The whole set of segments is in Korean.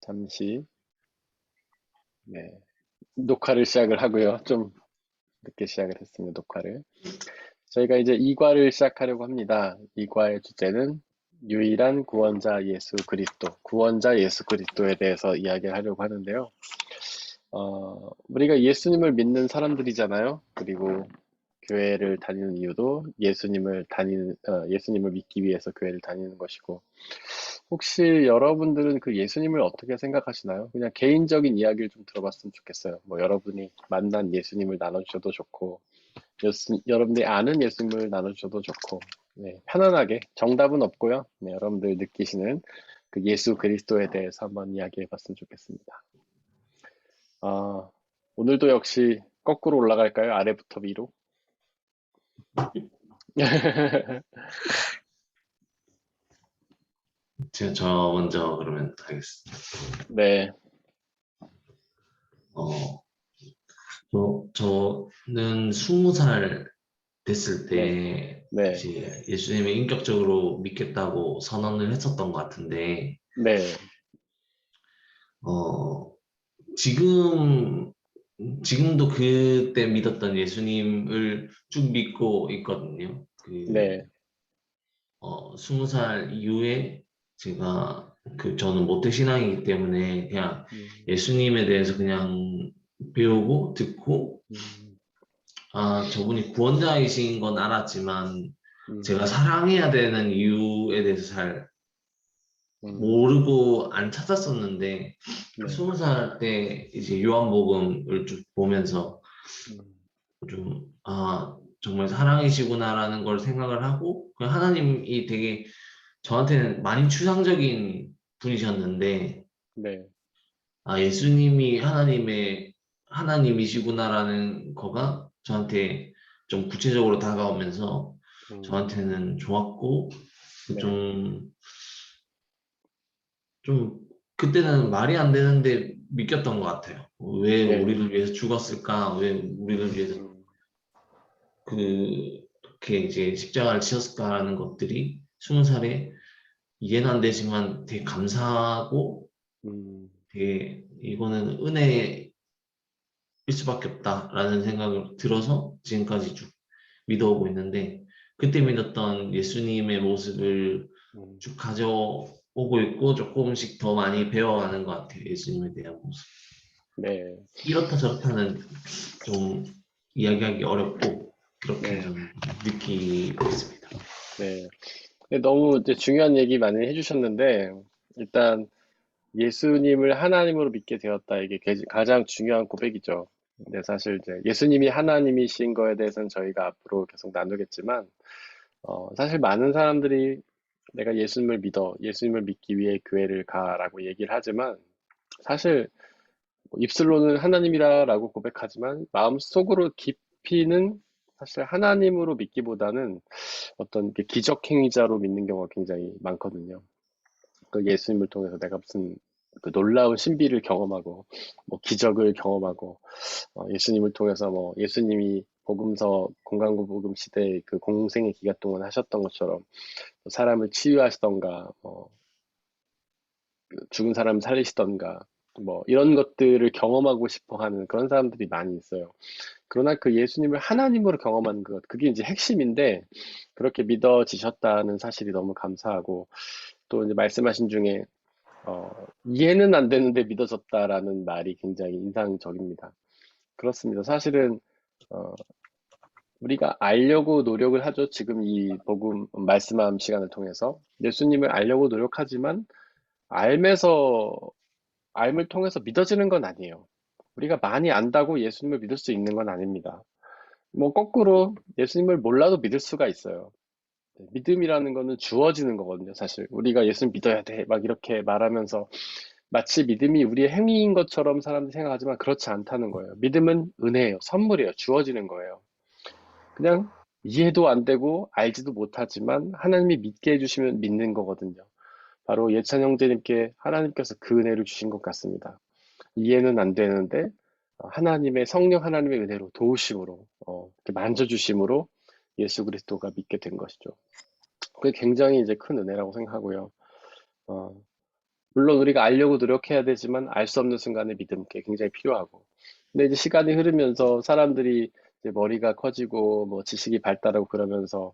잠시 네, 녹화를 시작을 하고요. 좀 늦게 시작을 했습니다. 녹화를. 저희가 이제 2과를 시작하려고 합니다. 2과의 주제는 유일한 구원자 예수 그리스도, 구원자 예수 그리스도에 대해서 이야기를 하려고 하는데요. 우리가 예수님을 믿는 사람들이잖아요. 그리고 교회를 다니는 이유도 예수님을 믿기 위해서 교회를 다니는 것이고, 혹시 여러분들은 그 예수님을 어떻게 생각하시나요? 그냥 개인적인 이야기를 좀 들어봤으면 좋겠어요. 뭐 여러분이 만난 예수님을 나눠주셔도 좋고, 여러분들이 아는 예수님을 나눠주셔도 좋고, 네, 편안하게 정답은 없고요. 네, 여러분들 느끼시는 그 예수 그리스도에 대해서 한번 이야기해 봤으면 좋겠습니다. 아, 오늘도 역시 거꾸로 올라갈까요? 아래부터 위로? 저 먼저 그러면 하겠습니다. 네, 어, 저는 20살 됐을 네, 때 네, 이제 예수님을 인격적으로 믿겠다고 선언을 했었던 것 같은데, 네, 어, 지금, 지금도 그때 믿었던 예수님을 쭉 믿고 있거든요. 네, 20살 이후에 저는 모태신앙이기 때문에 그냥 음, 예수님에 대해서 그냥 배우고 듣고, 음, 저분이 구원자이신 건 알았지만 제가 음, 사랑해야 되는 이유에 대해서 잘 음, 모르고 안 찾았었는데, 네, 20살 때 이제 요한복음을 쭉 보면서 음, 좀, 정말 사랑이시구나라는 걸 생각을 하고, 그 하나님이 되게 저한테는 많이 추상적인 분이셨는데, 네, 예수님이 하나님이시구나라는 거가 저한테 좀 구체적으로 다가오면서 음, 저한테는 좋았고, 네, 좀, 좀, 그때는 말이 안 되는데 믿겼던 것 같아요. 왜 네, 우리를 위해서 죽었을까? 왜 우리를 위해서 음, 그렇게 이제 십자가를 지었을까라는 것들이 20살에 이해는 안 되지만 되게 감사하고 음, 되게 이거는 은혜일 수밖에 없다라는 생각을 들어서 지금까지 쭉 믿어오고 있는데, 그때 네, 믿었던 예수님의 모습을 음, 쭉 가져오고 있고 조금씩 더 많이 배워가는 것 같아요. 예수님에 대한 모습. 네, 이렇다 저렇다는 좀 이야기하기 어렵고 그렇게 네, 좀 느끼고 있습니다. 네. 네, 너무 이제 중요한 얘기 많이 해주셨는데, 일단 예수님을 하나님으로 믿게 되었다. 이게 가장 중요한 고백이죠. 근데 사실 이제 예수님이 하나님이신 거에 대해서는 저희가 앞으로 계속 나누겠지만, 사실 많은 사람들이 내가 예수님을 믿어, 예수님을 믿기 위해 교회를 가라고 얘기를 하지만, 사실 뭐 입술로는 하나님이라고 고백하지만, 마음속으로 깊이는 사실 하나님으로 믿기보다는 어떤 이렇게 기적 행위자로 믿는 경우가 굉장히 많거든요. 그 예수님을 통해서 내가 무슨 그 놀라운 신비를 경험하고, 뭐 기적을 경험하고, 예수님을 통해서 뭐 예수님이 복음서 공간고 복음 시대 그 공생의 기간 동안 하셨던 것처럼 사람을 치유하시던가, 그 죽은 사람 살리시던가, 뭐 이런 것들을 경험하고 싶어 하는 그런 사람들이 많이 있어요. 그러나 그 예수님을 하나님으로 경험하는 것, 그게 이제 핵심인데, 그렇게 믿어지셨다는 사실이 너무 감사하고, 또 이제 말씀하신 중에 이해는 안 되는데 믿어졌다라는 말이 굉장히 인상적입니다. 그렇습니다. 사실은 어, 우리가 알려고 노력을 하죠. 지금 이 복음 말씀함 시간을 통해서 예수님을 알려고 노력하지만 알면서 알을 통해서 믿어지는 건 아니에요. 우리가 많이 안다고 예수님을 믿을 수 있는 건 아닙니다. 뭐 거꾸로 예수님을 몰라도 믿을 수가 있어요. 네, 믿음이라는 거는 주어지는 거거든요, 사실. 우리가 예수님 믿어야 돼. 막 이렇게 말하면서 마치 믿음이 우리의 행위인 것처럼 사람들이 생각하지만 그렇지 않다는 거예요. 믿음은 은혜예요. 선물이에요. 주어지는 거예요. 그냥 이해도 안 되고 알지도 못하지만 하나님이 믿게 해주시면 믿는 거거든요. 바로 예찬 형제님께 하나님께서 그 은혜를 주신 것 같습니다. 이해는 안 되는데 하나님의 성령 하나님의 은혜로 도우심으로 이렇게 만져주심으로 예수 그리스도가 믿게 된 것이죠. 그게 굉장히 이제 큰 은혜라고 생각하고요. 어, 물론 우리가 알려고 노력해야 되지만 알 수 없는 순간에 믿음 게 굉장히 필요하고. 근데 이제 시간이 흐르면서 사람들이 이제 머리가 커지고 뭐 지식이 발달하고 그러면서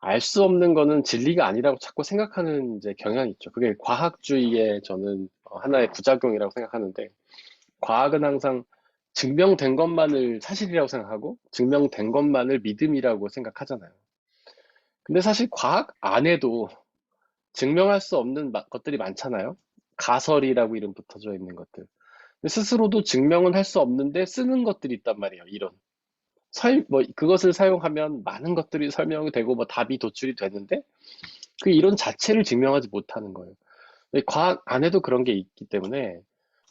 알 수 없는 거는 진리가 아니라고 자꾸 생각하는 이제 경향이 있죠. 그게 과학주의의 저는 하나의 부작용이라고 생각하는데, 과학은 항상 증명된 것만을 사실이라고 생각하고 증명된 것만을 믿음이라고 생각하잖아요. 근데 사실 과학 안에도 증명할 수 없는 것들이 많잖아요. 가설이라고 이름 붙어져 있는 것들. 근데 스스로도 증명은 할 수 없는데 쓰는 것들이 있단 말이에요. 이론. 그것을 사용하면 많은 것들이 설명이 되고 뭐 답이 도출이 되는데 그 이론 자체를 증명하지 못하는 거예요. 근데 과학 안에도 그런 게 있기 때문에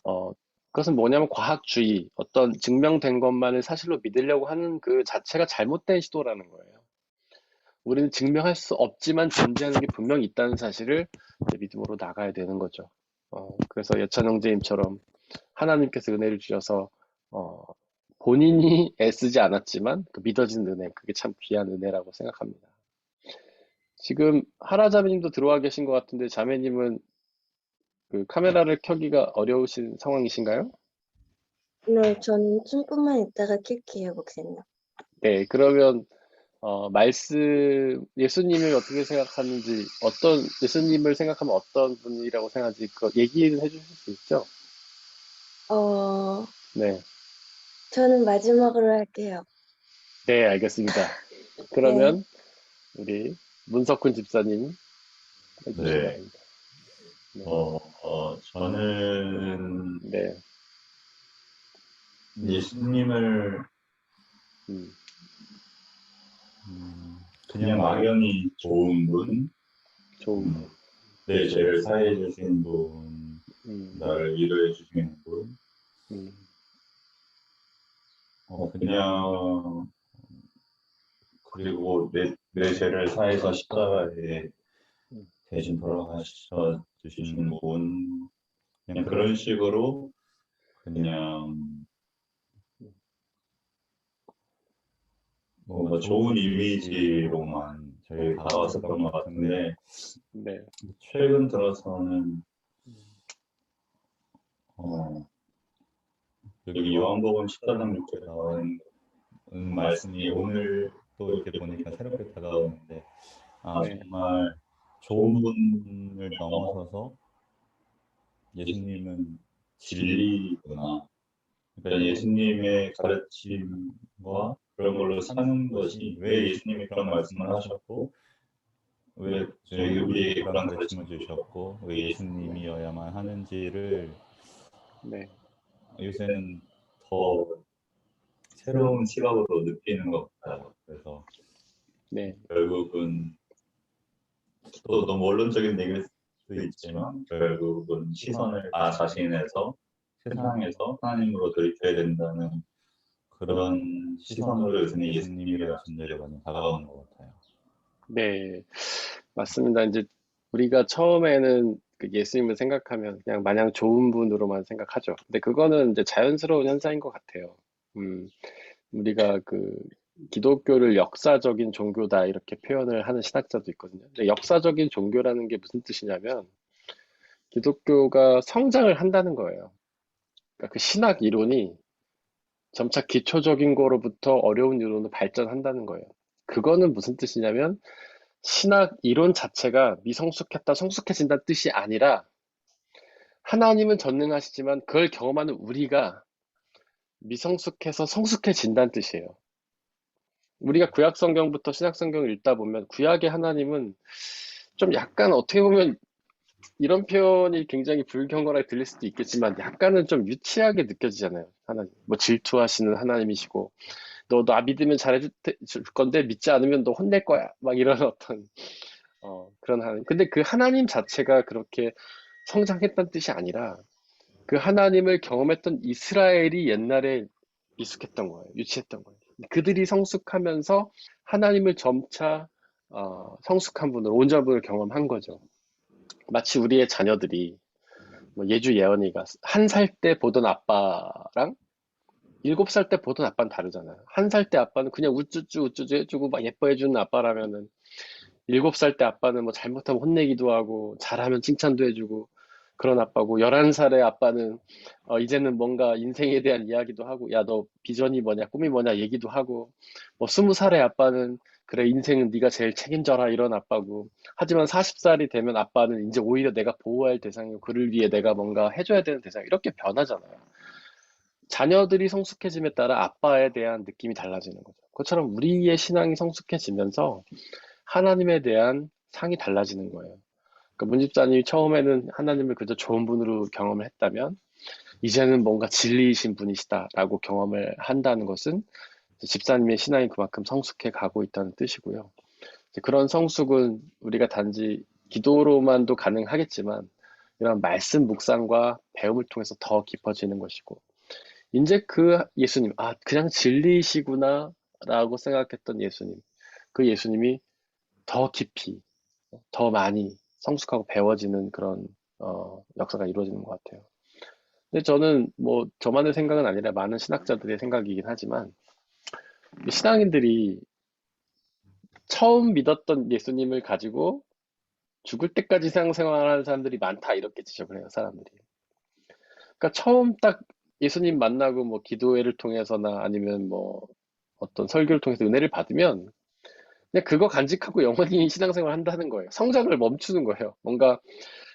어, 그것은 뭐냐면 과학주의, 어떤 증명된 것만을 사실로 믿으려고 하는 그 자체가 잘못된 시도라는 거예요. 우리는 증명할 수 없지만 존재하는 게 분명히 있다는 사실을 이제 믿음으로 나가야 되는 거죠. 그래서 여찬 형제님처럼 하나님께서 은혜를 주셔서 어, 본인이 애쓰지 않았지만 그 믿어진 은혜, 그게 참 귀한 은혜라고 생각합니다. 지금 하라 자매님도 들어와 계신 것 같은데 자매님은 그 카메라를 켜기가 어려우신 상황이신가요? 네, 저는 조금만 있다가 킬게요, 목사님. 네, 그러면 말씀 예수님을 어떻게 생각하는지 예수님을 생각하면 어떤 분이라고 생각하지 그 얘기를 해주실 수 있죠? 어, 네, 저는 마지막으로 할게요. 네, 알겠습니다. 네, 그러면 우리 문석훈 집사님 해주시기 네, 바랍니다. 네, 저는 네, 예수님을 음, 그냥 막연히 좋은 분, 좋은 분, 내 죄를 사해 주신 분, 음, 나를 위로해 주시는 분, 음, 그냥 그리고 내 죄를 사해서 십자가에 음, 대신 돌아가셔 주시는 분, 그냥 그런 식으로 그냥 뭔가 좋은 이미지로만 저희 다가왔었던 것 같은데 네, 최근 들어서는 여기 요한복음 14장 6절에 나와 있는 말씀이 오늘 또 이렇게 보니까 새롭게 다가오는데 네, 정말 좋은 분을 넘어서서 예수님은 진리구나. 그러니까 예수님의 가르침과 그런 걸로 사는 것이 왜 예수님이 그런 말씀을 하셨고 왜 우리에게 그런 가르침을 주셨고 왜 예수님이어야만 하는지를 네, 요새는 더 새로운 시각으로 느끼는 것 같아요. 그래서 네, 결국은 또 너무 원론적인 얘기일 수도 있지만 결국은 시선을 나 자신에서 세상에서 하나님으로 돌이켜야 된다는 그런 시선으로 요새는 예수님이라는 존재가 많이 다가오는 것 같아요. 네, 맞습니다. 이제 우리가 처음에는 그 예수님을 생각하면 그냥 마냥 좋은 분으로만 생각하죠. 근데 그거는 이제 자연스러운 현상인 것 같아요. 음, 우리가 그 기독교를 역사적인 종교다 이렇게 표현을 하는 신학자도 있거든요. 근데 역사적인 종교라는 게 무슨 뜻이냐면 기독교가 성장을 한다는 거예요. 그러니까 그 신학 이론이 점차 기초적인 거로부터 어려운 이론으로 발전한다는 거예요. 그거는 무슨 뜻이냐면 신학 이론 자체가 미성숙했다 성숙해진다는 뜻이 아니라 하나님은 전능하시지만 그걸 경험하는 우리가 미성숙해서 성숙해진다는 뜻이에요. 우리가 구약 성경부터 신약 성경을 읽다 보면 구약의 하나님은 좀 약간 어떻게 보면 이런 표현이 굉장히 불경건하게 들릴 수도 있겠지만 약간은 좀 유치하게 느껴지잖아요. 하나님. 뭐 질투하시는 하나님이시고 너 나 믿으면 줄 건데 믿지 않으면 너 혼낼 거야. 막 이런 어떤 그런 하나님. 근데 그 하나님 자체가 그렇게 성장했다는 뜻이 아니라 그 하나님을 경험했던 이스라엘이 옛날에 미숙했던 거예요. 유치했던 거예요. 그들이 성숙하면서 하나님을 점차 성숙한 분을 온전한 분을 경험한 거죠. 마치 우리의 자녀들이 뭐 예주 예언이가 한 살 때 보던 아빠랑 7살 때 보던 아빠는 다르잖아요. 한 살 때 아빠는 그냥 우쭈쭈 우쭈쭈 해주고 막 예뻐해주는 아빠라면은 7살 때 아빠는 뭐 잘못하면 혼내기도 하고 잘하면 칭찬도 해주고 그런 아빠고 11살의 아빠는 이제는 뭔가 인생에 대한 이야기도 하고 야, 너 비전이 뭐냐, 꿈이 뭐냐 얘기도 하고 뭐 20살의 아빠는 그래 인생은 네가 제일 책임져라 이런 아빠고 하지만 40살이 되면 아빠는 이제 오히려 내가 보호할 대상이고 그를 위해 내가 뭔가 해줘야 되는 대상 이렇게 변하잖아요. 자녀들이 성숙해짐에 따라 아빠에 대한 느낌이 달라지는 거죠. 그것처럼 우리의 신앙이 성숙해지면서 하나님에 대한 상이 달라지는 거예요. 그러니까 문 집사님이 처음에는 하나님을 그저 좋은 분으로 경험을 했다면 이제는 뭔가 진리이신 분이시다라고 경험을 한다는 것은 집사님의 신앙이 그만큼 성숙해 가고 있다는 뜻이고요. 이제 그런 성숙은 우리가 단지 기도로만도 가능하겠지만 이런 말씀 묵상과 배움을 통해서 더 깊어지는 것이고 이제 그 예수님, 아, 그냥 진리이시구나 라고 생각했던 예수님, 그 예수님이 더 깊이, 더 많이 성숙하고 배워지는 그런 역사가 이루어지는 것 같아요. 근데 저는 뭐 저만의 생각은 아니라 많은 신학자들의 생각이긴 하지만 신앙인들이 처음 믿었던 예수님을 가지고 죽을 때까지 신앙생활하는 사람들이 많다 이렇게 지적을 해요, 사람들이. 그러니까 처음 딱 예수님 만나고 뭐 기도회를 통해서나 아니면 뭐 어떤 설교를 통해서 은혜를 받으면 그냥 그거 간직하고 영원히 신앙생활 한다는 거예요. 성장을 멈추는 거예요. 뭔가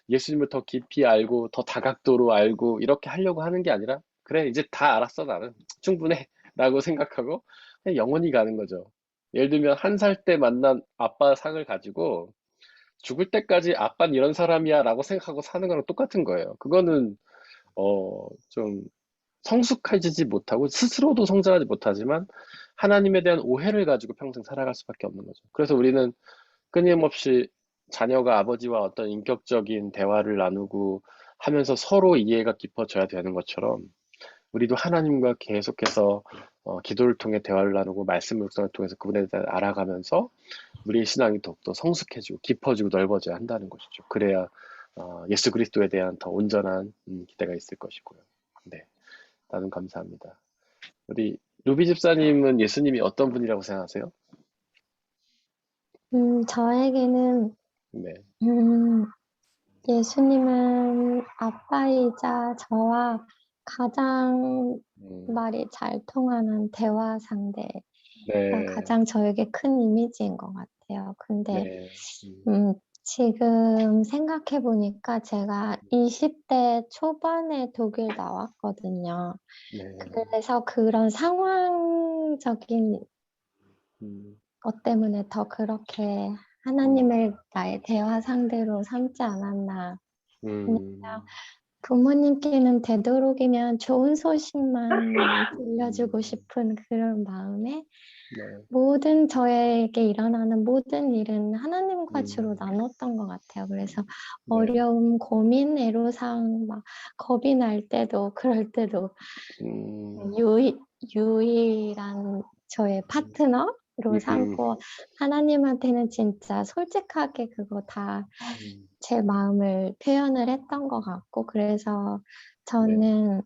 예수님을 더 깊이 알고 더 다각도로 알고 이렇게 하려고 하는 게 아니라 그래 이제 다 알았어 나는 충분해 라고 생각하고 그냥 영원히 가는 거죠. 예를 들면 1살 때 만난 아빠 상을 가지고 죽을 때까지 아빠는 이런 사람이야 라고 생각하고 사는 거랑 똑같은 거예요. 그거는 좀 성숙해지지 못하고 스스로도 성장하지 못하지만 하나님에 대한 오해를 가지고 평생 살아갈 수밖에 없는 거죠. 그래서 우리는 끊임없이 자녀가 아버지와 어떤 인격적인 대화를 나누고 하면서 서로 이해가 깊어져야 되는 것처럼 우리도 하나님과 계속해서 기도를 통해 대화를 나누고 말씀 묵상을 통해서 그분에 대해 알아가면서 우리의 신앙이 더욱더 성숙해지고 깊어지고 넓어져야 한다는 것이죠. 그래야 예수 그리스도에 대한 더 온전한 기대가 있을 것이고요. 네, 나는 감사합니다. 우리 루비 집사님은 예수님이 어떤 분이라고 생각하세요? 저에게는 네, 음, 예수님은 아빠이자 저와 가장 음, 말이 잘 통하는 대화 상대가 네, 가장 저에게 큰 이미지인 것 같아요. 근데 네, 지금 생각해 보니까 제가 20대 초반에 독일 나왔거든요. 네, 그래서 그런 상황적인 음, 것 때문에 더 그렇게 음, 하나님을 나의 대화 상대로 삼지 않았나. 그냥 음, 부모님께는 되도록이면 좋은 소식만 들려주고 음, 싶은 그런 마음에 네, 모든 저에게 일어나는 모든 일은 하나님과 주로 음, 나눴던 것 같아요. 그래서 네, 어려움, 고민, 애로사항, 막 겁이 날 때도 그럴 때도 음, 유일한 저의 파트너로 음, 삼고 하나님한테는 진짜 솔직하게 그거 다 음, 제 마음을 표현을 했던 것 같고 그래서 네, 저는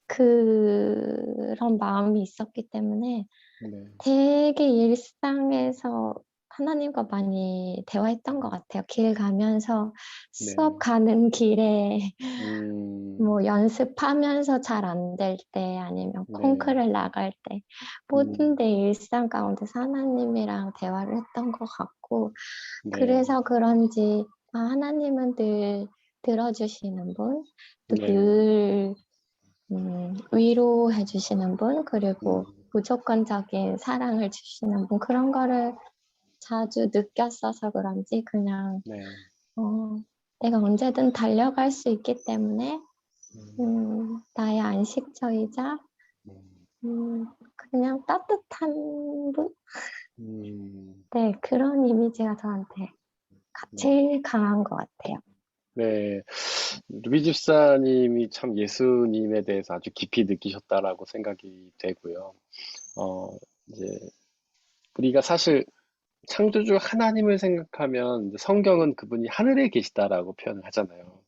그런 마음이 있었기 때문에 네, 되게 일상에서 하나님과 많이 대화했던 것 같아요. 길 가면서 수업 네, 가는 길에 음, 뭐 연습하면서 잘 안 될 때 아니면 네, 콩쿠르 나갈 때 모든 데 일상 가운데서 하나님이랑 대화를 했던 것 같고 네, 그래서 그런지 하나님은 늘 들어주시는 분, 또 네, 늘 위로해 주시는 분, 그리고 음, 무조건적인 사랑을 주시는 분 그런 거를 자주 느꼈어서 그런지 그냥 네, 내가 언제든 달려갈 수 있기 때문에 음, 나의 안식처이자 음, 그냥 따뜻한 분? 음, 네, 그런 이미지가 저한테 제일 강한 것 같아요. 네, 루비 집사님이 참 예수님에 대해서 아주 깊이 느끼셨다라고 생각이 되고요. 어, 이제 우리가 사실 창조주 하나님을 생각하면 이제 성경은 그분이 하늘에 계시다라고 표현을 하잖아요.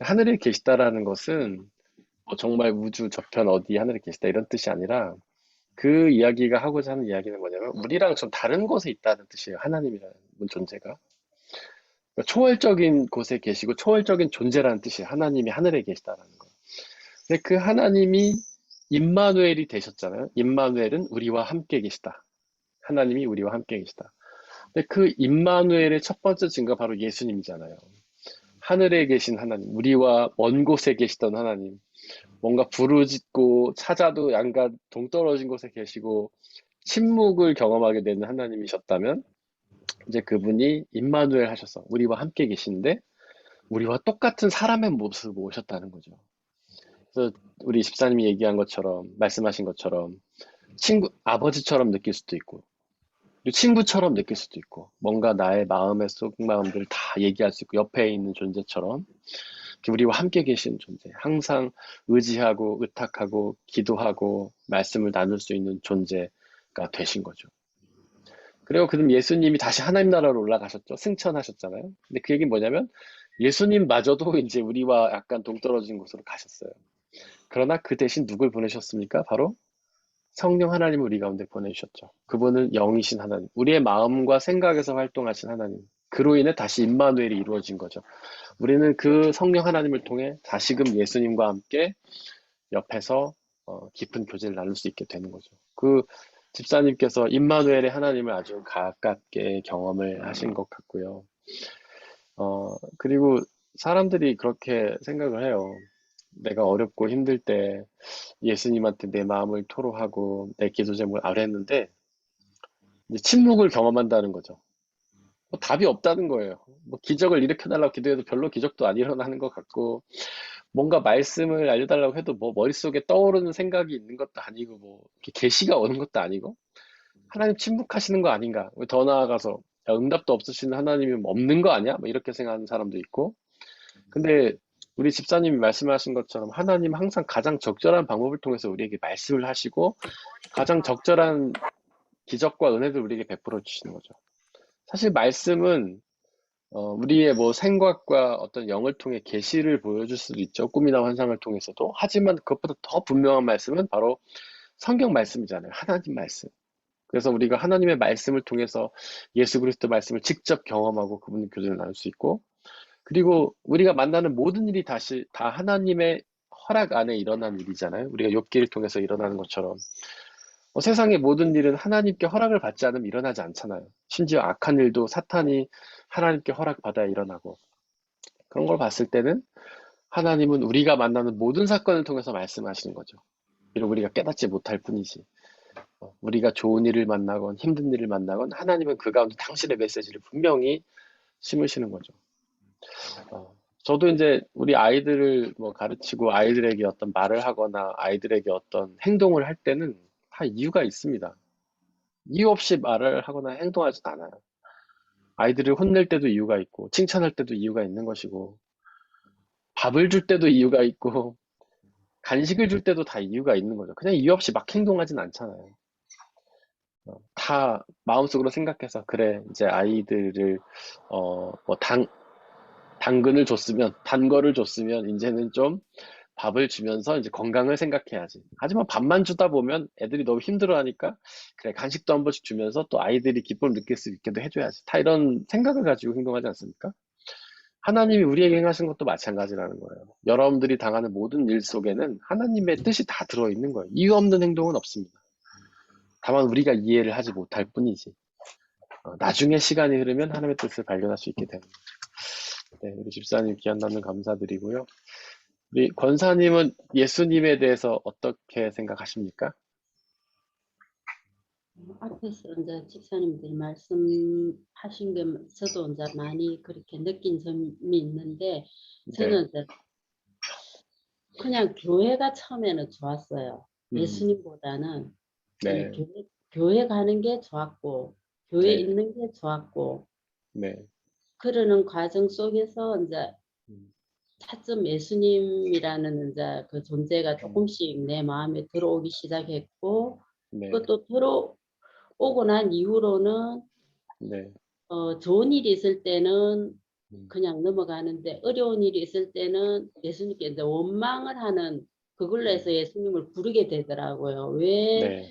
하늘에 계시다라는 것은 뭐 정말 우주 저편 어디 하늘에 계시다 이런 뜻이 아니라 그 이야기가 하고자 하는 이야기는 뭐냐면 우리랑 좀 다른 곳에 있다는 뜻이에요. 하나님이라는 존재가. 그러니까 초월적인 곳에 계시고 초월적인 존재라는 뜻이에요. 하나님이 하늘에 계시다라는 거. 근데 그 하나님이 임마누엘이 되셨잖아요. 임마누엘은 우리와 함께 계시다. 하나님이 우리와 함께 계시다. 근데 그 임마누엘의 첫 번째 증거가 바로 예수님이잖아요. 하늘에 계신 하나님, 우리와 먼 곳에 계시던 하나님, 뭔가 부르짖고 찾아도 양가 동떨어진 곳에 계시고 침묵을 경험하게 되는 하나님이셨다면 이제 그분이 임마누엘 하셔서 우리와 함께 계시는데 우리와 똑같은 사람의 모습을 오셨다는 거죠. 그래서 우리 집사님이 얘기한 것처럼 말씀하신 것처럼 친구, 아버지처럼 느낄 수도 있고 그리고 친구처럼 느낄 수도 있고 뭔가 나의 마음의 속마음들을 다 얘기할 수 있고 옆에 있는 존재처럼 우리와 함께 계신 존재, 항상 의지하고 의탁하고 기도하고 말씀을 나눌 수 있는 존재가 되신 거죠. 그리고 그럼 예수님이 다시 하나님 나라로 올라가셨죠. 승천하셨잖아요. 근데 그 얘기는 뭐냐면 예수님마저도 이제 우리와 약간 동떨어진 곳으로 가셨어요. 그러나 그 대신 누굴 보내셨습니까? 바로 성령 하나님을 우리 가운데 보내주셨죠. 그분은 영이신 하나님, 우리의 마음과 생각에서 활동하신 하나님. 그로 인해 다시 임마누엘이 이루어진 거죠. 우리는 그 성령 하나님을 통해 다시금 예수님과 함께 옆에서 깊은 교제를 나눌 수 있게 되는 거죠. 그 집사님께서 임마누엘의 하나님을 아주 가깝게 경험을 하신 것 같고요. 그리고 사람들이 그렇게 생각을 해요. 내가 어렵고 힘들 때 예수님한테 내 마음을 토로하고 내 기도 제목을 아뢰는데 이제 침묵을 경험한다는 거죠. 뭐 답이 없다는 거예요. 뭐 기적을 일으켜달라고 기도해도 별로 기적도 안 일어나는 것 같고 뭔가 말씀을 알려달라고 해도 뭐 머릿속에 떠오르는 생각이 있는 것도 아니고 뭐 이렇게 계시가 오는 것도 아니고 하나님 침묵하시는 거 아닌가? 더 나아가서 야, 응답도 없으시는 하나님이 없는 거 아니야? 뭐 이렇게 생각하는 사람도 있고 근데 우리 집사님이 말씀하신 것처럼 하나님 항상 가장 적절한 방법을 통해서 우리에게 말씀을 하시고 가장 적절한 기적과 은혜를 우리에게 베풀어 주시는 거죠. 사실 말씀은 우리의 뭐 생각과 어떤 영을 통해 계시를 보여줄 수도 있죠. 꿈이나 환상을 통해서도. 하지만 그것보다 더 분명한 말씀은 바로 성경 말씀이잖아요. 하나님 말씀. 그래서 우리가 하나님의 말씀을 통해서 예수 그리스도 말씀을 직접 경험하고 그분의 교제를 나눌 수 있고 그리고 우리가 만나는 모든 일이 다시 다 하나님의 허락 안에 일어난 일이잖아요. 우리가 욥기를 통해서 일어나는 것처럼 세상의 모든 일은 하나님께 허락을 받지 않으면 일어나지 않잖아요. 심지어 악한 일도 사탄이 하나님께 허락받아야 일어나고 그런 걸 봤을 때는 하나님은 우리가 만나는 모든 사건을 통해서 말씀하시는 거죠. 비록 우리가 깨닫지 못할 뿐이지. 우리가 좋은 일을 만나건 힘든 일을 만나건 하나님은 그 가운데 당신의 메시지를 분명히 심으시는 거죠. 저도 이제 우리 아이들을 뭐 가르치고 아이들에게 어떤 말을 하거나 아이들에게 어떤 행동을 할 때는 다 이유가 있습니다. 이유 없이 말을 하거나 행동하지 않아요. 아이들을 혼낼 때도 이유가 있고 칭찬할 때도 이유가 있는 것이고 밥을 줄 때도 이유가 있고 간식을 줄 때도 다 이유가 있는 거죠. 그냥 이유 없이 막 행동하진 않잖아요. 다 마음속으로 생각해서 그래 이제 아이들을 뭐 당근을 줬으면 단 거를 줬으면 이제는 좀 밥을 주면서 이제 건강을 생각해야지. 하지만 밥만 주다 보면 애들이 너무 힘들어하니까 그래 간식도 한 번씩 주면서 또 아이들이 기쁨을 느낄 수 있게도 해줘야지. 다 이런 생각을 가지고 행동하지 않습니까? 하나님이 우리에게 행하신 것도 마찬가지라는 거예요. 여러분들이 당하는 모든 일 속에는 하나님의 뜻이 다 들어있는 거예요. 이유 없는 행동은 없습니다. 다만 우리가 이해를 하지 못할 뿐이지. 나중에 시간이 흐르면 하나님의 뜻을 발견할 수 있게 되는 거죠. 네, 우리 집사님 귀한 남는 감사드리고요. 우리 권사님은 예수님에 대해서 어떻게 생각하십니까? 앞에서 이제 집사님들이 말씀하신 게 저도 이제 많이 그렇게 느낀 점이 있는데 저는 이제 그냥 교회가 처음에는 좋았어요. 예수님보다는 네. 교회 가는 게 좋았고 교회 네. 있는 게 좋았고 네. 그러는 과정 속에서 이제 차츰 예수님이라는 이제 그 존재가 조금씩 내 마음에 들어오기 시작했고 네. 그것도 들어오고 난 이후로는 네. 좋은 일이 있을 때는 그냥 넘어가는데 어려운 일이 있을 때는 예수님께 이제 원망을 하는 그걸로 해서 예수님을 부르게 되더라고요. 왜 네.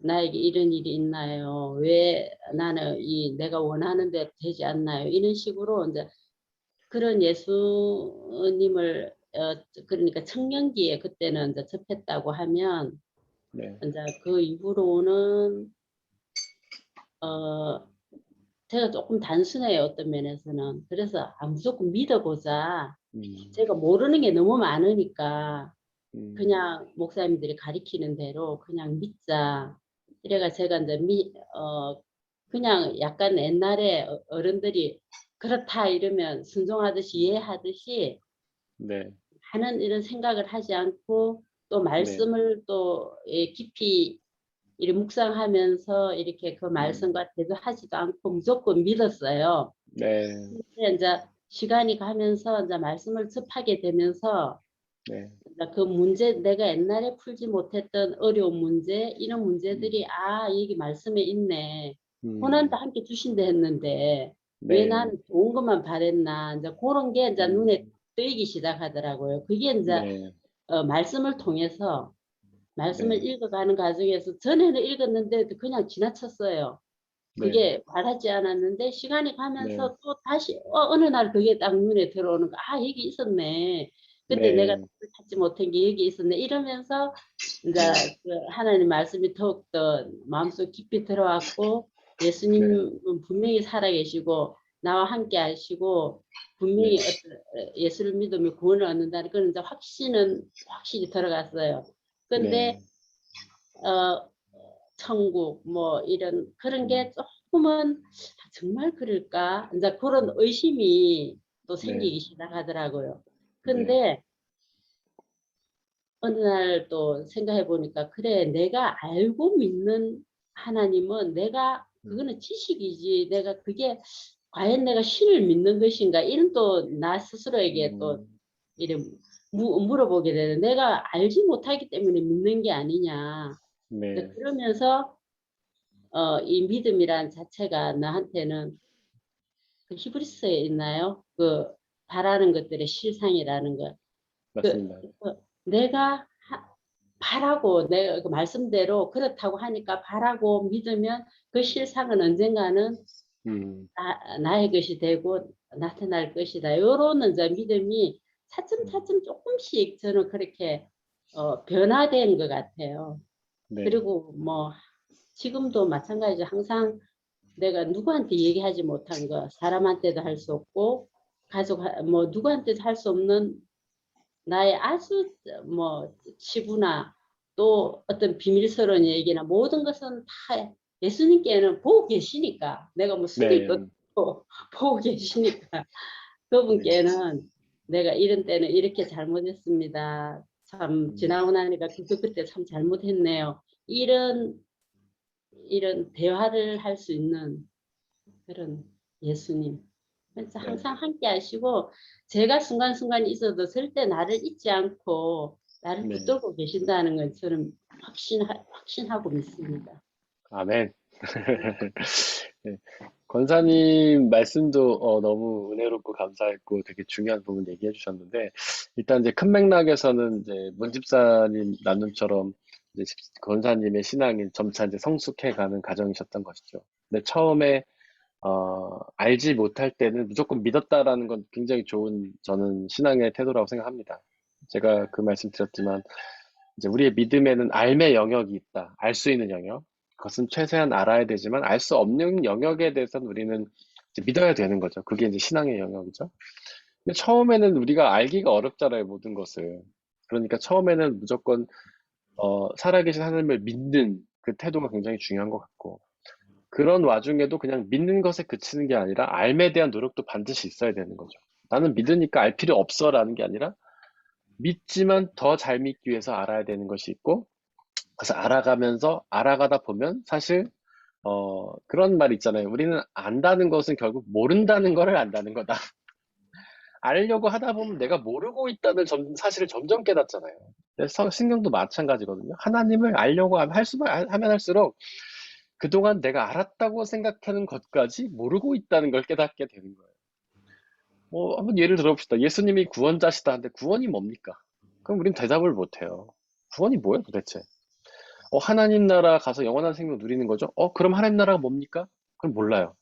나에게 이런 일이 있나요? 왜 나는 내가 원하는 대로 되지 않나요? 이런 식으로 이제 그런 예수님을 그러니까 청년기에 그때는 이제 접했다고 하면 네, 이제 그 이후로는 어 제가 조금 단순해요, 어떤 면에서는. 그래서 무조건 믿어보자. 제가 모르는 게 너무 많으니까 그냥 목사님들이 가리키는 대로 그냥 믿자. 이래가 제가 이제 그냥 약간 옛날에 어른들이 그렇다 이러면 순종하듯이 이해하듯이 네, 하는 이런 생각을 하지 않고 또 네, 말씀을 또 깊이 이렇게 묵상하면서 이렇게 그 말씀과 대조하지도 않고 무조건 믿었어요. 네, 근데 이제 시간이 가면서 이제 말씀을 접하게 되면서 네, 그 문제, 내가 옛날에 풀지 못했던 어려운 문제, 이런 문제들이, 여기 말씀에 있네. 고난도 함께 주신다 했는데, 왜 네, 나는 좋은 것만 바랬나. 이제 그런 게 이제 눈에 뜨이기 시작하더라고요. 그게 이제, 네, 말씀을 통해서, 말씀을 네, 읽어가는 과정에서, 전에는 읽었는데 그냥 지나쳤어요. 네, 그게 와닿지 않았는데, 시간이 네, 가면서 또 다시, 어느 날 그게 딱 눈에 들어오는 거, 여기 있었네. 그때 내가 네, 찾지 못한 게 여기 있었네. 이러면서 이제 그 하나님 말씀이 더욱더 마음속 깊이 들어왔고 네, 예수님은 분명히 살아계시고 나와 함께 하시고 네, 분명히 예수를 믿으면 구원을 얻는다는 그런 이제 확신이 들어갔어요. 근데 네, 어 천국 뭐 이런 그런 게 조금은 정말 그럴까? 이제 그런 의심이 또 네, 생기기 시작하더라고요. 네, 근데 어느 날 또 생각해 보니까 그래 내가 알고 믿는 하나님은 내가 그거는 지식이지 내가 그게 과연 내가 신을 믿는 것인가 이런 또 나 스스로에게 또 이래 물어보게 되는 내가 알지 못하기 때문에 믿는 게 아니냐. 이제 네, 그러면서 이 믿음이란 자체가 나한테는 그 히브리서에 있나요? 그 바라는 것들의 실상이라는 것. 그, 맞습니다. 내가 바라고 내가 그 말씀대로 그렇다고 하니까 바라고 믿으면 그 실상은 언젠가는 나의 것이 되고 나타날 것이다. 요런 이제 믿음이 차츰차츰 조금씩 저는 그렇게 변화된 것 같아요. 네, 그리고 뭐 지금도 마찬가지죠. 항상 내가 누구한테 얘기하지 못한 거 사람한테도 할 수 없고 가족 뭐 누구한테도 할 수 없는 나의 아주 뭐 치부나 또 어떤 비밀스러운 얘기나 모든 것은 다 예수님께는 보고 계시니까 내가 뭐 숨길 것도 네, 없고 보고 계시니까 네, 그분께는 내가 이런 때는 이렇게 잘못했습니다. 참 음, 지나고 나니까 그때 참 잘못했네요. 이런 대화를 할 수 있는 그런 예수님. 그래서 네, 항상 함께 하시고 제가 순간순간 있어도 절대 나를 잊지 않고 나를 네. 붙들고 계신다는 걸 저는 확신하고 믿습니다. 아멘. 네. 권사님 말씀도 너무 은혜롭고 감사했고 되게 중요한 부분 얘기해 주셨는데 일단 이제 큰 맥락에서는 이제 문집사님 나눔처럼 이제 권사님의 신앙이 점차 이제 성숙해 가는 과정이셨던 것이죠. 근데 처음에 알지 못할 때는 무조건 믿었다라는 건 굉장히 좋은 저는 신앙의 태도라고 생각합니다. 제가 그 말씀 드렸지만 이제 우리의 믿음에는 알의 영역이 있다. 알 수 있는 영역. 그것은 최대한 알아야 되지만 알 수 없는 영역에 대해서는 우리는 이제 믿어야 되는 거죠. 그게 이제 신앙의 영역이죠. 근데 처음에는 우리가 알기가 어렵잖아요, 모든 것을. 그러니까 처음에는 무조건 살아계신 하나님을 믿는 그 태도가 굉장히 중요한 것 같고 그런 와중에도 그냥 믿는 것에 그치는 게 아니라 알에 대한 노력도 반드시 있어야 되는 거죠. 나는 믿으니까 알 필요 없어라는 게 아니라 믿지만 더 잘 믿기 위해서 알아야 되는 것이 있고 그래서 알아가면서 알아가다 보면 사실 그런 말 있잖아요. 우리는 안다는 것은 결국 모른다는 것을 안다는 거다. 알려고 하다 보면 내가 모르고 있다는 사실을 점점 깨닫잖아요. 그래서 신경도 마찬가지거든요. 하나님을 알려고 하면 할수록 그동안 내가 알았다고 생각하는 것까지 모르고 있다는 걸 깨닫게 되는 거예요. 한번 예를 들어봅시다. 예수님이 구원자시다 하는데 구원이 뭡니까? 그럼 우린 대답을 못해요. 구원이 뭐예요 도대체? 하나님 나라 가서 영원한 생명 누리는 거죠? 그럼 하나님 나라가 뭡니까? 그럼 몰라요.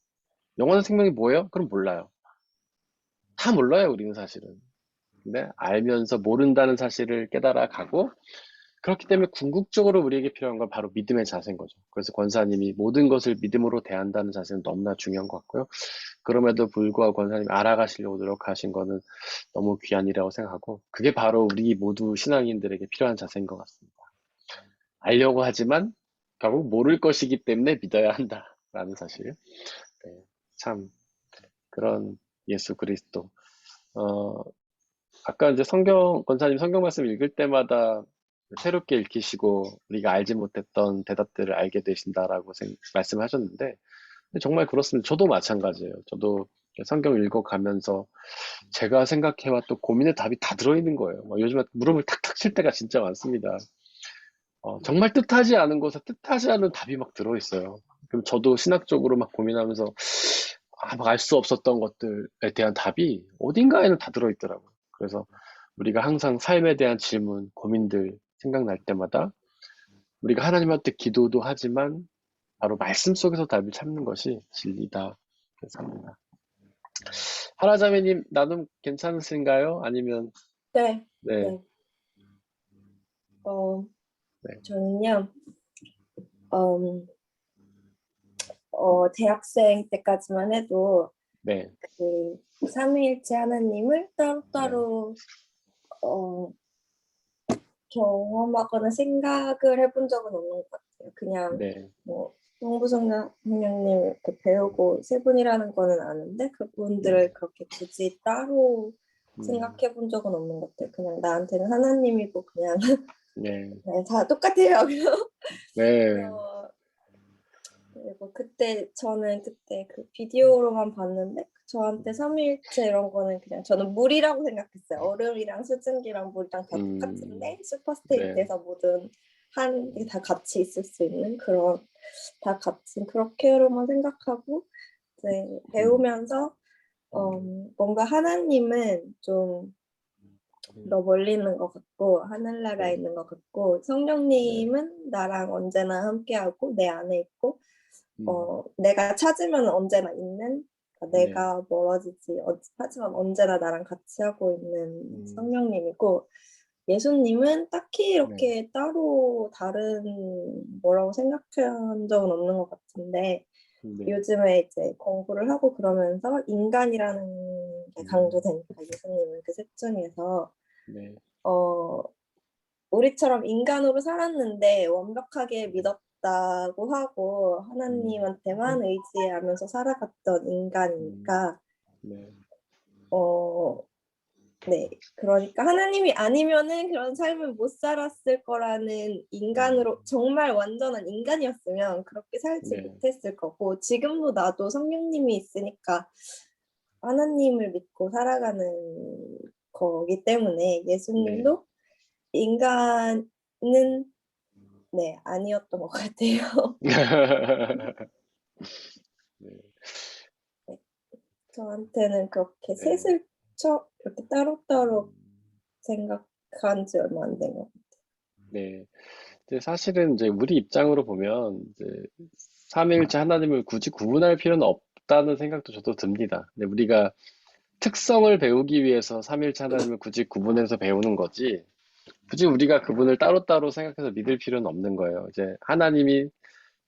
영원한 생명이 뭐예요? 그럼 몰라요. 다 몰라요, 우리는 사실은. 근데 알면서 모른다는 사실을 깨달아 가고, 그렇기 때문에 궁극적으로 우리에게 필요한 건 바로 믿음의 자세인 거죠. 그래서 권사님이 모든 것을 믿음으로 대한다는 자세는 너무나 중요한 것 같고요. 그럼에도 불구하고 권사님이 알아가시려고 노력하신 거는 너무 귀한 일이라고 생각하고, 그게 바로 우리 모두 신앙인들에게 필요한 자세인 것 같습니다. 알려고 하지만 결국 모를 것이기 때문에 믿어야 한다라는 사실. 네, 참 그런 예수 그리스도. 아까 이제 권사님 성경 말씀 읽을 때마다 새롭게 읽히시고 우리가 알지 못했던 대답들을 알게 되신다라고 말씀하셨는데, 정말 그렇습니다. 저도 마찬가지예요. 저도 성경 읽어가면서 제가 생각해왔던 고민의 답이 다 들어있는 거예요. 요즘에 무릎을 탁탁 칠 때가 진짜 많습니다. 정말 뜻하지 않은 곳에 뜻하지 않은 답이 막 들어있어요. 그럼 저도 신학적으로 막 고민하면서 막 알 수 없었던 것들에 대한 답이 어딘가에는 다 들어있더라고요. 그래서 우리가 항상 삶에 대한 질문, 고민들 생각날 때마다 우리가 하나님한테 기도도 하지만 바로 말씀 속에서 답을 찾는 것이 진리다. 그래서 합니다. 하라자매님, 나눔 괜찮으신가요? 아니면, 네, 네, 네. 네, 저는요, 음, 대학생 때까지만 해도 네, 그 삼위일체 하나님을 네, 따로따로 어, 경험하거나 생각을 해본 적은 없는 것 같아요. 그냥 네, 뭐 성부성령님 이렇게 배우고 세 분이라는 거는 아는데 그분들을 그렇게 굳이 따로 생각해 본 적은 없는 것 같아요. 그냥 나한테는 하나님이고 그냥 네, 네, 다 똑같아요. 네, 그리고 저는 그때 그 비디오로만 봤는데 저한테 삼위일체 이런 거는 그냥 저는 물이라고 생각했어요. 얼음이랑 수증기랑 물이랑 다 똑같은데 네, 슈퍼스테이트에서 모든 한 게 다 같이 있을 수 있는 그런 다 같은 그렇게로만 생각하고 이제 배우면서 뭔가 하나님은 좀 더 멀리 있는 것 같고 하늘나라에 네, 있는 것 같고 성령님은 나랑 언제나 함께하고 내 안에 있고 내가 찾으면 언제나 있는 그러니까 네, 내가 멀어지지 하지만 언제나 나랑 같이 하고 있는 성령님이고 예수님은 딱히 네, 이렇게 따로 다른 뭐라고 생각한 적은 없는 것 같은데 네, 요즘에 이제 공부를 하고 그러면서 인간이라는 게 강조되니까 예수님은 그 셋 중에서 네, 어, 우리처럼 인간으로 살았는데 완벽하게 믿었다고 하고 하나님한테만 의지하면서 살아갔던 인간이니까 네, 네. 그러니까 하나님이 아니면은 그런 삶을 못 살았을 거라는 인간으로 정말 완전한 인간이었으면 그렇게 살지 네, 못했을 거고 지금도 나도 성령님이 있으니까 하나님을 믿고 살아가는 거기 때문에 네, 예수님도 인간은 네, 아니었던 것 같아요. 네, 네, 저한테는 그렇게 네. 셋을 이렇게 따로따로 생각한 지 얼마 안 된 것 같아요. 네. 이제 사실은 이제 우리 입장으로 보면 이제 삼위일체 하나님을 굳이 구분할 필요는 없다는 생각도 저도 듭니다. 근데 우리가 특성을 배우기 위해서 삼위일체 하나님을 굳이 구분해서 배우는 거지, 굳이 우리가 그분을 따로따로 생각해서 믿을 필요는 없는 거예요. 이제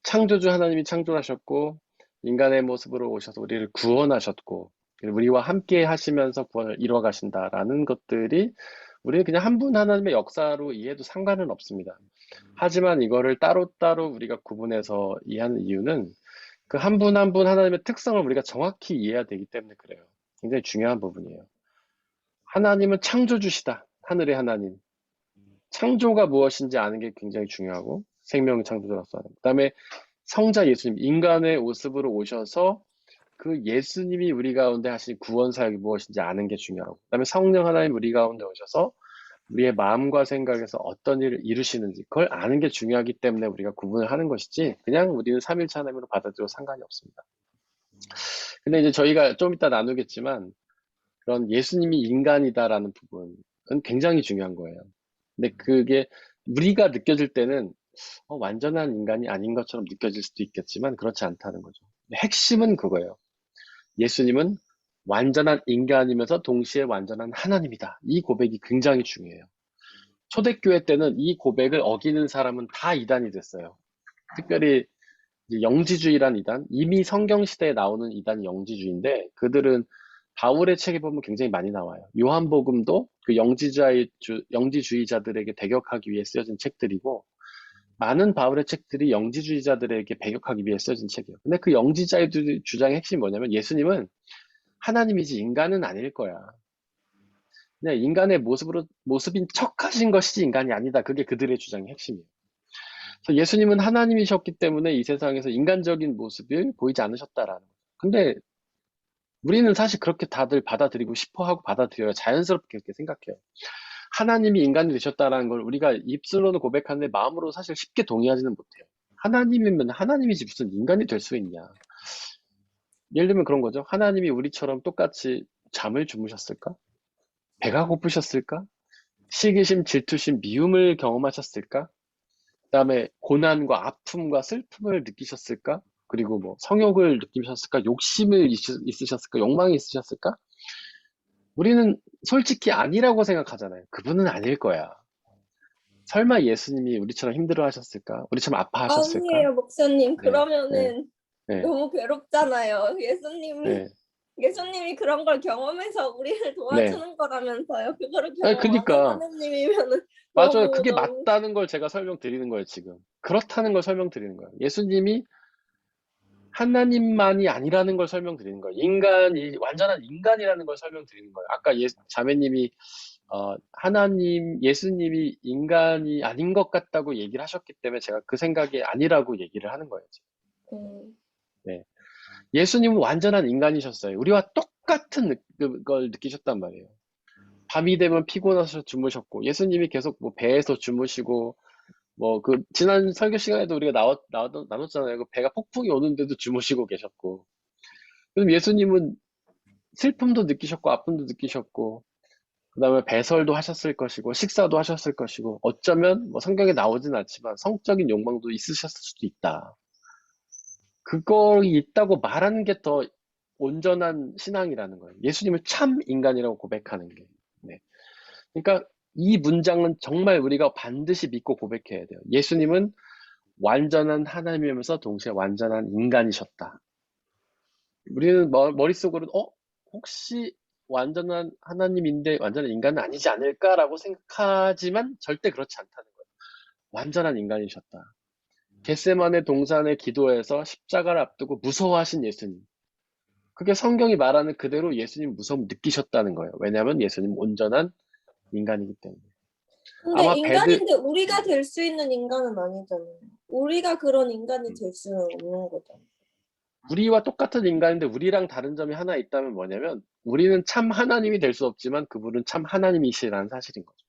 창조주 하나님이 창조하셨고, 인간의 모습으로 오셔서 우리를 구원하셨고, 우리와 함께 하시면서 구원을 이루어 가신다라는 것들이 우리는 그냥 한 분 하나님의 역사로 이해해도 상관은 없습니다. 하지만 이거를 따로따로 우리가 구분해서 이해하는 이유는 그 한 분 한 분 하나님의 특성을 우리가 정확히 이해해야 되기 때문에 그래요. 굉장히 중요한 부분이에요. 하나님은 창조주시다. 하늘의 하나님. 창조가 무엇인지 아는 게 굉장히 중요하고, 생명의 창조주로서. 그다음에 성자 예수님, 인간의 모습으로 오셔서 그 예수님이 우리 가운데 하신 구원 사역이 무엇인지 아는 게 중요하고, 그다음에 성령 하나님 우리 가운데 오셔서 우리의 마음과 생각에서 어떤 일을 이루시는지 그걸 아는 게 중요하기 때문에 우리가 구분을 하는 것이지, 그냥 우리는 삼일체 하나님으로 받아들여도 상관이 없습니다. 근데 이제 저희가 좀 이따 나누겠지만 그런 예수님이 인간이다라는 부분은 굉장히 중요한 거예요. 근데 그게 우리가 느껴질 때는 완전한 인간이 아닌 것처럼 느껴질 수도 있겠지만 그렇지 않다는 거죠. 핵심은 그거예요. 예수님은 완전한 인간이면서 동시에 완전한 하나님이다. 이 고백이 굉장히 중요해요. 초대교회 때는 이 고백을 어기는 사람은 다 이단이 됐어요. 특별히 이제 영지주의란 이단, 이미 성경 시대에 나오는 이단이 영지주의인데 그들은 바울의 책에 보면 굉장히 많이 나와요. 요한복음도 그 영지주의자들에게 대격하기 위해 쓰여진 책들이고 많은 바울의 책들이 영지주의자들에게 배격하기 위해 쓰여진 책이에요. 근데 그 영지주의자들의 주장의 핵심이 뭐냐면 예수님은 하나님이지 인간은 아닐 거야. 그냥 인간의 모습인 척하신 것이지 인간이 아니다. 그게 그들의 주장의 핵심이에요. 그래서 예수님은 하나님이셨기 때문에 이 세상에서 인간적인 모습을 보이지 않으셨다라는 거예요. 근데 우리는 사실 그렇게 다들 받아들이고 싶어 하고 받아들여야 자연스럽게 그렇게 생각해요. 하나님이 인간이 되셨다라는 걸 우리가 입술로는 고백하는데 마음으로 사실 쉽게 동의하지는 못해요. 하나님이면 하나님이지 무슨 인간이 될 수 있냐. 예를 들면 그런 거죠. 하나님이 우리처럼 똑같이 잠을 주무셨을까? 배가 고프셨을까? 시기심, 질투심, 미움을 경험하셨을까? 그다음에 고난과 아픔과 슬픔을 느끼셨을까? 그리고 뭐 성욕을 느끼셨을까? 욕심을 있으셨을까? 욕망이 있으셨을까? 우리는 솔직히 아니라고 생각하잖아요. 그분은 아닐 거야. 설마 예수님이 우리처럼 힘들어 하셨을까? 우리처럼 아파하셨을까? 아니에요, 목사님. 네, 그러면은 네, 너무 괴롭잖아요. 네, 예수님이 그런 걸 경험해서 우리를 네. 도와주는 거라면서요. 그거를 아니, 경험 안 한 그러니까 하느님이면은 맞아요. 너무 그게 너무 맞다는 걸 제가 설명드리는 거예요, 지금. 그렇다는 걸 설명드리는 거예요. 예수님이 하나님만이 아니라는 걸 설명드리는 거예요. 완전한 인간이라는 걸 설명드리는 거예요. 아까 자매님이 예수님이 인간이 아닌 것 같다고 얘기를 하셨기 때문에 제가 그 생각이 아니라고 얘기를 하는 거예요, 지금. 네. 예수님은 완전한 인간이셨어요. 우리와 똑같은 걸 느끼셨단 말이에요. 밤이 되면 피곤하셔서 주무셨고, 예수님이 계속 뭐 배에서 주무시고, 뭐 지난 설교 시간에도 우리가 나눴잖아요. 그 배가 폭풍이 오는데도 주무시고 계셨고. 그럼 예수님은 슬픔도 느끼셨고, 아픔도 느끼셨고, 그 다음에 배설도 하셨을 것이고, 식사도 하셨을 것이고, 어쩌면 뭐 성경에 나오진 않지만 성적인 욕망도 있으셨을 수도 있다. 그거 있다고 말하는 게 더 온전한 신앙이라는 거예요. 예수님을 참 인간이라고 고백하는 게. 네. 그러니까 이 문장은 정말 우리가 반드시 믿고 고백해야 돼요. 예수님은 완전한 하나님이면서 동시에 완전한 인간이셨다. 우리는 머릿속으로 혹시 완전한 하나님인데 완전한 인간은 아니지 않을까라고 생각하지만 절대 그렇지 않다는 거예요. 완전한 인간이셨다. 겟세마네 동산의 기도에서 십자가를 앞두고 무서워하신 예수님. 그게 성경이 말하는 그대로 예수님 무서움 느끼셨다는 거예요. 왜냐하면 예수님 온전한 인간이기 때문에. 근데 아마 인간인데 우리가 될 수 있는 인간은 아니잖아요. 우리가 그런 인간이 될 수는 없는 거잖아요. 우리와 똑같은 인간인데 우리랑 다른 점이 하나 있다면 뭐냐면 우리는 참 하나님이 될 수 없지만 그분은 참 하나님이시라는 사실인 거죠.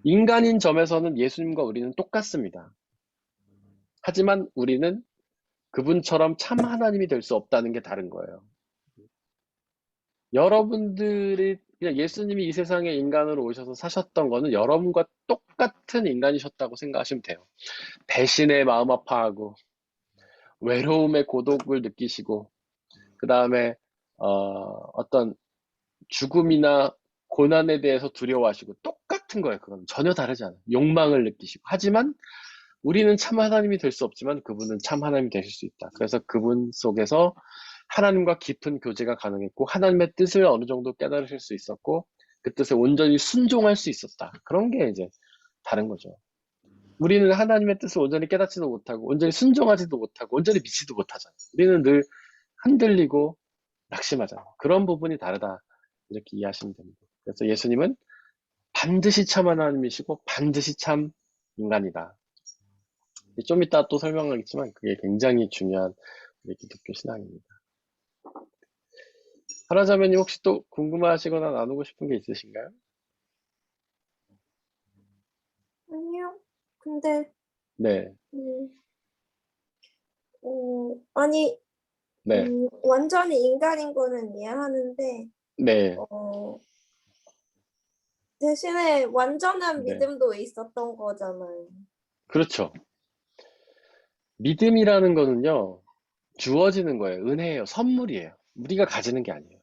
인간인 점에서는 예수님과 우리는 똑같습니다. 하지만 우리는 그분처럼 참 하나님이 될 수 없다는 게 다른 거예요. 여러분들이 그냥 예수님이 이 세상에 인간으로 오셔서 사셨던 거는 여러분과 똑같은 인간이셨다고 생각하시면 돼요. 배신의 마음 아파하고 외로움의 고독을 느끼시고 그 다음에 어떤 죽음이나 고난에 대해서 두려워하시고 똑같은 거예요. 그건 전혀 다르지 않아요. 욕망을 느끼시고 하지만 우리는 참 하나님이 될 수 없지만 그분은 참 하나님이 되실 수 있다. 그래서 그분 속에서 하나님과 깊은 교제가 가능했고 하나님의 뜻을 어느 정도 깨달으실 수 있었고 그 뜻에 온전히 순종할 수 있었다. 그런 게 이제 다른 거죠. 우리는 하나님의 뜻을 온전히 깨닫지도 못하고 온전히 순종하지도 못하고 온전히 믿지도 못하잖아요. 우리는 늘 흔들리고 낙심하잖아요. 그런 부분이 다르다. 이렇게 이해하시면 됩니다. 그래서 예수님은 반드시 참 하나님이시고 반드시 참 인간이다. 좀 이따 또 설명하겠지만 그게 굉장히 중요한 우리 기독교 신앙입니다. 하나자매님 혹시 또 궁금하시거나 나누고 싶은 게 있으신가요? 아니요. 근데 네, 아니 네, 완전히 인간인 거는 이해하는데 네, 대신에 완전한 네. 믿음도 있었던 거잖아요. 그렇죠. 믿음이라는 거는요, 주어지는 거예요. 은혜예요. 선물이에요. 우리가 가지는 게 아니에요.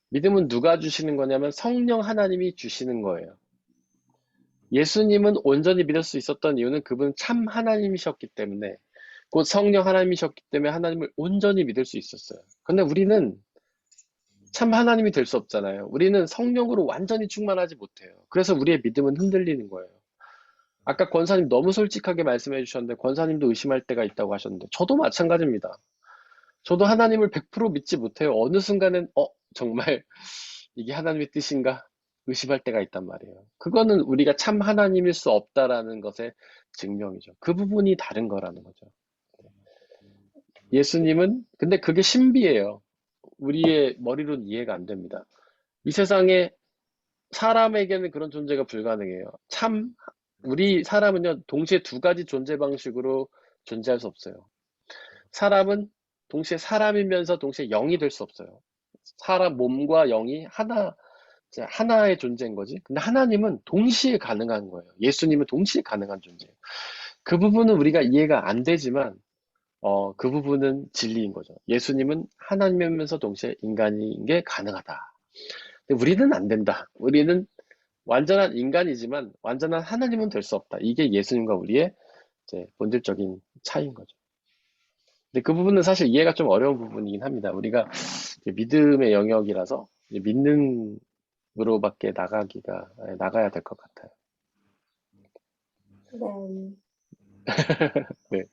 믿음은 누가 주시는 거냐면 성령 하나님이 주시는 거예요. 예수님은 온전히 믿을 수 있었던 이유는 그분은 참 하나님이셨기 때문에, 곧 성령 하나님이셨기 때문에 하나님을 온전히 믿을 수 있었어요. 근데 우리는 참 하나님이 될 수 없잖아요. 우리는 성령으로 완전히 충만하지 못해요. 그래서 우리의 믿음은 흔들리는 거예요. 아까 권사님 너무 솔직하게 말씀해 주셨는데, 권사님도 의심할 때가 있다고 하셨는데, 저도 마찬가지입니다. 저도 하나님을 100% 믿지 못해요. 어느 순간엔, 정말 이게 하나님의 뜻인가? 의심할 때가 있단 말이에요. 그거는 우리가 참 하나님일 수 없다라는 것의 증명이죠. 그 부분이 다른 거라는 거죠. 예수님은, 근데 그게 신비예요. 우리의 머리로는 이해가 안 됩니다. 이 세상에 사람에게는 그런 존재가 불가능해요. 우리 사람은요, 동시에 두 가지 존재 방식으로 존재할 수 없어요. 사람은 동시에 사람이면서 동시에 영이 될 수 없어요. 사람 몸과 영이 하나의 존재인 거지. 근데 하나님은 동시에 가능한 거예요. 예수님은 동시에 가능한 존재예요. 그 부분은 우리가 이해가 안 되지만, 그 부분은 진리인 거죠. 예수님은 하나님이면서 동시에 인간인 게 가능하다. 근데 우리는 안 된다. 우리는 완전한 인간이지만 완전한 하나님은 될 수 없다. 이게 예수님과 우리의 이제 본질적인 차이인 거죠. 근데 그 부분은 사실 이해가 좀 어려운 부분이긴 합니다. 우리가 믿음의 영역이라서 믿는으로밖에 나가야 될 것 같아요. 네. 네.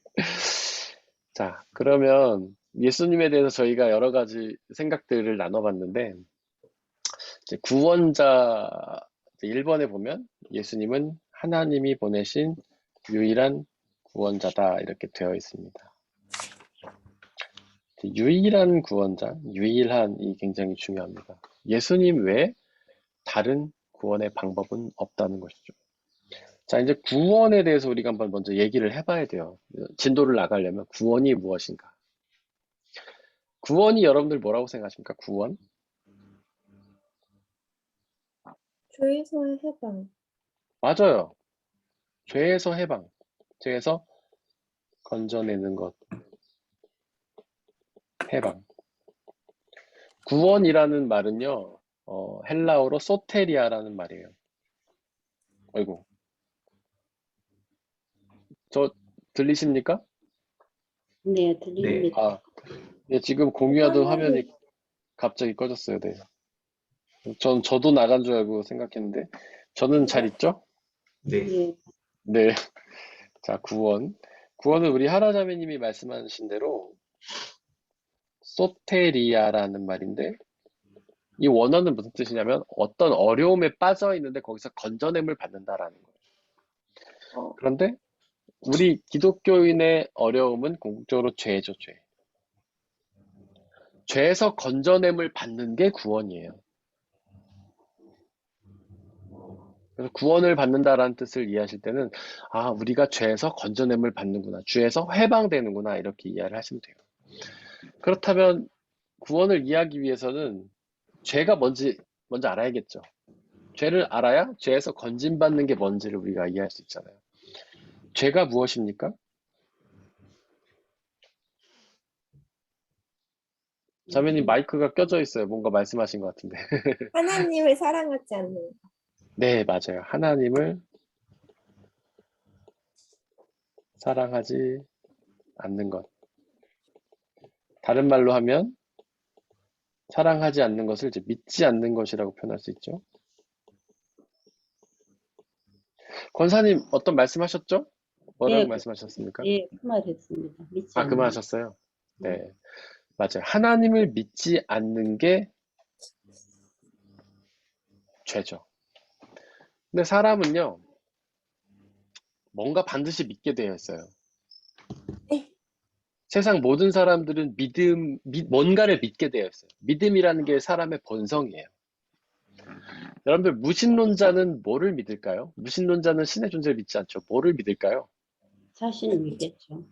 자, 그러면 예수님에 대해서 저희가 여러 가지 생각들을 나눠봤는데, 이제 구원자 1번에 보면 예수님은 하나님이 보내신 유일한 구원자다 이렇게 되어 있습니다. 유일한 구원자, 유일한이 굉장히 중요합니다. 예수님 외에 다른 구원의 방법은 없다는 것이죠. 자, 이제 구원에 대해서 우리가 한번 먼저 얘기를 해봐야 돼요. 진도를 나가려면 구원이 무엇인가? 구원이 여러분들 뭐라고 생각하십니까? 구원? 죄에서의 해방. 맞아요. 죄에서 해방, 죄에서 건져내는 것, 해방. 구원이라는 말은요, 헬라어로 소테리아라는 말이에요. 어이구, 저 들리십니까? 네, 네. 들립니다. 네, 지금 공유하던 화면이 갑자기 꺼졌어요. 네. 저도 나간 줄 알고 생각했는데, 저는 잘 있죠? 네. 예. 네. 자, 구원. 구원은 우리 하라자매님이 말씀하신 대로 소테리아라는 말인데, 이 원어는 무슨 뜻이냐면 어떤 어려움에 빠져 있는데 거기서 건져냄을 받는다라는 거예요. 그런데 우리 기독교인의 어려움은 궁극적으로 죄죠, 죄. 죄에서 건져냄을 받는 게 구원이에요. 그래서 구원을 받는다라는 뜻을 이해하실 때는, 우리가 죄에서 건져냄을 받는구나, 죄에서 해방되는구나, 이렇게 이해를 하시면 돼요. 그렇다면 구원을 이해하기 위해서는 죄가 뭔지 먼저 알아야겠죠. 죄를 알아야 죄에서 건진받는 게 뭔지를 우리가 이해할 수 있잖아요. 죄가 무엇입니까? 자매님 마이크가 껴져 있어요. 뭔가 말씀하신 것 같은데. 하나님을 사랑하지 않는 것. 네, 맞아요. 하나님을 사랑하지 않는 것. 다른 말로 하면 사랑하지 않는 것을 이제 믿지 않는 것이라고 표현할 수 있죠. 권사님 어떤 말씀하셨죠? 뭐라고 예, 말씀하셨습니까? 예, 그 말 했습니다. 믿지 그 않는 말 하셨어요? 네, 맞아요. 하나님을 믿지 않는 게 죄죠. 근데 사람은요, 뭔가 반드시 믿게 되어 있어요. 네. 세상 모든 사람들은 뭔가를 믿게 되어 있어요. 믿음이라는 게 사람의 본성이에요. 여러분들, 무신론자는 뭐를 믿을까요? 무신론자는 신의 존재를 믿지 않죠. 뭐를 믿을까요? 자신을 믿겠죠.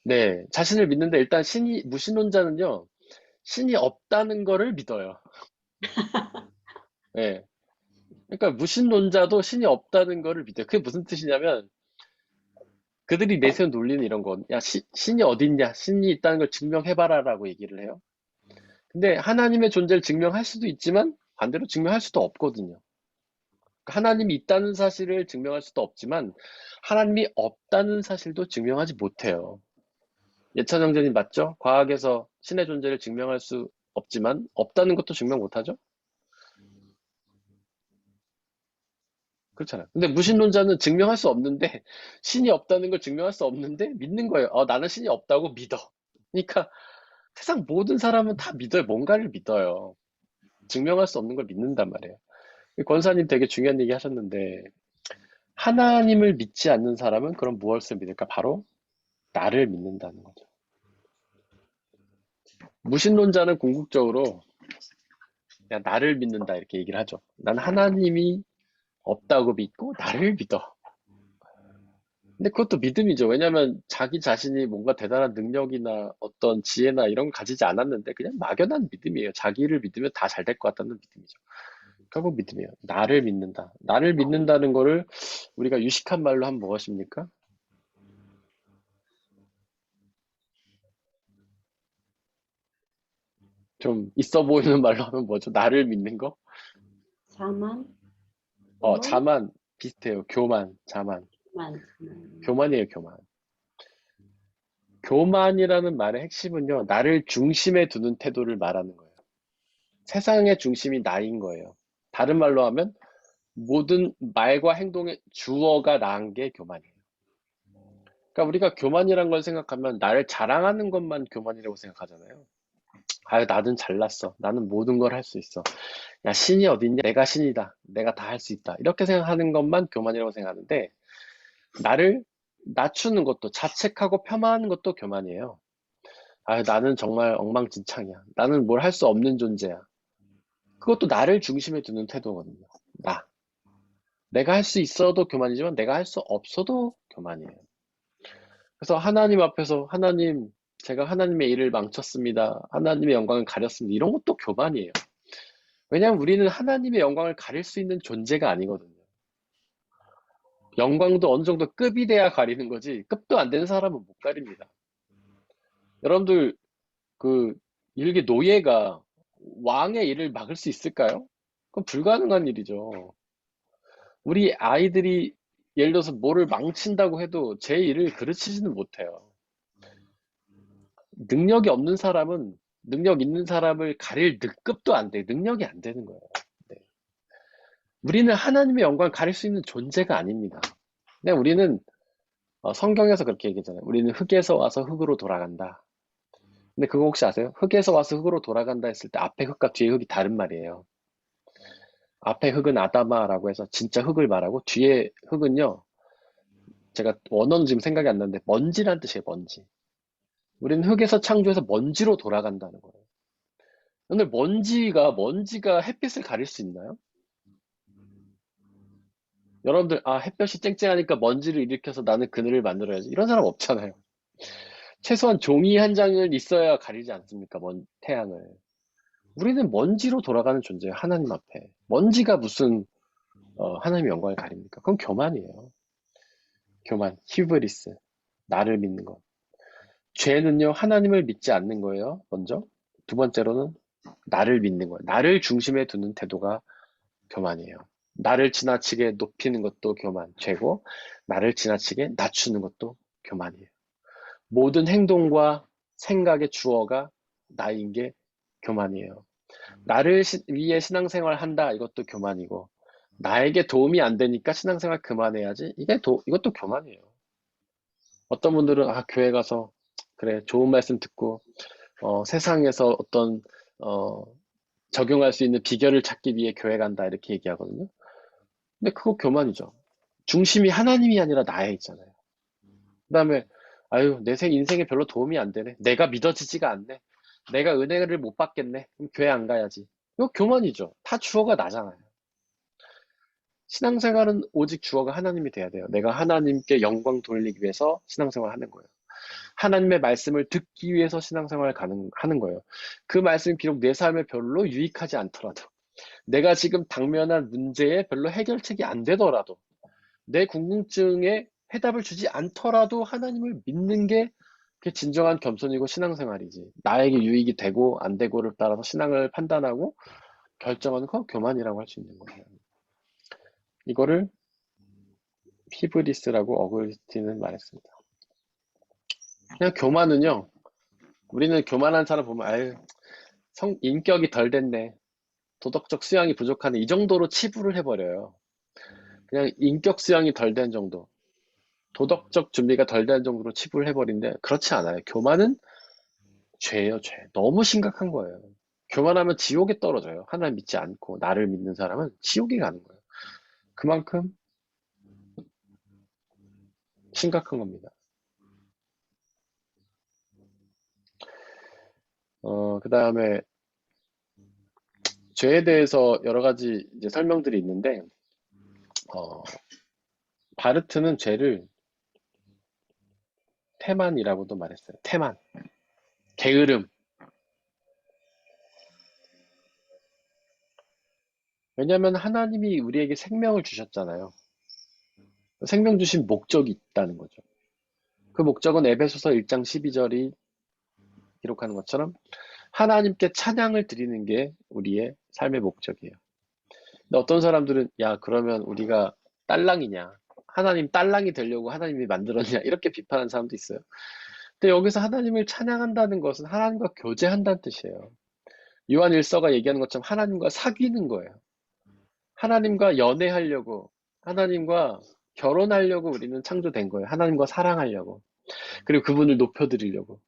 네, 자신을 믿는데 일단 무신론자는요, 신이 없다는 거를 믿어요. 네. 그러니까 무신론자도 신이 없다는 거를 믿어요. 그게 무슨 뜻이냐면, 그들이 내세운 논리는 이런 거. 야, 신이 어딨냐? 신이 있다는 걸 증명해봐라라고 얘기를 해요. 근데 하나님의 존재를 증명할 수도 있지만 반대로 증명할 수도 없거든요. 하나님이 있다는 사실을 증명할 수도 없지만 하나님이 없다는 사실도 증명하지 못해요. 예찬 형제님 맞죠? 과학에서 신의 존재를 증명할 수 없지만 없다는 것도 증명 못하죠? 그렇잖아요. 근데 무신론자는 증명할 수 없는데 신이 없다는 걸 증명할 수 없는데 믿는 거예요. 나는 신이 없다고 믿어. 그러니까 세상 모든 사람은 다 믿어요. 뭔가를 믿어요. 증명할 수 없는 걸 믿는단 말이에요. 권사님 되게 중요한 얘기 하셨는데 하나님을 믿지 않는 사람은 그럼 무엇을 믿을까? 바로 나를 믿는다는 거죠. 무신론자는 궁극적으로 그냥 나를 믿는다 이렇게 얘기를 하죠. 난 하나님이 없다고 믿고 나를 믿어. 근데 그것도 믿음이죠. 왜냐하면 자기 자신이 뭔가 대단한 능력이나 어떤 지혜나 이런 걸 가지지 않았는데 그냥 막연한 믿음이에요. 자기를 믿으면 다 잘 될 것 같다는 믿음이죠. 결국 믿음이에요. 나를 믿는다. 나를 믿는다는 거를 우리가 유식한 말로 하면 무엇입니까? 좀 있어 보이는 말로 하면 뭐죠? 나를 믿는 거? 자만? 자만 비슷해요. 교만, 자만. 자만. 교만이에요, 교만. 교만이라는 말의 핵심은요, 나를 중심에 두는 태도를 말하는 거예요. 세상의 중심이 나인 거예요. 다른 말로 하면 모든 말과 행동의 주어가 나인 게 교만이에요. 그러니까 우리가 교만이란 걸 생각하면 나를 자랑하는 것만 교만이라고 생각하잖아요. 나는 잘났어. 나는 모든 걸 할 수 있어. 야, 신이 어딨냐? 내가 신이다. 내가 다 할 수 있다. 이렇게 생각하는 것만 교만이라고 생각하는데 나를 낮추는 것도 자책하고 폄하하는 것도 교만이에요. 나는 정말 엉망진창이야. 나는 뭘 할 수 없는 존재야. 그것도 나를 중심에 두는 태도거든요. 내가 할 수 있어도 교만이지만 내가 할 수 없어도 교만이에요. 그래서 하나님 앞에서 하나님, 제가 하나님의 일을 망쳤습니다. 하나님의 영광을 가렸습니다. 이런 것도 교만이에요. 왜냐하면 우리는 하나님의 영광을 가릴 수 있는 존재가 아니거든요. 영광도 어느 정도 급이 돼야 가리는 거지 급도 안 되는 사람은 못 가립니다. 여러분들 일개 노예가 왕의 일을 막을 수 있을까요? 그건 불가능한 일이죠. 우리 아이들이 예를 들어서 뭐를 망친다고 해도 제 일을 그르치지는 못해요. 능력이 없는 사람은 능력 있는 사람을 가릴 급도 안 돼. 능력이 안 되는 거예요. 네. 우리는 하나님의 영광을 가릴 수 있는 존재가 아닙니다. 근데 우리는 성경에서 그렇게 얘기하잖아요. 우리는 흙에서 와서 흙으로 돌아간다. 근데 그거 혹시 아세요? 흙에서 와서 흙으로 돌아간다 했을 때 앞에 흙과 뒤에 흙이 다른 말이에요. 앞에 흙은 아다마라고 해서 진짜 흙을 말하고 뒤에 흙은요. 제가 원어는 지금 생각이 안 나는데 먼지란 뜻이에요. 먼지. 우리는 흙에서 창조해서 먼지로 돌아간다는 거예요. 근데 먼지가 햇빛을 가릴 수 있나요? 여러분들 햇볕이 쨍쨍하니까 먼지를 일으켜서 나는 그늘을 만들어야지. 이런 사람 없잖아요. 최소한 종이 한 장은 있어야 가리지 않습니까? 태양을. 우리는 먼지로 돌아가는 존재예요. 하나님 앞에. 먼지가 무슨 하나님의 영광을 가립니까? 그건 교만이에요. 교만, 히브리스, 나를 믿는 것. 죄는요, 하나님을 믿지 않는 거예요. 먼저. 두 번째로는 나를 믿는 거예요. 나를 중심에 두는 태도가 교만이에요. 나를 지나치게 높이는 것도 교만, 죄고 나를 지나치게 낮추는 것도 교만이에요. 모든 행동과 생각의 주어가 나인 게 교만이에요. 나를 위해 신앙생활 한다, 이것도 교만이고 나에게 도움이 안 되니까 신앙생활 그만해야지, 이것도 교만이에요. 어떤 분들은 교회 가서 그래 좋은 말씀 듣고 세상에서 어떤 적용할 수 있는 비결을 찾기 위해 교회 간다 이렇게 얘기하거든요. 근데 그거 교만이죠. 중심이 하나님이 아니라 나에 있잖아요. 그 다음에 내 인생에 별로 도움이 안 되네. 내가 믿어지지가 않네. 내가 은혜를 못 받겠네. 그럼 교회 안 가야지. 이거 교만이죠. 다 주어가 나잖아요. 신앙생활은 오직 주어가 하나님이 돼야 돼요. 내가 하나님께 영광 돌리기 위해서 신앙생활 하는 거예요. 하나님의 말씀을 듣기 위해서 신앙생활을 하는 거예요. 그 말씀이 비록 내 삶에 별로 유익하지 않더라도, 내가 지금 당면한 문제에 별로 해결책이 안 되더라도, 내 궁금증에 해답을 주지 않더라도 하나님을 믿는 게 그게 진정한 겸손이고 신앙생활이지. 나에게 유익이 되고 안 되고를 따라서 신앙을 판단하고 결정하는 건 교만이라고 할 수 있는 거예요. 이거를 히브리스라고 어거스틴은 말했습니다. 그냥 교만은요, 우리는 교만한 사람 보면 아유 인격이 덜 됐네, 도덕적 수양이 부족하네, 이 정도로 치부를 해버려요. 그냥 인격 수양이 덜 된 정도, 도덕적 준비가 덜 된 정도로 치부를 해버린데, 그렇지 않아요. 교만은 죄예요, 죄. 너무 심각한 거예요. 교만하면 지옥에 떨어져요. 하나님 믿지 않고 나를 믿는 사람은 지옥에 가는 거예요. 그만큼 심각한 겁니다. 그 다음에 죄에 대해서 여러 가지 이제 설명들이 있는데, 바르트는 죄를 태만이라고도 말했어요. 태만, 게으름. 왜냐하면 하나님이 우리에게 생명을 주셨잖아요. 생명 주신 목적이 있다는 거죠. 그 목적은 에베소서 1장 12절이 기록하는 것처럼 하나님께 찬양을 드리는 게 우리의 삶의 목적이에요. 근데 어떤 사람들은 야, 그러면 우리가 딸랑이냐, 하나님 딸랑이 되려고 하나님이 만들었냐, 이렇게 비판하는 사람도 있어요. 근데 여기서 하나님을 찬양한다는 것은 하나님과 교제한다는 뜻이에요. 요한 1서가 얘기하는 것처럼 하나님과 사귀는 거예요. 하나님과 연애하려고, 하나님과 결혼하려고 우리는 창조된 거예요. 하나님과 사랑하려고, 그리고 그분을 높여드리려고.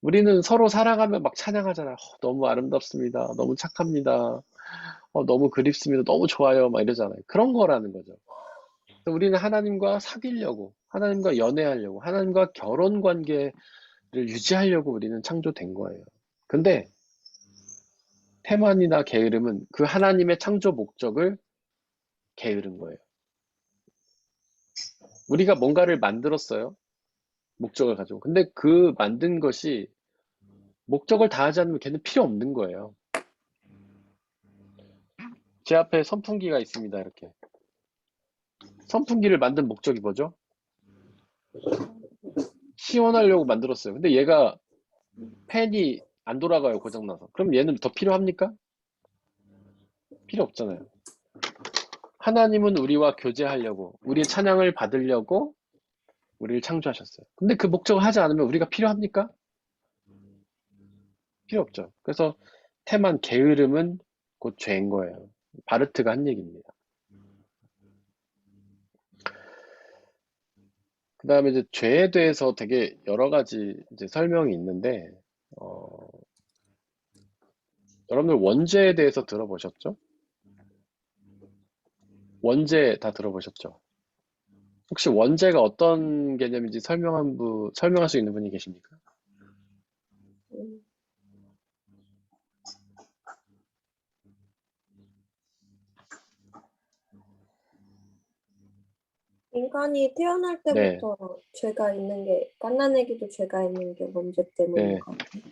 우리는 서로 살아가면 막 찬양하잖아요. 너무 아름답습니다, 너무 착합니다, 너무 그립습니다, 너무 좋아요, 막 이러잖아요. 그런 거라는 거죠. 우리는 하나님과 사귀려고, 하나님과 연애하려고, 하나님과 결혼 관계를 유지하려고 우리는 창조된 거예요. 근데 태만이나 게으름은 그 하나님의 창조 목적을 게으른 거예요. 우리가 뭔가를 만들었어요. 목적을 가지고. 근데 그 만든 것이 목적을 다하지 않으면 걔는 필요 없는 거예요. 제 앞에 선풍기가 있습니다. 이렇게. 선풍기를 만든 목적이 뭐죠? 시원하려고 만들었어요. 근데 얘가 팬이 안 돌아가요, 고장나서. 그럼 얘는 더 필요합니까? 필요 없잖아요. 하나님은 우리와 교제하려고, 우리의 찬양을 받으려고 우리를 창조하셨어요. 근데 그 목적을 하지 않으면 우리가 필요합니까? 필요 없죠. 그래서 태만, 게으름은 곧 죄인 거예요. 바르트가 한 얘기입니다. 그 다음에 이제 죄에 대해서 되게 여러 가지 이제 설명이 있는데, 여러분들 원죄에 대해서 들어보셨죠? 원죄 다 들어보셨죠? 혹시 원죄가 어떤 개념인지 설명할 수 있는 분이 계십니까? 인간이 태어날 때부터 죄가 있는 게, 갓난아기도 죄가 있는 게 원죄 때문인 네. 것 같아요.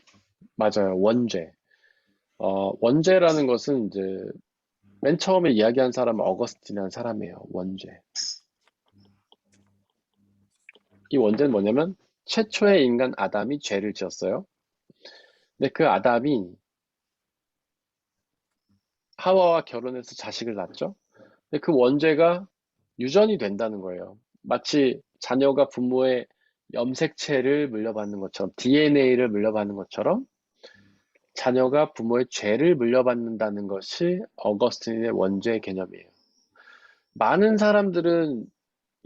맞아요. 원죄. 원죄라는 것은 이제 맨 처음에 이야기한 사람은 어거스틴이라는 사람이에요. 원죄. 이 원죄는 뭐냐면 최초의 인간 아담이 죄를 지었어요. 근데 그 아담이 하와와 결혼해서 자식을 낳죠. 근데 그 원죄가 유전이 된다는 거예요. 마치 자녀가 부모의 염색체를 물려받는 것처럼, DNA를 물려받는 것처럼 자녀가 부모의 죄를 물려받는다는 것이 어거스틴의 원죄 개념이에요. 많은 사람들은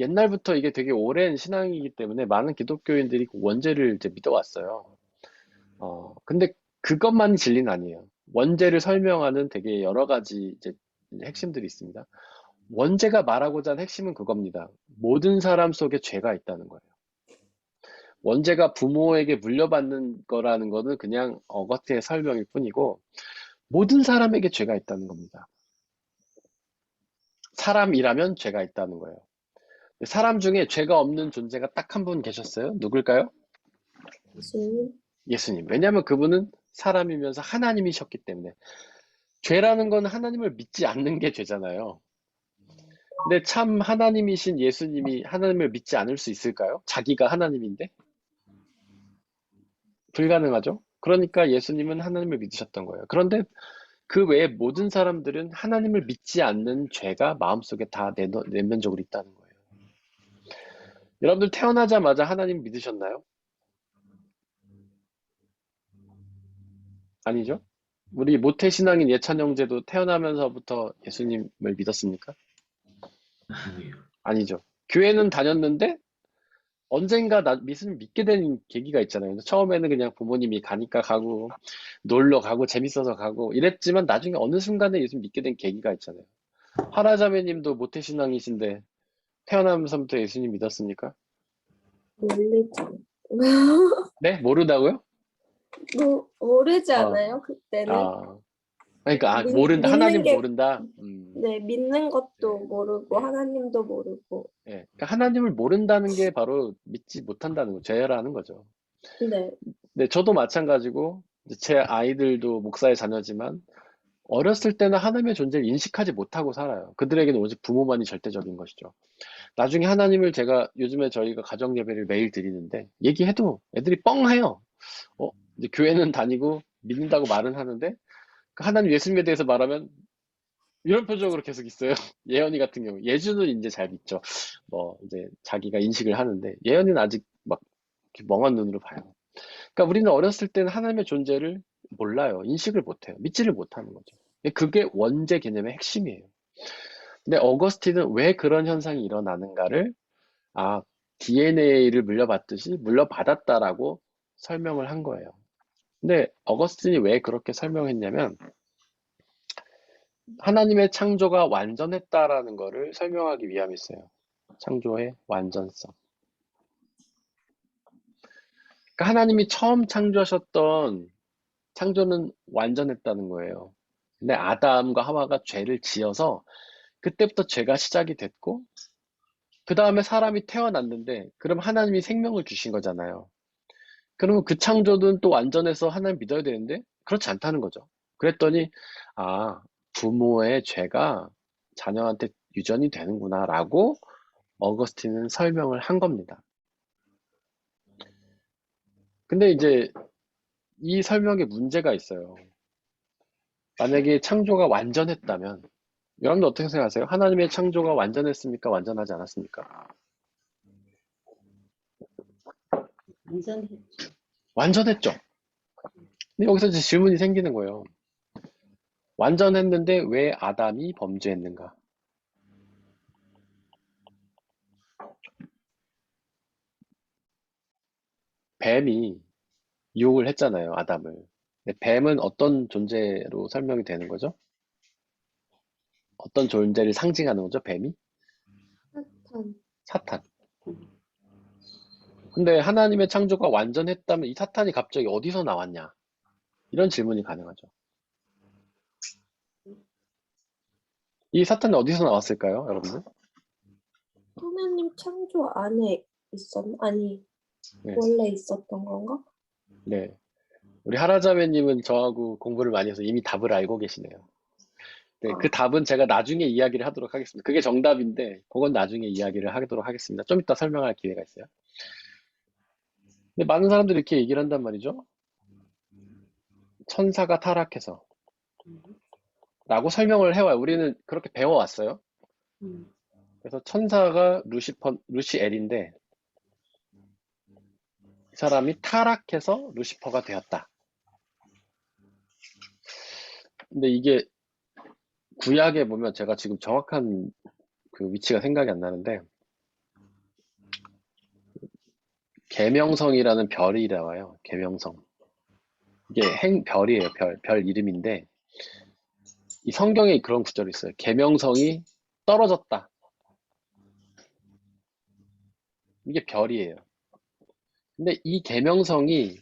옛날부터 이게 되게 오랜 신앙이기 때문에 많은 기독교인들이 그 원죄를 이제 믿어왔어요. 근데 그것만이 진리는 아니에요. 원죄를 설명하는 되게 여러 가지 이제 핵심들이 있습니다. 원죄가 말하고자 하는 핵심은 그겁니다. 모든 사람 속에 죄가 있다는 거예요. 원죄가 부모에게 물려받는 거라는 거는 그냥 어거트의 설명일 뿐이고, 모든 사람에게 죄가 있다는 겁니다. 사람이라면 죄가 있다는 거예요. 사람 중에 죄가 없는 존재가 딱 한 분 계셨어요. 누굴까요? 예수님. 예수님. 왜냐하면 그분은 사람이면서 하나님이셨기 때문에. 죄라는 건 하나님을 믿지 않는 게 죄잖아요. 근데 참 하나님이신 예수님이 하나님을 믿지 않을 수 있을까요? 자기가 하나님인데? 불가능하죠. 그러니까 예수님은 하나님을 믿으셨던 거예요. 그런데 그 외에 모든 사람들은 하나님을 믿지 않는 죄가 마음속에 다 내면적으로 있다는 거예요. 여러분들 태어나자마자 하나님 믿으셨나요? 아니죠? 우리 모태신앙인 예찬 형제도 태어나면서부터 예수님을 믿었습니까? 아니에요. 아니죠. 교회는 다녔는데 언젠가 예수님 믿게 된 계기가 있잖아요. 처음에는 그냥 부모님이 가니까 가고 놀러 가고 재밌어서 가고 이랬지만 나중에 어느 순간에 예수님 믿게 된 계기가 있잖아요. 하라자매님도 모태신앙이신데 태어나면서부터 예수님 믿었습니까? 모르죠. 네? 모르다고요? 모르지 아, 않아요? 그때는 아, 그러니까 믿- 모른다. 믿는 하나님 게- 모른다. 네, 믿는 것도 모르고 네. 하나님도 모르고. 예, 그러니까 하나님을 모른다는 게 바로 믿지 못한다는 거, 죄라는 거죠. 네, 네, 저도 마찬가지고 이제 제 아이들도 목사의 자녀지만 어렸을 때는 하나님의 존재를 인식하지 못하고 살아요. 그들에게는 오직 부모만이 절대적인 것이죠. 나중에 하나님을 제가 요즘에 저희가 가정 예배를 매일 드리는데 얘기해도 애들이 뻥해요. 이제 교회는 다니고 믿는다고 말은 하는데 그 하나님 예수님에 대해서 말하면 이런 표정으로 계속 있어요. 예언이 같은 경우. 예주는 이제 잘 믿죠. 뭐 이제 자기가 인식을 하는데 예언이는 아직 막 이렇게 멍한 눈으로 봐요. 그러니까 우리는 어렸을 때는 하나님의 존재를 몰라요. 인식을 못해요. 믿지를 못하는 거죠. 그게 원죄 개념의 핵심이에요. 근데 어거스틴은 왜 그런 현상이 일어나는가를 DNA를 물려받듯이 물려받았다라고 설명을 한 거예요. 근데 어거스틴이 왜 그렇게 설명했냐면 하나님의 창조가 완전했다라는 거를 설명하기 위함이었어요. 창조의 완전성. 그러니까 하나님이 처음 창조하셨던 창조는 완전했다는 거예요. 근데 아담과 하와가 죄를 지어서 그때부터 죄가 시작이 됐고 그 다음에 사람이 태어났는데 그럼 하나님이 생명을 주신 거잖아요. 그러면 그 창조는 또 완전해서 하나님 믿어야 되는데 그렇지 않다는 거죠. 그랬더니 부모의 죄가 자녀한테 유전이 되는구나라고 어거스틴은 설명을 한 겁니다. 근데 이제 이 설명에 문제가 있어요. 만약에 창조가 완전했다면 여러분들 어떻게 생각하세요? 하나님의 창조가 완전했습니까? 완전하지 않았습니까? 완전 완전했죠. 근데 여기서 이제 질문이 생기는 거예요. 완전했는데 왜 아담이 범죄했는가? 뱀이 유혹을 했잖아요, 아담을. 근데 뱀은 어떤 존재로 설명이 되는 거죠? 어떤 존재를 상징하는 거죠, 뱀이? 사탄. 사탄. 근데 하나님의 창조가 완전했다면 이 사탄이 갑자기 어디서 나왔냐? 이런 질문이 가능하죠. 이 사탄이 어디서 나왔을까요, 여러분들? 하나님 창조 안에 아니, 네. 원래 있었던 건가? 네. 우리 하라자매님은 저하고 공부를 많이 해서 이미 답을 알고 계시네요. 네, 그 답은 제가 나중에 이야기를 하도록 하겠습니다. 그게 정답인데, 그건 나중에 이야기를 하도록 하겠습니다. 좀 이따 설명할 기회가 있어요. 근데 많은 사람들이 이렇게 얘기를 한단 말이죠. 천사가 타락해서. 라고 설명을 해와요. 우리는 그렇게 배워왔어요. 그래서 천사가 루시엘인데, 이 사람이 타락해서 루시퍼가 되었다. 근데 이게 구약에 보면 제가 지금 정확한 그 위치가 생각이 안 나는데, 계명성이라는 별이 나와요. 계명성. 이게 별이에요. 별 이름인데, 이 성경에 그런 구절이 있어요. 계명성이 떨어졌다. 이게 별이에요. 근데 이 계명성이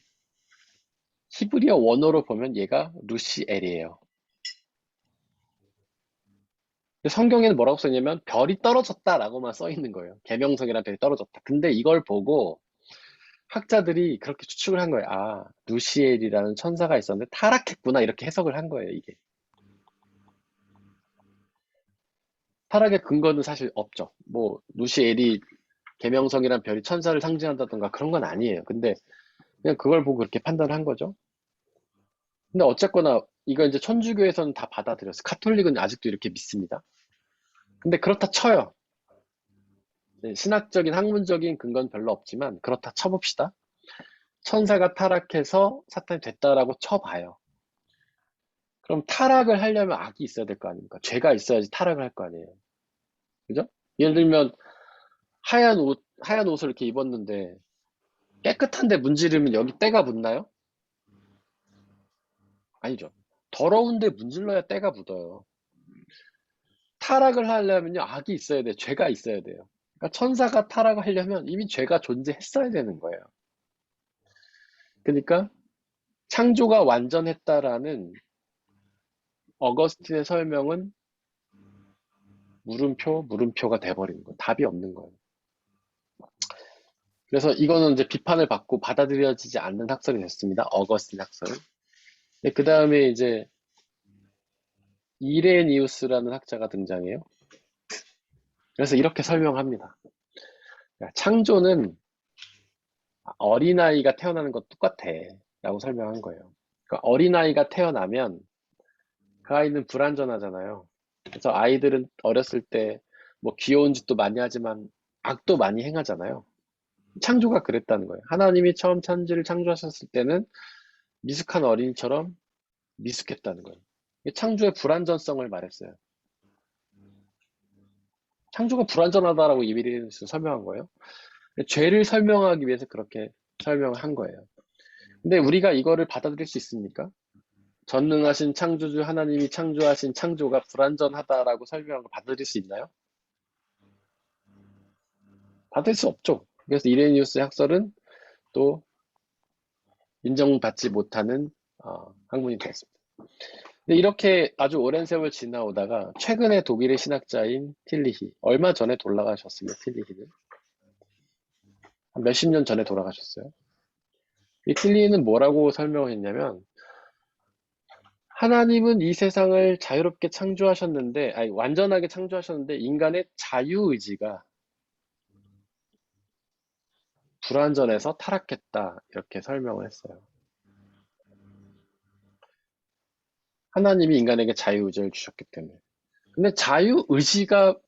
히브리어 원어로 보면 얘가 루시엘이에요. 성경에는 뭐라고 써있냐면 별이 떨어졌다라고만 써 있는 거예요. 계명성이란 별이 떨어졌다. 근데 이걸 보고 학자들이 그렇게 추측을 한 거예요. 루시엘이라는 천사가 있었는데 타락했구나 이렇게 해석을 한 거예요. 이게 타락의 근거는 사실 없죠. 뭐 누시엘이 계명성이란 별이 천사를 상징한다던가 그런 건 아니에요. 근데 그냥 그걸 보고 그렇게 판단한 거죠. 근데 어쨌거나 이거 이제 천주교에서는 다 받아들였어요. 카톨릭은 아직도 이렇게 믿습니다. 근데 그렇다 쳐요. 네, 신학적인 학문적인 근거는 별로 없지만 그렇다 쳐봅시다. 천사가 타락해서 사탄이 됐다라고 쳐봐요. 그럼 타락을 하려면 악이 있어야 될 거 아닙니까? 죄가 있어야지 타락을 할 거 아니에요. 그죠? 예를 들면 하얀 옷을 이렇게 입었는데 깨끗한데 문지르면 여기 때가 묻나요? 아니죠. 더러운데 문질러야 때가 묻어요. 타락을 하려면요, 악이 있어야 돼요. 죄가 있어야 돼요. 그러니까 천사가 타락을 하려면 이미 죄가 존재했어야 되는 거예요. 그러니까 창조가 완전했다라는 어거스틴의 설명은 물음표가 돼버리는 거예요. 답이 없는 거예요. 그래서 이거는 이제 비판을 받고 받아들여지지 않는 학설이 됐습니다. 어거스틴 학설. 그 다음에 이제 이레니우스라는 학자가 등장해요. 그래서 이렇게 설명합니다. 창조는 어린아이가 태어나는 것 똑같아 라고 설명한 거예요. 그러니까 어린아이가 태어나면 그 아이는 불완전하잖아요. 그래서 아이들은 어렸을 때 뭐 귀여운 짓도 많이 하지만 악도 많이 행하잖아요. 창조가 그랬다는 거예요. 하나님이 처음 천지를 창조하셨을 때는 미숙한 어린이처럼 미숙했다는 거예요. 창조의 불완전성을 말했어요. 창조가 불완전하다라고 이비리누스는 설명한 거예요. 죄를 설명하기 위해서 그렇게 설명을 한 거예요. 근데 우리가 이거를 받아들일 수 있습니까? 전능하신 창조주 하나님이 창조하신 창조가 불완전하다라고 설명한 걸 받아들일 수 있나요? 받을 수 없죠. 그래서 이레니우스의 학설은 또 인정받지 못하는 학문이 되었습니다. 근데 이렇게 아주 오랜 세월 지나오다가 최근에 독일의 신학자인 틸리히, 얼마 전에 돌아가셨습니다. 틸리히는 한 몇십 년 전에 돌아가셨어요. 이 틸리히는 뭐라고 설명했냐면, 하나님은 이 세상을 자유롭게 창조하셨는데, 아니 완전하게 창조하셨는데 인간의 자유의지가 불완전해서 타락했다, 이렇게 설명을 했어요. 하나님이 인간에게 자유의지를 주셨기 때문에. 근데 자유의지가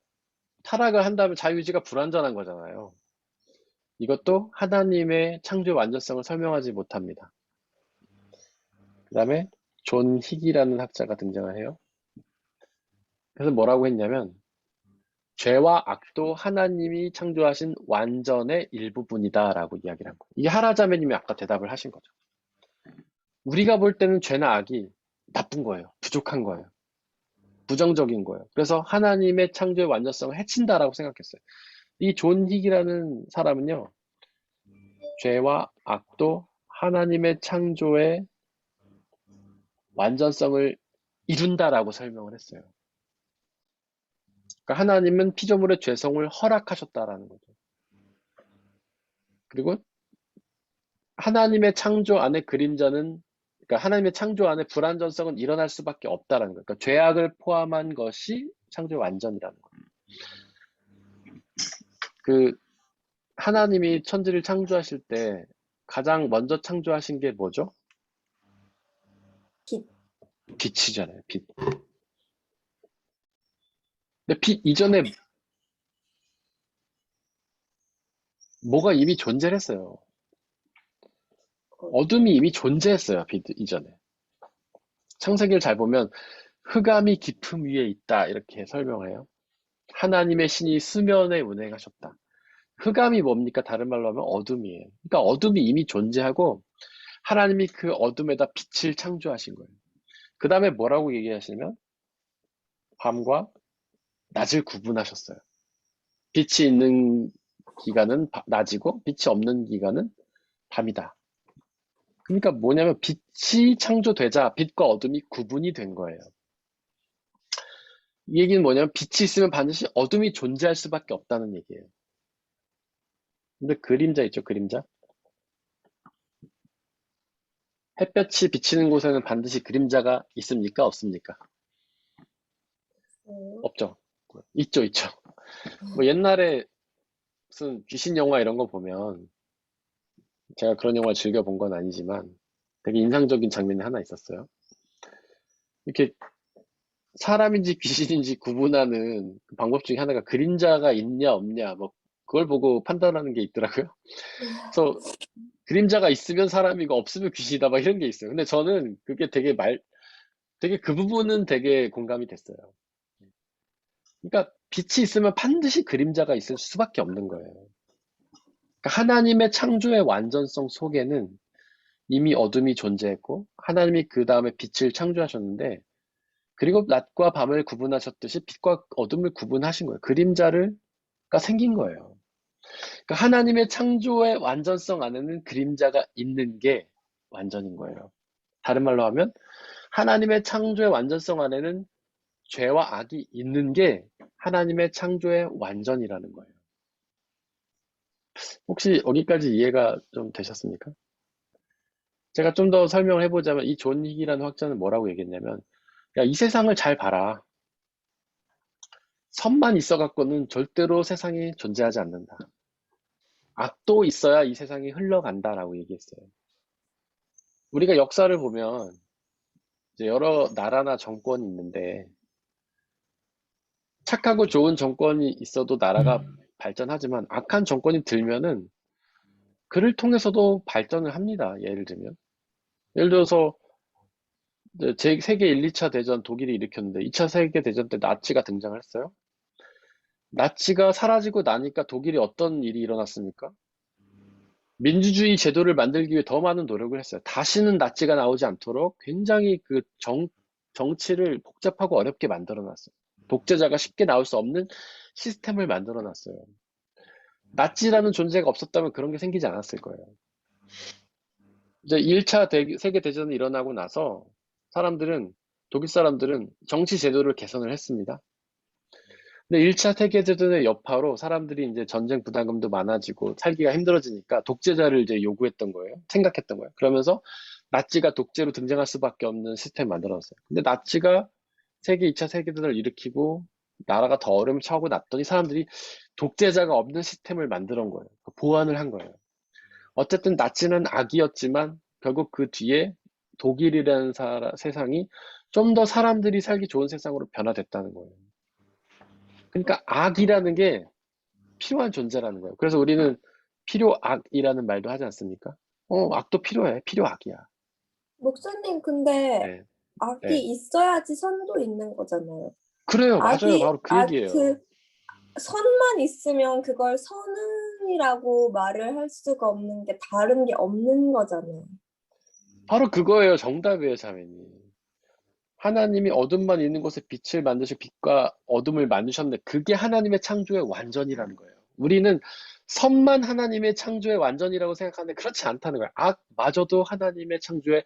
타락을 한다면 자유의지가 불완전한 거잖아요. 이것도 하나님의 창조 완전성을 설명하지 못합니다. 그 다음에 존 힉이라는 학자가 등장을 해요. 그래서 뭐라고 했냐면, 죄와 악도 하나님이 창조하신 완전의 일부분이다 라고 이야기를 한 거예요. 이게 하라자매님이 아까 대답을 하신 거죠. 우리가 볼 때는 죄나 악이 나쁜 거예요. 부족한 거예요. 부정적인 거예요. 그래서 하나님의 창조의 완전성을 해친다라고 생각했어요. 이 존 힉이라는 사람은요, 죄와 악도 하나님의 창조의 완전성을 이룬다라고 설명을 했어요. 그러니까 하나님은 피조물의 죄성을 허락하셨다라는 거죠. 그리고 하나님의 창조 안에 그림자는, 그러니까 하나님의 창조 안에 불완전성은 일어날 수밖에 없다라는 거예요. 그러니까 죄악을 포함한 것이 창조의 완전이라는 거예요. 그 하나님이 천지를 창조하실 때 가장 먼저 창조하신 게 뭐죠? 빛. 빛이잖아요. 빛. 근데 빛 이전에 뭐가 이미 존재를 했어요. 어둠이 이미 존재했어요. 빛 이전에. 창세기를 잘 보면 흑암이 깊음 위에 있다 이렇게 설명해요. 하나님의 신이 수면에 운행하셨다. 흑암이 뭡니까? 다른 말로 하면 어둠이에요. 그러니까 어둠이 이미 존재하고 하나님이 그 어둠에다 빛을 창조하신 거예요. 그 다음에 뭐라고 얘기하시냐면 밤과 낮을 구분하셨어요. 빛이 있는 기간은 낮이고 빛이 없는 기간은 밤이다. 그러니까 뭐냐면 빛이 창조되자 빛과 어둠이 구분이 된 거예요. 이 얘기는 뭐냐면 빛이 있으면 반드시 어둠이 존재할 수밖에 없다는 얘기예요. 근데 그림자 있죠, 그림자? 햇볕이 비치는 곳에는 반드시 그림자가 있습니까? 없습니까? 없죠. 있더라고요. 있죠, 있죠. 뭐 옛날에 무슨 귀신 영화 이런 거 보면 제가 그런 영화 즐겨 본 건 아니지만 되게 인상적인 장면이 하나 있었어요. 이렇게 사람인지 귀신인지 구분하는 그 방법 중에 하나가 그림자가 있냐 없냐 뭐 그걸 보고 판단하는 게 있더라고요. 그래서 그림자가 있으면 사람이고 없으면 귀신이다 막 이런 게 있어요. 근데 저는 그게 되게 그 부분은 되게 공감이 됐어요. 그러니까 빛이 있으면 반드시 그림자가 있을 수밖에 없는 거예요. 그러니까 하나님의 창조의 완전성 속에는 이미 어둠이 존재했고 하나님이 그 다음에 빛을 창조하셨는데 그리고 낮과 밤을 구분하셨듯이 빛과 어둠을 구분하신 거예요. 그림자가 생긴 거예요. 그러니까 하나님의 창조의 완전성 안에는 그림자가 있는 게 완전인 거예요. 다른 말로 하면 하나님의 창조의 완전성 안에는 죄와 악이 있는 게 하나님의 창조의 완전이라는 거예요. 혹시 여기까지 이해가 좀 되셨습니까? 제가 좀 더 설명을 해보자면 이 존 윅이라는 학자는 뭐라고 얘기했냐면 야, 이 세상을 잘 봐라. 선만 있어갖고는 절대로 세상이 존재하지 않는다. 악도 있어야 이 세상이 흘러간다라고 얘기했어요. 우리가 역사를 보면 이제 여러 나라나 정권이 있는데 착하고 좋은 정권이 있어도 나라가 발전하지만 악한 정권이 들면은 그를 통해서도 발전을 합니다. 예를 들어서 이제 세계 1, 2차 대전 독일이 일으켰는데 2차 세계 대전 때 나치가 등장을 했어요. 나치가 사라지고 나니까 독일이 어떤 일이 일어났습니까? 민주주의 제도를 만들기 위해 더 많은 노력을 했어요. 다시는 나치가 나오지 않도록 굉장히 그 정치를 복잡하고 어렵게 만들어 놨어요. 독재자가 쉽게 나올 수 없는 시스템을 만들어 놨어요. 나치라는 존재가 없었다면 그런 게 생기지 않았을 거예요. 이제 1차 세계대전이 일어나고 나서 독일 사람들은 정치 제도를 개선을 했습니다. 근데 1차 세계대전의 여파로 사람들이 이제 전쟁 부담금도 많아지고 살기가 힘들어지니까 독재자를 이제 요구했던 거예요. 생각했던 거예요. 그러면서 나치가 독재로 등장할 수밖에 없는 시스템을 만들었어요. 근데 나치가 2차 세계대전을 일으키고 나라가 더 어려움을 처하고 났더니 사람들이 독재자가 없는 시스템을 만들어 온 거예요. 보완을 한 거예요. 어쨌든 나치는 악이었지만 결국 그 뒤에 독일이라는 세상이 좀 더 사람들이 살기 좋은 세상으로 변화됐다는 거예요. 그러니까 악이라는 게 필요한 존재라는 거예요. 그래서 우리는 필요악이라는 말도 하지 않습니까? 악도 필요해. 필요악이야. 목사님, 근데 네, 악이 네. 있어야지 선도 있는 거잖아요. 그래요. 맞아요. 바로 그 얘기예요. 선만 있으면 그걸 선이라고 말을 할 수가 없는 게 다른 게 없는 거잖아요. 바로 그거예요. 정답이에요, 자매님. 하나님이 어둠만 있는 곳에 빛을 만드시고 빛과 어둠을 만드셨는데 그게 하나님의 창조의 완전이라는 거예요. 우리는 선만 하나님의 창조의 완전이라고 생각하는데 그렇지 않다는 거예요. 악마저도 하나님의 창조의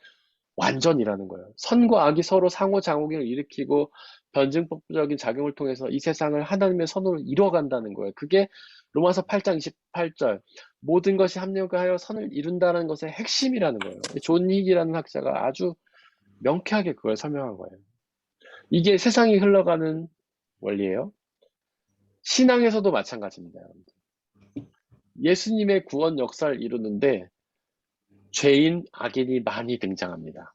완전이라는 거예요. 선과 악이 서로 상호작용을 일으키고 변증법적인 작용을 통해서 이 세상을 하나님의 선으로 이뤄간다는 거예요. 그게 로마서 8장 28절 모든 것이 합력하여 선을 이룬다는 것의 핵심이라는 거예요. 존 윅이라는 학자가 아주 명쾌하게 그걸 설명한 거예요. 이게 세상이 흘러가는 원리예요. 신앙에서도 마찬가지입니다. 예수님의 구원 역사를 이루는데 죄인, 악인이 많이 등장합니다.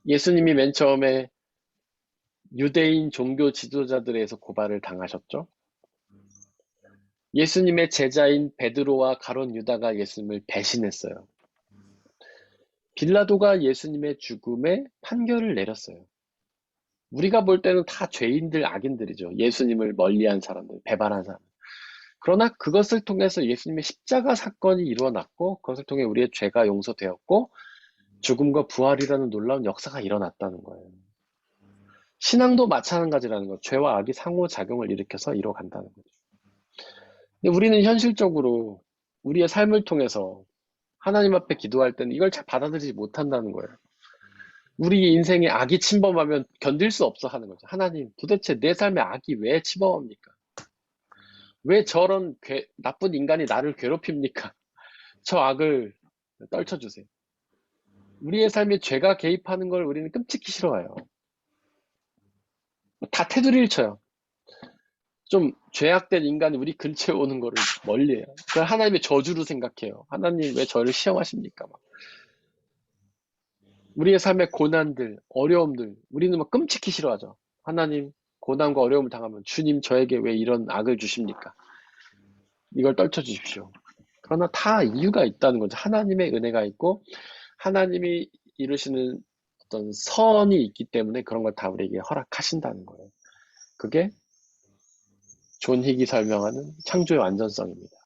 예수님이 맨 처음에 유대인 종교 지도자들에 의해서 고발을 당하셨죠. 예수님의 제자인 베드로와 가룟 유다가 예수님을 배신했어요. 빌라도가 예수님의 죽음에 판결을 내렸어요. 우리가 볼 때는 다 죄인들, 악인들이죠. 예수님을 멀리한 사람들, 배반한 사람들. 그러나 그것을 통해서 예수님의 십자가 사건이 일어났고 그것을 통해 우리의 죄가 용서되었고 죽음과 부활이라는 놀라운 역사가 일어났다는 거예요. 신앙도 마찬가지라는 거예요. 죄와 악이 상호작용을 일으켜서 이뤄간다는 거죠. 근데 우리는 현실적으로 우리의 삶을 통해서 하나님 앞에 기도할 때는 이걸 잘 받아들이지 못한다는 거예요. 우리 인생에 악이 침범하면 견딜 수 없어 하는 거죠. 하나님, 도대체 내 삶에 악이 왜 침범합니까? 왜 저런 나쁜 인간이 나를 괴롭힙니까? 저 악을 떨쳐주세요. 우리의 삶에 죄가 개입하는 걸 우리는 끔찍히 싫어해요. 다 테두리를 쳐요. 좀 죄악된 인간이 우리 근처에 오는 거를 멀리해요. 그걸 하나님의 저주로 생각해요. 하나님 왜 저를 시험하십니까? 막. 우리의 삶의 고난들, 어려움들, 우리는 막 끔찍히 싫어하죠. 하나님, 고난과 어려움을 당하면 주님 저에게 왜 이런 악을 주십니까? 이걸 떨쳐주십시오. 그러나 다 이유가 있다는 거죠. 하나님의 은혜가 있고 하나님이 이루시는 어떤 선이 있기 때문에 그런 걸 다 우리에게 허락하신다는 거예요. 그게 존 힉이 설명하는 창조의 완전성입니다.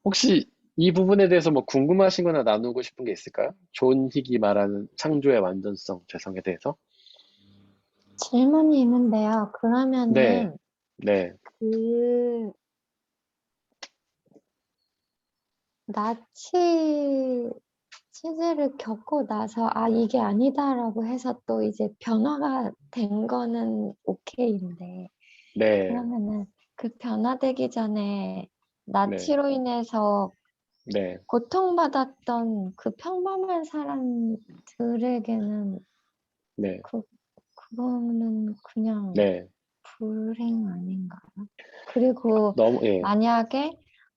혹시 이 부분에 대해서 뭐 궁금하신 거나 나누고 싶은 게 있을까요? 존 힉이 말하는 창조의 완전성, 죄성에 대해서? 질문이 있는데요. 네, 그러면은 네, 그 나치 체제를 겪고 나서 아 이게 아니다라고 해서 또 이제 변화가 된 거는 오케이인데 네, 그러면은 그 변화되기 전에 네, 나치로 인해서 네, 고통받았던 그 평범한 사람들에게는 네, 그거는 그냥 네. 불행 아닌가요? 그리고 너무, 예, 만약에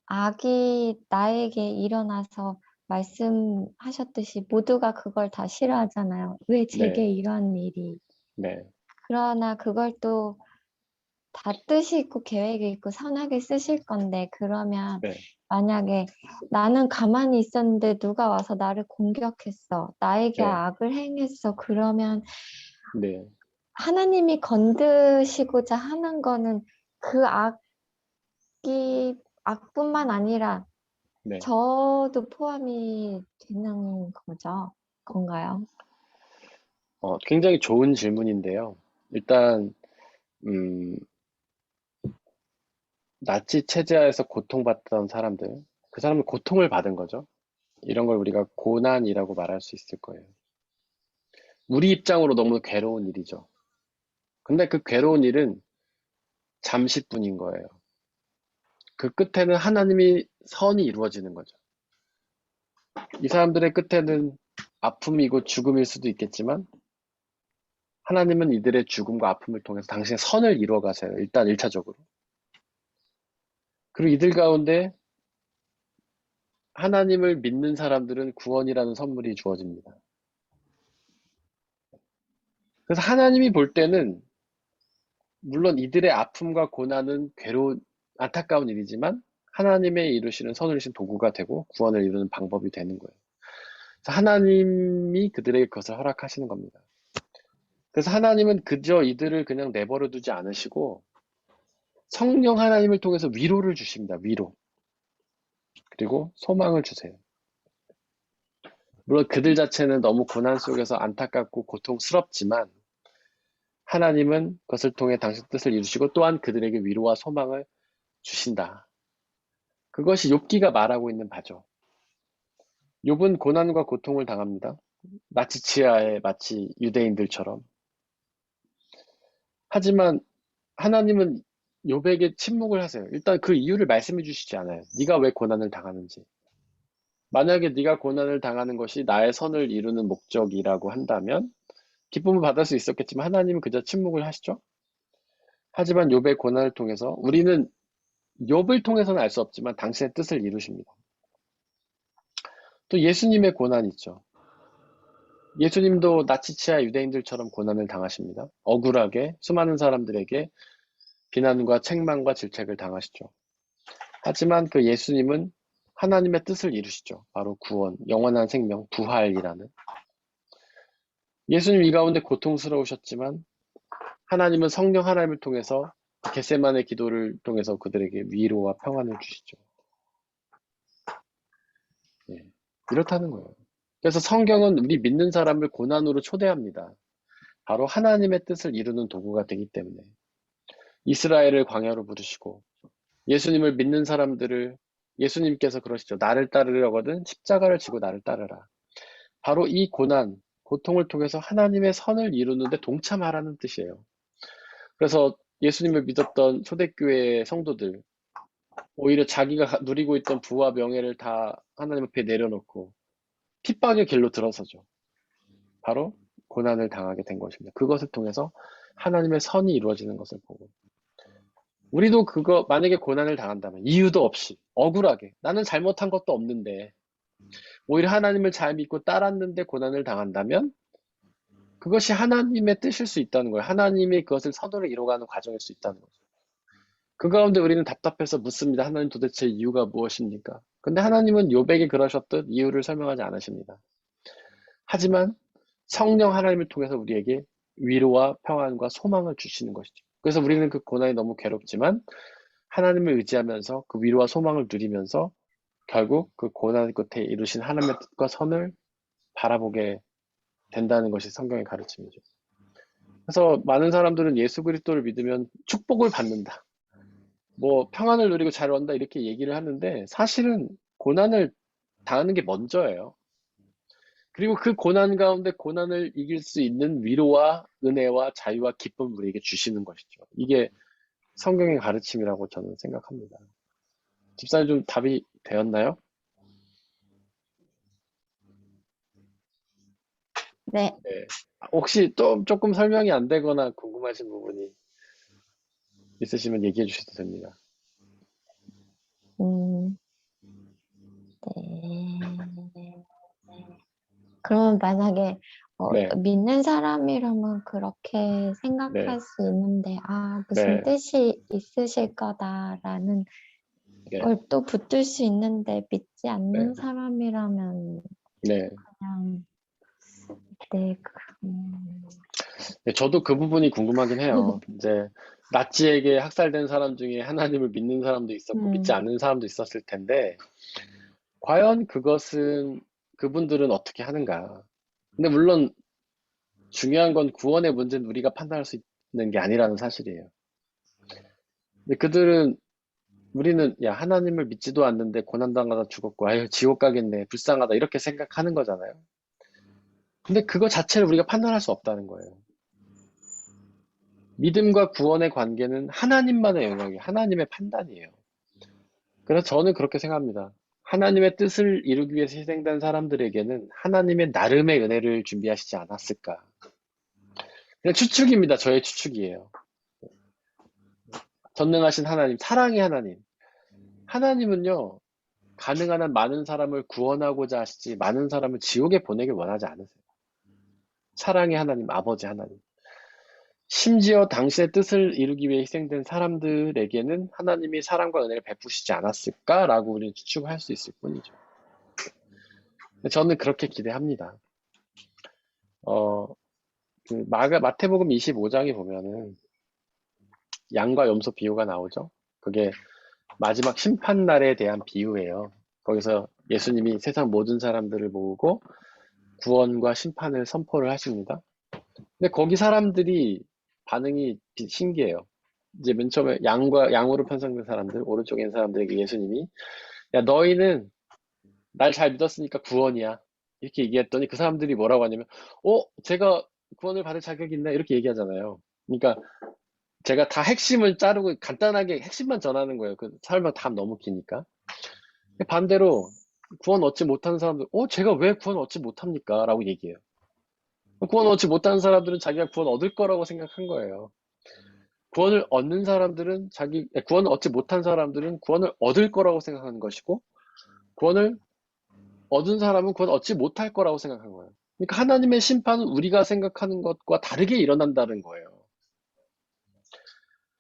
악이 나에게 일어나서 말씀하셨듯이 모두가 그걸 다 싫어하잖아요. 왜 제게 네, 이런 일이. 네, 그러나 그걸 또 다 뜻이 있고 계획이 있고 선하게 쓰실 건데 그러면 네, 만약에 나는 가만히 있었는데 누가 와서 나를 공격했어. 나에게 네, 악을 행했어. 그러면 네, 하나님이 건드시고자 하는 거는 그 악뿐만 아니라 네. 저도 포함이 되는 건가요? 굉장히 좋은 질문인데요. 일단, 음, 나치 체제하에서 고통받던 사람들, 그 사람은 고통을 받은 거죠. 이런 걸 우리가 고난이라고 말할 수 있을 거예요. 우리 입장으로 너무 괴로운 일이죠. 근데 그 괴로운 일은 잠시뿐인 거예요. 그 끝에는 하나님이 선이 이루어지는 거죠. 이 사람들의 끝에는 아픔이고 죽음일 수도 있겠지만 하나님은 이들의 죽음과 아픔을 통해서 당신의 선을 이루어 가세요. 일단 1차적으로. 그리고 이들 가운데 하나님을 믿는 사람들은 구원이라는 선물이 주어집니다. 그래서 하나님이 볼 때는 물론 이들의 아픔과 고난은 괴로운 안타까운 일이지만 하나님의 이루시는 선을 이루신 도구가 되고 구원을 이루는 방법이 되는 거예요. 그래서 하나님이 그들에게 그것을 허락하시는 겁니다. 그래서 하나님은 그저 이들을 그냥 내버려 두지 않으시고 성령 하나님을 통해서 위로를 주십니다. 위로. 그리고 소망을 주세요. 물론 그들 자체는 너무 고난 속에서 안타깝고 고통스럽지만 하나님은 그것을 통해 당신 뜻을 이루시고 또한 그들에게 위로와 소망을 주신다. 그것이 욥기가 말하고 있는 바죠. 욥은 고난과 고통을 당합니다. 나치 치하에 마치 유대인들처럼. 하지만 하나님은 욥에게 침묵을 하세요. 일단 그 이유를 말씀해 주시지 않아요. 네가 왜 고난을 당하는지. 만약에 네가 고난을 당하는 것이 나의 선을 이루는 목적이라고 한다면 기쁨을 받을 수 있었겠지만 하나님은 그저 침묵을 하시죠. 하지만 욥의 고난을 통해서 우리는 욥을 통해서는 알 수 없지만 당신의 뜻을 이루십니다. 또 예수님의 고난이 있죠. 예수님도 나치치하 유대인들처럼 고난을 당하십니다. 억울하게 수많은 사람들에게 비난과 책망과 질책을 당하시죠. 하지만 그 예수님은 하나님의 뜻을 이루시죠. 바로 구원, 영원한 생명, 부활이라는. 예수님 이 가운데 고통스러우셨지만 하나님은 성령 하나님을 통해서 겟세마네 기도를 통해서 그들에게 위로와 평안을 주시죠. 예, 이렇다는 거예요. 그래서 성경은 우리 믿는 사람을 고난으로 초대합니다. 바로 하나님의 뜻을 이루는 도구가 되기 때문에 이스라엘을 광야로 부르시고 예수님을 믿는 사람들을 예수님께서 그러시죠. 나를 따르려거든 십자가를 지고 나를 따르라. 바로 이 고난, 고통을 통해서 하나님의 선을 이루는데 동참하라는 뜻이에요. 그래서 예수님을 믿었던 초대교회의 성도들 오히려 자기가 누리고 있던 부와 명예를 다 하나님 앞에 내려놓고 핍박의 길로 들어서죠. 바로 고난을 당하게 된 것입니다. 그것을 통해서 하나님의 선이 이루어지는 것을 보고 우리도 그거 만약에 고난을 당한다면 이유도 없이 억울하게 나는 잘못한 것도 없는데 오히려 하나님을 잘 믿고 따랐는데 고난을 당한다면 그것이 하나님의 뜻일 수 있다는 거예요. 하나님이 그것을 선으로 이루어가는 과정일 수 있다는 거죠. 그 가운데 우리는 답답해서 묻습니다. 하나님 도대체 이유가 무엇입니까? 근데 하나님은 욥에게 그러셨듯 이유를 설명하지 않으십니다. 하지만 성령 하나님을 통해서 우리에게 위로와 평안과 소망을 주시는 것이죠. 그래서 우리는 그 고난이 너무 괴롭지만 하나님을 의지하면서 그 위로와 소망을 누리면서 결국 그 고난 끝에 이루신 하나님의 뜻과 선을 바라보게 된다는 것이 성경의 가르침이죠. 그래서 많은 사람들은 예수 그리스도를 믿으면 축복을 받는다. 뭐 평안을 누리고 잘 온다 이렇게 얘기를 하는데 사실은 고난을 당하는 게 먼저예요. 그리고 그 고난 가운데 고난을 이길 수 있는 위로와 은혜와 자유와 기쁨을 우리에게 주시는 것이죠. 이게 성경의 가르침이라고 저는 생각합니다. 집사님 좀 답이 되었나요? 네. 네. 혹시 또 조금 설명이 안 되거나 궁금하신 부분이 있으시면 얘기해 주셔도 됩니다. 네. 그러면 만약에 네, 믿는 사람이라면 그렇게 생각할 네, 수 있는데, 무슨 네, 뜻이 있으실 거다라는 네, 걸 또 붙들 수 있는데, 믿지 네, 않는 사람이라면 네. 그냥, 네, 네, 저도 그 부분이 궁금하긴 해요. 이제 나치에게 학살된 사람 중에 하나님을 믿는 사람도 있었고 믿지 않는 사람도 있었을 텐데 과연 그것은 그분들은 어떻게 하는가? 근데 물론 중요한 건 구원의 문제는 우리가 판단할 수 있는 게 아니라는 사실이에요. 근데 그들은 우리는 야 하나님을 믿지도 않는데 고난당하다 죽었고 아유 지옥 가겠네 불쌍하다 이렇게 생각하는 거잖아요. 근데 그거 자체를 우리가 판단할 수 없다는 거예요. 믿음과 구원의 관계는 하나님만의 영역이에요. 하나님의 판단이에요. 그래서 저는 그렇게 생각합니다. 하나님의 뜻을 이루기 위해서 희생된 사람들에게는 하나님의 나름의 은혜를 준비하시지 않았을까. 그냥 추측입니다. 저의 추측이에요. 전능하신 하나님, 사랑의 하나님. 하나님은요, 가능한 한 많은 사람을 구원하고자 하시지 많은 사람을 지옥에 보내길 원하지 않으세요. 사랑의 하나님, 아버지 하나님. 심지어 당신의 뜻을 이루기 위해 희생된 사람들에게는 하나님이 사랑과 은혜를 베푸시지 않았을까라고 우리는 추측할 수 있을 뿐이죠. 저는 그렇게 기대합니다. 마태복음 25장에 보면은 양과 염소 비유가 나오죠. 그게 마지막 심판날에 대한 비유예요. 거기서 예수님이 세상 모든 사람들을 모으고 구원과 심판을 선포를 하십니다. 근데 거기 사람들이 반응이 신기해요. 이제 맨 처음에 양으로 편성된 사람들, 오른쪽에 있는 사람들에게 예수님이 야 너희는 날 잘 믿었으니까 구원이야. 이렇게 얘기했더니 그 사람들이 뭐라고 하냐면 제가 구원을 받을 자격이 있나? 이렇게 얘기하잖아요. 그러니까 제가 다 핵심을 자르고 간단하게 핵심만 전하는 거예요. 그 설명 다 너무 기니까. 반대로 구원 얻지 못하는 사람들, 제가 왜 구원 얻지 못합니까? 라고 얘기해요. 구원 얻지 못하는 사람들은 자기가 구원 얻을 거라고 생각한 거예요. 구원을 얻는 사람들은 구원을 얻지 못한 사람들은 구원을 얻을 거라고 생각하는 것이고, 구원을 얻은 사람은 구원 얻지 못할 거라고 생각한 거예요. 그러니까 하나님의 심판은 우리가 생각하는 것과 다르게 일어난다는 거예요.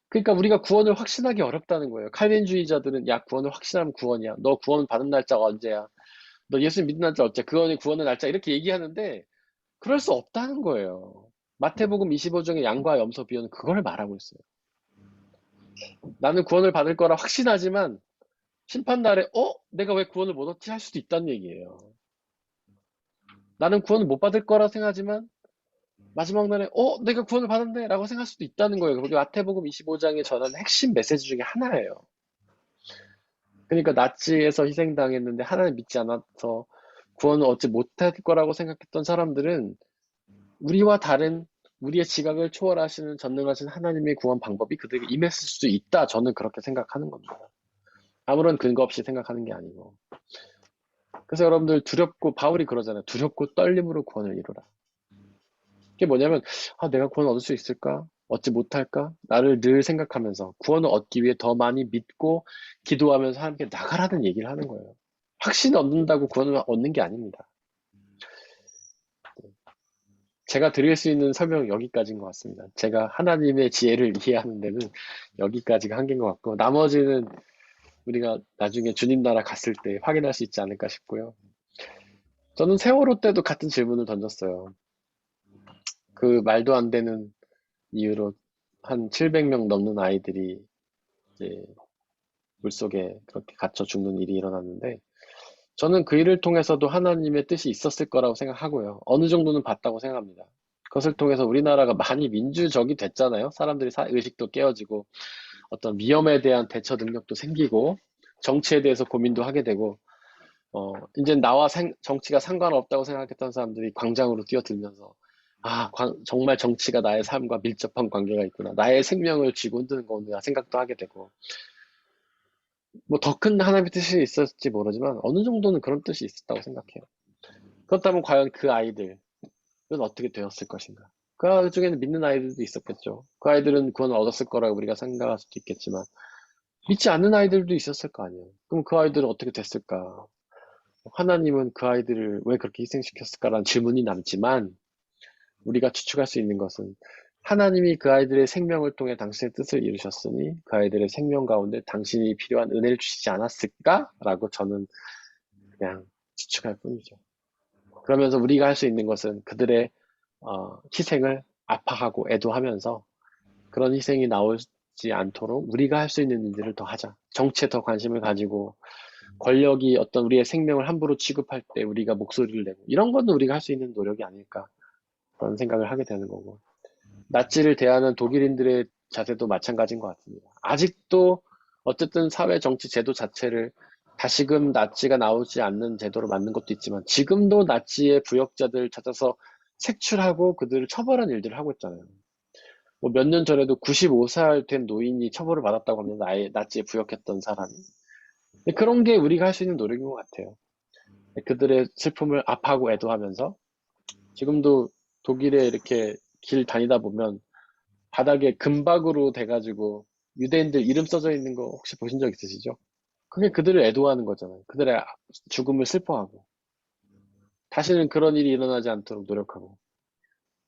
그러니까 우리가 구원을 확신하기 어렵다는 거예요. 칼빈주의자들은 야 구원을 확신하면 구원이야. 너 구원 받은 날짜가 언제야? 너 예수 믿는 날짜 어째? 그거는 구원의 날짜 이렇게 얘기하는데 그럴 수 없다는 거예요. 마태복음 25장의 양과 염소 비유는 그걸 말하고 있어요. 나는 구원을 받을 거라 확신하지만 심판날에 내가 왜 구원을 못 얻지 할 수도 있다는 얘기예요. 나는 구원을 못 받을 거라 생각하지만 마지막 날에 내가 구원을 받았네 라고 생각할 수도 있다는 거예요. 그게 마태복음 25장에 전하는 핵심 메시지 중에 하나예요. 그러니까 나치에서 희생당했는데 하나님 믿지 않아서 구원을 얻지 못할 거라고 생각했던 사람들은 우리와 다른 우리의 지각을 초월하시는 전능하신 하나님의 구원 방법이 그들에게 임했을 수도 있다. 저는 그렇게 생각하는 겁니다. 아무런 근거 없이 생각하는 게 아니고. 그래서 여러분들 두렵고 바울이 그러잖아요. 두렵고 떨림으로 구원을 이루라. 그게 뭐냐면, 아, 내가 구원 얻을 수 있을까? 얻지 못할까? 나를 늘 생각하면서 구원을 얻기 위해 더 많이 믿고 기도하면서 하나님께 나가라는 얘기를 하는 거예요. 확신 얻는다고 구원을 얻는 게 아닙니다. 제가 드릴 수 있는 설명은 여기까지인 것 같습니다. 제가 하나님의 지혜를 이해하는 데는 여기까지가 한계인 것 같고, 나머지는 우리가 나중에 주님 나라 갔을 때 확인할 수 있지 않을까 싶고요. 저는 세월호 때도 같은 질문을 던졌어요. 그 말도 안 되는 이유로 한 700명 넘는 아이들이 이제 물속에 그렇게 갇혀 죽는 일이 일어났는데, 저는 그 일을 통해서도 하나님의 뜻이 있었을 거라고 생각하고요. 어느 정도는 봤다고 생각합니다. 그것을 통해서 우리나라가 많이 민주적이 됐잖아요. 사람들이 의식도 깨어지고 어떤 위험에 대한 대처 능력도 생기고 정치에 대해서 고민도 하게 되고 이제 나와 정치가 상관없다고 생각했던 사람들이 광장으로 뛰어들면서 아, 정말 정치가 나의 삶과 밀접한 관계가 있구나. 나의 생명을 쥐고 흔드는 거구나 생각도 하게 되고 뭐 더 큰 하나님의 뜻이 있었을지 모르지만 어느 정도는 그런 뜻이 있었다고 생각해요. 그렇다면 과연 그 아이들은 어떻게 되었을 것인가? 그 중에는 믿는 아이들도 있었겠죠. 그 아이들은 구원을 얻었을 거라고 우리가 생각할 수도 있겠지만 믿지 않는 아이들도 있었을 거 아니에요. 그럼 그 아이들은 어떻게 됐을까? 하나님은 그 아이들을 왜 그렇게 희생시켰을까라는 질문이 남지만 우리가 추측할 수 있는 것은 하나님이 그 아이들의 생명을 통해 당신의 뜻을 이루셨으니 그 아이들의 생명 가운데 당신이 필요한 은혜를 주시지 않았을까라고 저는 그냥 추측할 뿐이죠. 그러면서 우리가 할 수 있는 것은 그들의 희생을 아파하고 애도하면서 그런 희생이 나오지 않도록 우리가 할 수 있는 일들을 더 하자. 정치에 더 관심을 가지고 권력이 어떤 우리의 생명을 함부로 취급할 때 우리가 목소리를 내고 이런 거는 우리가 할 수 있는 노력이 아닐까 그런 생각을 하게 되는 거고 나치를 대하는 독일인들의 자세도 마찬가지인 것 같습니다. 아직도 어쨌든 사회 정치 제도 자체를 다시금 나치가 나오지 않는 제도로 만든 것도 있지만 지금도 나치의 부역자들 찾아서 색출하고 그들을 처벌한 일들을 하고 있잖아요. 뭐 몇 년 전에도 95살 된 노인이 처벌을 받았다고 합니다. 아예 나치에 부역했던 사람이. 그런 게 우리가 할 수 있는 노력인 것 같아요. 그들의 슬픔을 아파하고 애도하면서 지금도 독일에 이렇게 길 다니다 보면 바닥에 금박으로 돼가지고 유대인들 이름 써져 있는 거 혹시 보신 적 있으시죠? 그게 그들을 애도하는 거잖아요. 그들의 죽음을 슬퍼하고 다시는 그런 일이 일어나지 않도록 노력하고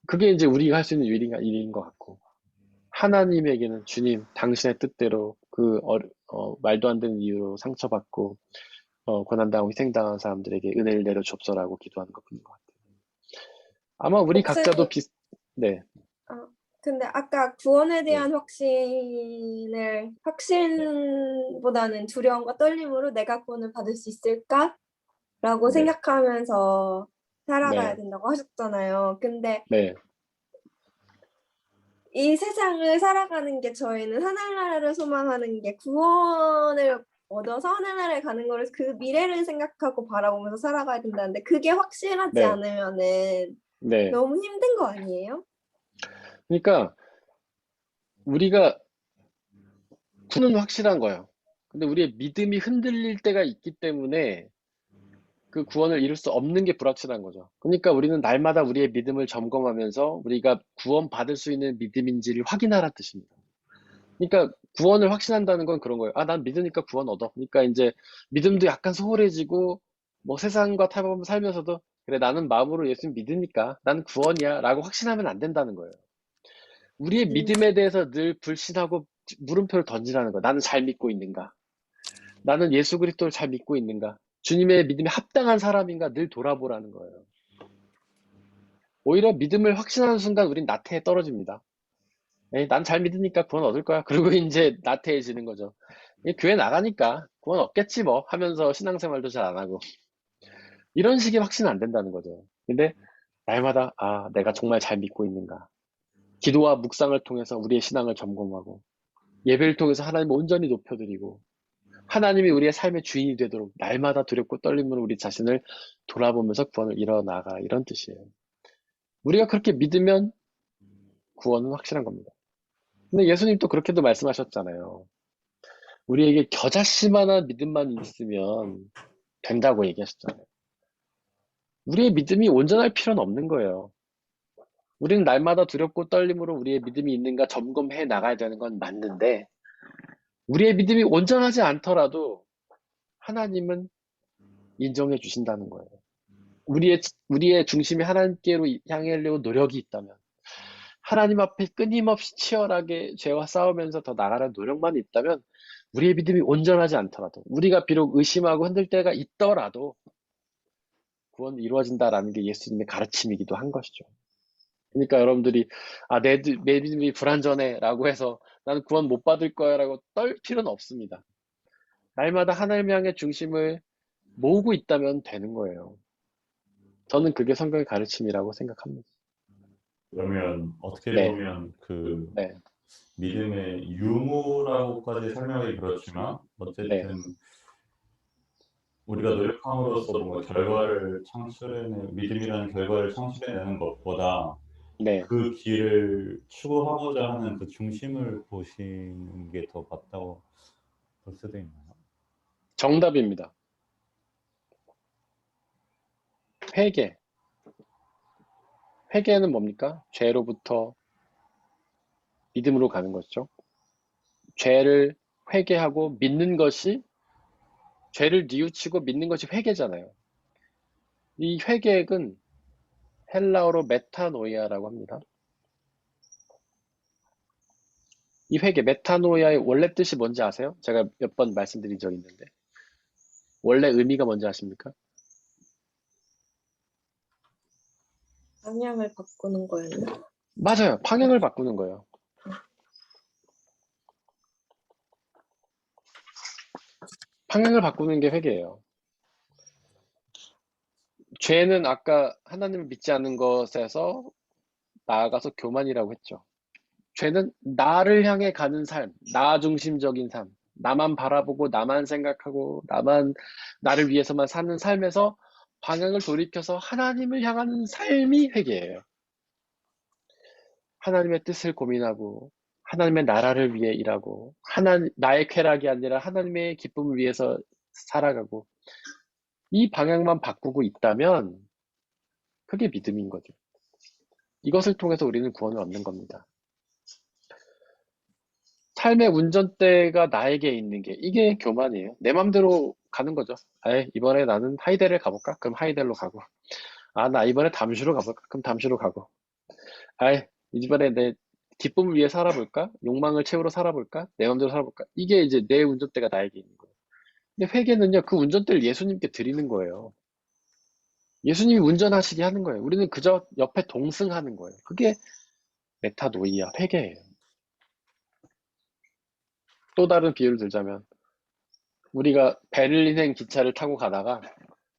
그게 이제 우리가 할 수 있는 일인 것 같고 하나님에게는 주님 당신의 뜻대로 그 말도 안 되는 이유로 상처받고 고난당하고 희생당한 사람들에게 은혜를 내려줍소라고 기도하는 것뿐인 것 같아요. 아마 우리 각자도 목사님, 네. 근데 아까 구원에 네. 대한 확신보다는 두려움과 떨림으로 내가 구원을 받을 수 있을까라고 네. 생각하면서 살아가야 네. 된다고 하셨잖아요. 근데 네. 이 세상을 살아가는 게 저희는 하늘나라를 소망하는 게 구원을 얻어서 하늘나라에 가는 거를 그 미래를 생각하고 바라보면서 살아가야 된다는데 그게 확실하지 네. 않으면은 네. 너무 힘든 거 아니에요? 그러니까 우리가 구는 확실한 거예요. 근데 우리의 믿음이 흔들릴 때가 있기 때문에 그 구원을 이룰 수 없는 게 불확실한 거죠. 그러니까 우리는 날마다 우리의 믿음을 점검하면서 우리가 구원받을 수 있는 믿음인지를 확인하라는 뜻입니다. 그러니까 구원을 확신한다는 건 그런 거예요. 아, 난 믿으니까 구원 얻어. 그러니까 이제 믿음도 약간 소홀해지고 뭐 세상과 타협하면서 살면서도 그래 나는 마음으로 예수 믿으니까 난 구원이야 라고 확신하면 안 된다는 거예요. 우리의 믿음에 대해서 늘 불신하고 물음표를 던지라는 거예요. 나는 잘 믿고 있는가? 나는 예수 그리스도를 잘 믿고 있는가? 주님의 믿음에 합당한 사람인가 늘 돌아보라는 거예요. 오히려 믿음을 확신하는 순간 우린 나태해 떨어집니다. 난 잘 믿으니까 구원 얻을 거야. 그리고 이제 나태해지는 거죠. 교회 나가니까 구원 얻겠지 뭐 하면서 신앙생활도 잘 안 하고 이런 식의 확신은 안 된다는 거죠. 근데 날마다 아 내가 정말 잘 믿고 있는가? 기도와 묵상을 통해서 우리의 신앙을 점검하고 예배를 통해서 하나님을 온전히 높여드리고 하나님이 우리의 삶의 주인이 되도록 날마다 두렵고 떨림으로 우리 자신을 돌아보면서 구원을 이뤄나가 이런 뜻이에요. 우리가 그렇게 믿으면 구원은 확실한 겁니다. 근데 예수님도 그렇게도 말씀하셨잖아요. 우리에게 겨자씨만한 믿음만 있으면 된다고 얘기하셨잖아요. 우리의 믿음이 온전할 필요는 없는 거예요. 우리는 날마다 두렵고 떨림으로 우리의 믿음이 있는가 점검해 나가야 되는 건 맞는데, 우리의 믿음이 온전하지 않더라도 하나님은 인정해 주신다는 거예요. 우리의 중심이 하나님께로 향하려고 노력이 있다면, 하나님 앞에 끊임없이 치열하게 죄와 싸우면서 더 나가는 노력만 있다면, 우리의 믿음이 온전하지 않더라도, 우리가 비록 의심하고 흔들 때가 있더라도 구원이 이루어진다라는 게 예수님의 가르침이기도 한 것이죠. 그러니까 여러분들이 내 믿음이 불완전해라고 해서 나는 구원 못 받을 거야라고 떨 필요는 없습니다. 날마다 하나님 향해 중심을 모으고 있다면 되는 거예요. 저는 그게 성경의 가르침이라고 생각합니다. 그러면 어떻게 네. 보면 그 네. 믿음의 유무라고까지 설명하기 그렇지만 어쨌든 우리가 노력함으로써 뭔가 결과를 창출해내 믿음이라는 결과를 창출해내는 것보다 네. 그 길을 추구하고자 하는 그 중심을 보시는 게 더 맞다고 볼 수도 있나요? 정답입니다. 회개. 회개는 뭡니까? 죄로부터 믿음으로 가는 것이죠. 죄를 회개하고 믿는 것이, 죄를 뉘우치고 믿는 것이 회개잖아요. 이 회개액은 헬라어로 메타노이아라고 합니다. 이 회개, 메타노이아의 원래 뜻이 뭔지 아세요? 제가 몇 번 말씀드린 적이 있는데. 원래 의미가 뭔지 아십니까? 방향을 바꾸는 거였나? 맞아요. 방향을 바꾸는 거예요. 방향을 바꾸는 게 회개예요. 죄는 아까 하나님을 믿지 않는 것에서 나아가서 교만이라고 했죠. 죄는 나를 향해 가는 삶, 나 중심적인 삶, 나만 바라보고 나만 생각하고 나를 위해서만 사는 삶에서 방향을 돌이켜서 하나님을 향하는 삶이 회개예요. 하나님의 뜻을 고민하고 하나님의 나라를 위해 일하고 나의 쾌락이 아니라 하나님의 기쁨을 위해서 살아가고, 이 방향만 바꾸고 있다면 그게 믿음인 거죠. 이것을 통해서 우리는 구원을 얻는 겁니다. 삶의 운전대가 나에게 있는 게, 이게 교만이에요. 내 맘대로 가는 거죠. 이번에 나는 하이델을 가볼까? 그럼 하이델로 가고. 나 이번에 담슈로 가볼까? 그럼 담슈로 가고. 이번에 내 기쁨을 위해 살아볼까? 욕망을 채우러 살아볼까? 내 맘대로 살아볼까? 이게 이제 내 운전대가 나에게 있는 거예요. 근데 회개는요, 그 운전대를 예수님께 드리는 거예요. 예수님이 운전하시게 하는 거예요. 우리는 그저 옆에 동승하는 거예요. 그게 메타노이아, 회개예요. 또 다른 비유를 들자면, 우리가 베를린행 기차를 타고 가다가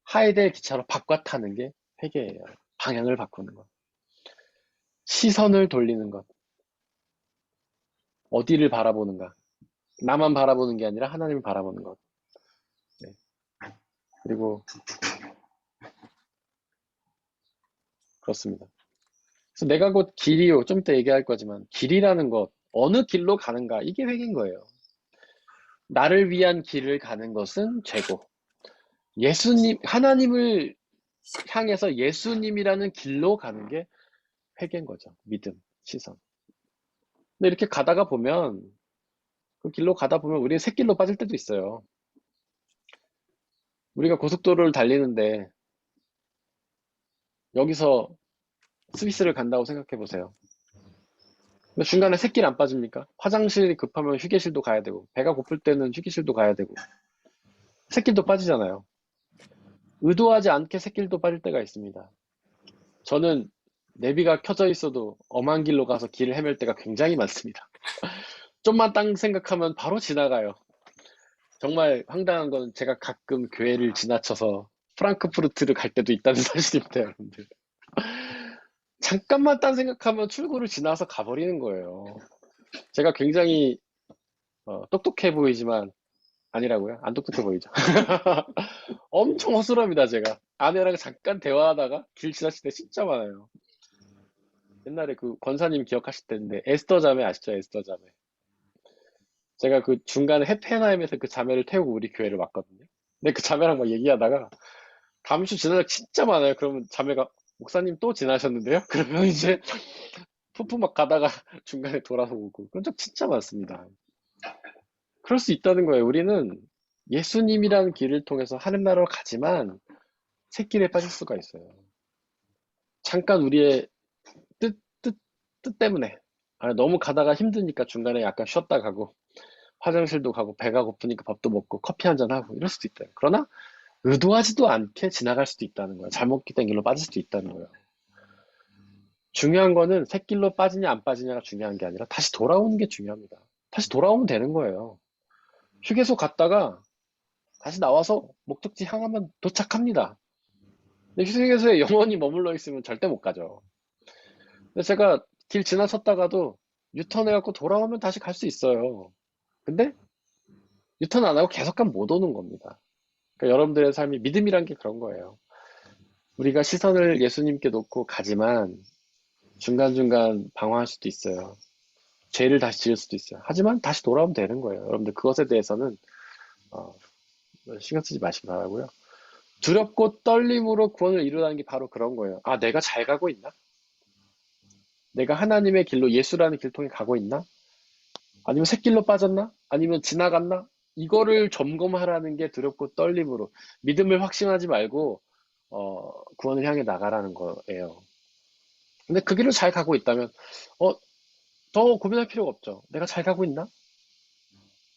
하이델 기차로 바꿔 타는 게 회개예요. 방향을 바꾸는 것. 시선을 돌리는 것. 어디를 바라보는가. 나만 바라보는 게 아니라 하나님을 바라보는 것. 네. 그리고 그렇습니다. 그래서 내가 곧 길이요. 좀 이따 얘기할 거지만, 길이라는 것, 어느 길로 가는가, 이게 회개인 거예요. 나를 위한 길을 가는 것은 죄고, 하나님을 향해서 예수님이라는 길로 가는 게 회개인 거죠. 믿음, 시선. 근데 이렇게 가다가 보면, 그 길로 가다 보면 우리는 샛길로 빠질 때도 있어요. 우리가 고속도로를 달리는데 여기서 스위스를 간다고 생각해 보세요. 근데 중간에 샛길 안 빠집니까? 화장실이 급하면 휴게실도 가야 되고, 배가 고플 때는 휴게실도 가야 되고, 샛길도 빠지잖아요. 의도하지 않게 샛길도 빠질 때가 있습니다. 저는 내비가 켜져 있어도 엄한 길로 가서 길을 헤맬 때가 굉장히 많습니다. 좀만 딴 생각하면 바로 지나가요. 정말 황당한 건 제가 가끔 교회를 지나쳐서 프랑크푸르트를 갈 때도 있다는 사실입니다, 여러분들. 잠깐만 딴 생각하면 출구를 지나서 가버리는 거예요. 제가 굉장히 똑똑해 보이지만 아니라고요? 안 똑똑해 보이죠? 엄청 허술합니다, 제가. 아내랑 잠깐 대화하다가 길 지나칠 때 진짜 많아요. 옛날에 그 권사님 기억하실 텐데, 에스더 자매 아시죠? 에스더 자매. 제가 그 중간에 헤페나임에서 그 자매를 태우고 우리 교회를 왔거든요. 근데 그 자매랑 막 얘기하다가 담슈 지나다 진짜 많아요. 그러면 자매가 목사님 또 지나셨는데요? 그러면 이제 푸푸 막 가다가 중간에 돌아서 오고 그런 적 진짜 많습니다. 그럴 수 있다는 거예요. 우리는 예수님이라는 길을 통해서 하늘 나라로 가지만 새길에 빠질 수가 있어요. 잠깐 우리의 뜻, 뜻, 뜻 때문에 너무 가다가 힘드니까 중간에 약간 쉬었다 가고 화장실도 가고 배가 고프니까 밥도 먹고 커피 한잔 하고 이럴 수도 있다. 그러나 의도하지도 않게 지나갈 수도 있다는 거예요. 잘못 된 길로 빠질 수도 있다는 거예요. 중요한 거는 샛길로 빠지냐 안 빠지냐가 중요한 게 아니라 다시 돌아오는 게 중요합니다. 다시 돌아오면 되는 거예요. 휴게소 갔다가 다시 나와서 목적지 향하면 도착합니다. 근데 휴게소에 영원히 머물러 있으면 절대 못 가죠. 근데 제가 길 지나쳤다가도 유턴해갖고 돌아오면 다시 갈 수 있어요. 근데 유턴 안 하고 계속 가면 못 오는 겁니다. 그러니까 여러분들의 삶이 믿음이란 게 그런 거예요. 우리가 시선을 예수님께 놓고 가지만 중간중간 방황할 수도 있어요. 죄를 다시 지을 수도 있어요. 하지만 다시 돌아오면 되는 거예요. 여러분들 그것에 대해서는 신경 쓰지 마시기 바라고요. 두렵고 떨림으로 구원을 이루라는 게 바로 그런 거예요. 아, 내가 잘 가고 있나? 내가 하나님의 길로 예수라는 길 통해 가고 있나? 아니면 샛길로 빠졌나? 아니면 지나갔나? 이거를 점검하라는 게 두렵고 떨림으로 믿음을 확신하지 말고 구원을 향해 나가라는 거예요. 근데 그 길을 잘 가고 있다면 더 고민할 필요가 없죠. 내가 잘 가고 있나?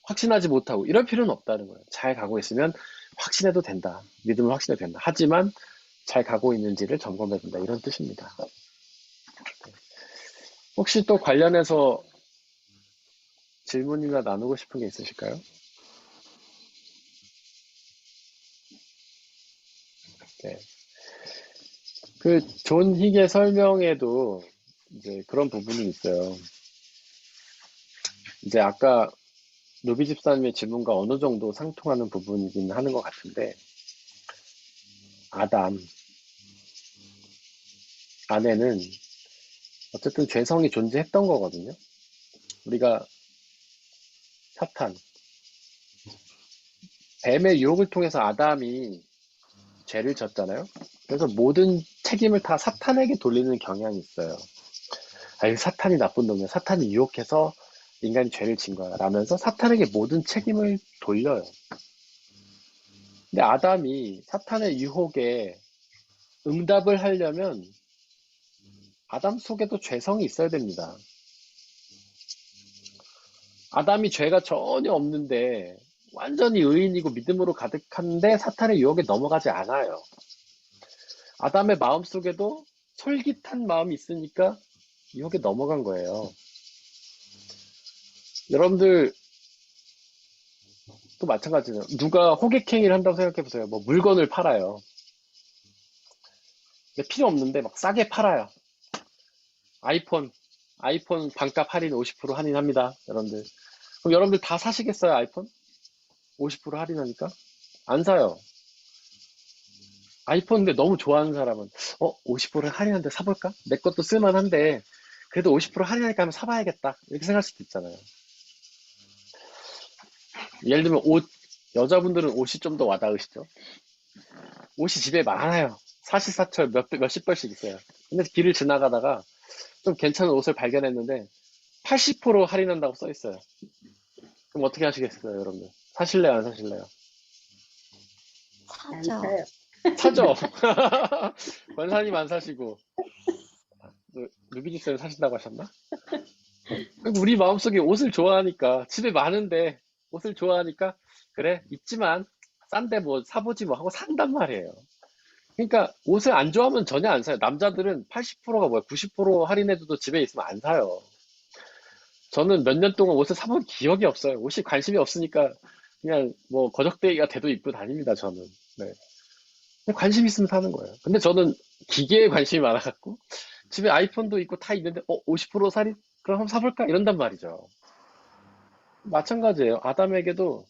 확신하지 못하고 이럴 필요는 없다는 거예요. 잘 가고 있으면 확신해도 된다. 믿음을 확신해도 된다. 하지만 잘 가고 있는지를 점검해야 된다. 이런 뜻입니다. 혹시 또 관련해서 질문이나 나누고 싶은 게 있으실까요? 네. 그 존 힉의 설명에도 이제 그런 부분이 있어요. 이제 아까 루비 집사님의 질문과 어느 정도 상통하는 부분이긴 하는 것 같은데, 아담 안에는 어쨌든 죄성이 존재했던 거거든요. 우리가 사탄, 뱀의 유혹을 통해서 아담이 죄를 졌잖아요. 그래서 모든 책임을 다 사탄에게 돌리는 경향이 있어요. 아니, 사탄이 나쁜 놈이야. 사탄이 유혹해서 인간이 죄를 진 거야. 라면서 사탄에게 모든 책임을 돌려요. 근데 아담이 사탄의 유혹에 응답을 하려면 아담 속에도 죄성이 있어야 됩니다. 아담이 죄가 전혀 없는데 완전히 의인이고 믿음으로 가득한데 사탄의 유혹에 넘어가지 않아요. 아담의 마음 속에도 솔깃한 마음이 있으니까 유혹에 넘어간 거예요. 여러분들 또 마찬가지예요. 누가 호객행위를 한다고 생각해 보세요. 뭐 물건을 팔아요. 근데 필요 없는데 막 싸게 팔아요. 아이폰 반값 할인 50% 할인합니다. 여러분들. 그럼 여러분들 다 사시겠어요? 아이폰? 50% 할인하니까? 안 사요. 아이폰 근데 너무 좋아하는 사람은 50% 할인한데 사볼까? 내 것도 쓸만한데 그래도 50% 할인하니까 한번 사봐야겠다. 이렇게 생각할 수도 있잖아요. 예를 들면 옷, 여자분들은 옷이 좀 더 와닿으시죠? 옷이 집에 많아요. 사시사철 몇십 벌씩 있어요. 근데 길을 지나가다가 좀 괜찮은 옷을 발견했는데 80% 할인한다고 써 있어요. 그럼 어떻게 하시겠어요, 여러분들? 사실래요, 안 사실래요? 안 사죠. 사요. 사죠. 권사님 안 사시고 루비집사님 사신다고 하셨나? 우리 마음속에 옷을 좋아하니까 집에 많은데 옷을 좋아하니까 그래 있지만 싼데 뭐 사보지 뭐 하고 산단 말이에요. 그러니까 옷을 안 좋아하면 전혀 안 사요. 남자들은 80%가 뭐야 90% 할인해줘도 집에 있으면 안 사요. 저는 몇 년 동안 옷을 사본 기억이 없어요. 옷이 관심이 없으니까 그냥 뭐 거적대기가 돼도 입고 다닙니다. 저는. 네. 관심 있으면 사는 거예요. 근데 저는 기계에 관심이 많아갖고 집에 아이폰도 있고 다 있는데 50% 살인? 그럼 한번 사볼까? 이런단 말이죠. 마찬가지예요. 아담에게도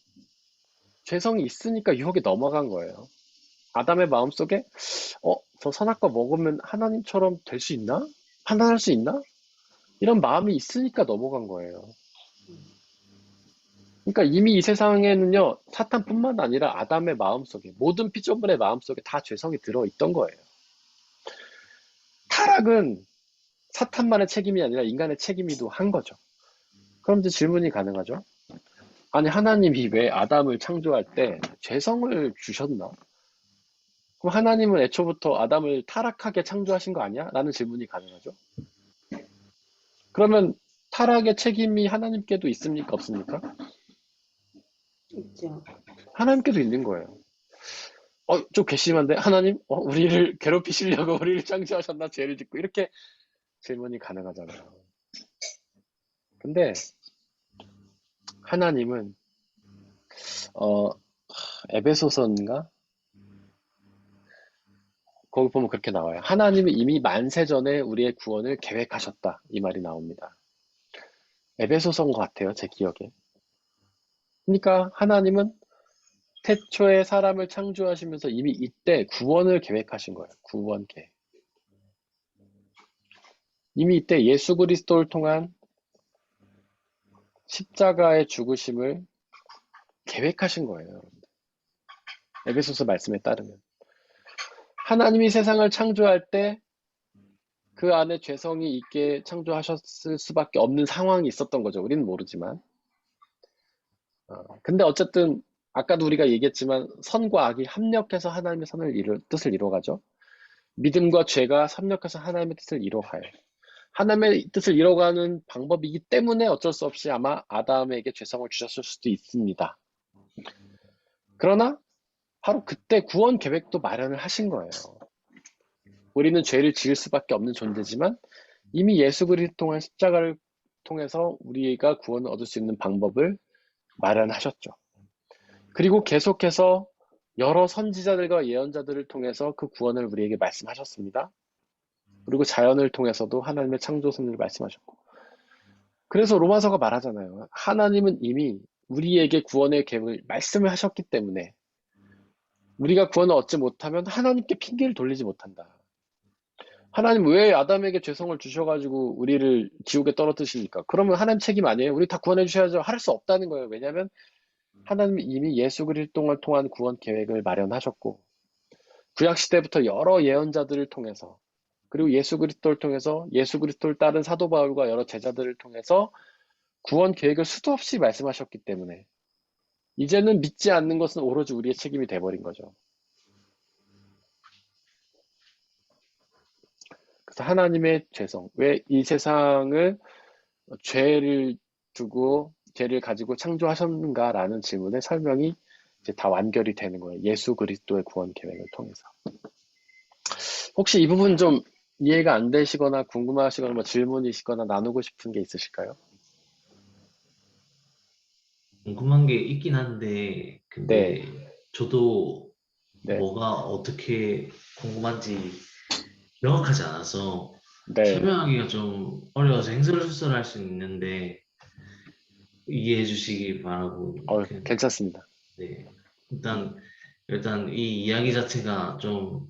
죄성이 있으니까 유혹에 넘어간 거예요. 아담의 마음속에 저 선악과 먹으면 하나님처럼 될 수 있나? 판단할 수 있나? 이런 마음이 있으니까 넘어간 거예요. 그러니까 이미 이 세상에는요, 사탄뿐만 아니라 아담의 마음속에, 모든 피조물의 마음속에 다 죄성이 들어있던 거예요. 타락은 사탄만의 책임이 아니라 인간의 책임이기도 한 거죠. 그럼 이제 질문이 가능하죠. 아니, 하나님이 왜 아담을 창조할 때 죄성을 주셨나? 그럼 하나님은 애초부터 아담을 타락하게 창조하신 거 아니야? 라는 질문이 가능하죠. 그러면 타락의 책임이 하나님께도 있습니까? 없습니까? 있죠. 하나님께도 있는 거예요. 좀 괘씸한데? 하나님? 우리를 괴롭히시려고 우리를 창조하셨나? 죄를 짓고. 이렇게 질문이 가능하잖아요. 근데 하나님은 에베소서인가? 거기 보면 그렇게 나와요. 하나님이 이미 만세 전에 우리의 구원을 계획하셨다. 이 말이 나옵니다. 에베소서인 것 같아요. 제 기억에. 그러니까 하나님은 태초에 사람을 창조하시면서 이미 이때 구원을 계획하신 거예요. 구원 계획. 이미 이때 예수 그리스도를 통한 십자가의 죽으심을 계획하신 거예요. 에베소서 말씀에 따르면. 하나님이 세상을 창조할 때 그 안에 죄성이 있게 창조하셨을 수밖에 없는 상황이 있었던 거죠. 우리는 모르지만. 근데 어쨌든 아까도 우리가 얘기했지만 선과 악이 합력해서 하나님의 뜻을 이루어가죠. 믿음과 죄가 협력해서 하나님의 뜻을 이루어가요. 하나님의 뜻을 이뤄가는 방법이기 때문에 어쩔 수 없이 아마 아담에게 죄성을 주셨을 수도 있습니다. 그러나 바로 그때 구원 계획도 마련을 하신 거예요. 우리는 죄를 지을 수밖에 없는 존재지만 이미 예수 그리스도 통한 십자가를 통해서 우리가 구원을 얻을 수 있는 방법을 마련하셨죠. 그리고 계속해서 여러 선지자들과 예언자들을 통해서 그 구원을 우리에게 말씀하셨습니다. 그리고 자연을 통해서도 하나님의 창조선을 말씀하셨고. 그래서 로마서가 말하잖아요. 하나님은 이미 우리에게 구원의 계획을 말씀을 하셨기 때문에 우리가 구원을 얻지 못하면 하나님께 핑계를 돌리지 못한다. 하나님 왜 아담에게 죄성을 주셔가지고 우리를 지옥에 떨어뜨리십니까? 그러면 하나님 책임 아니에요? 우리 다 구원해 주셔야죠. 할 수 없다는 거예요. 왜냐하면 하나님이 이미 예수 그리스도를 통한 구원 계획을 마련하셨고 구약 시대부터 여러 예언자들을 통해서 그리고 예수 그리스도를 통해서 예수 그리스도를 따른 사도 바울과 여러 제자들을 통해서 구원 계획을 수도 없이 말씀하셨기 때문에 이제는 믿지 않는 것은 오로지 우리의 책임이 돼버린 거죠. 그래서 하나님의 죄성, 왜 이 세상을 죄를 두고 죄를 가지고 창조하셨는가라는 질문의 설명이 이제 다 완결이 되는 거예요. 예수 그리스도의 구원 계획을 통해서. 혹시 이 부분 좀 이해가 안 되시거나 궁금하시거나 뭐 질문이시거나 나누고 싶은 게 있으실까요? 궁금한 게 있긴 한데, 근데 저도 네. 뭐가 어떻게 궁금한지 명확하지 않아서 네. 설명하기가 좀 어려워서 횡설수설할 수 있는데 이해해 주시기 바라고. 괜찮습니다. 네. 일단 이 이야기 자체가 좀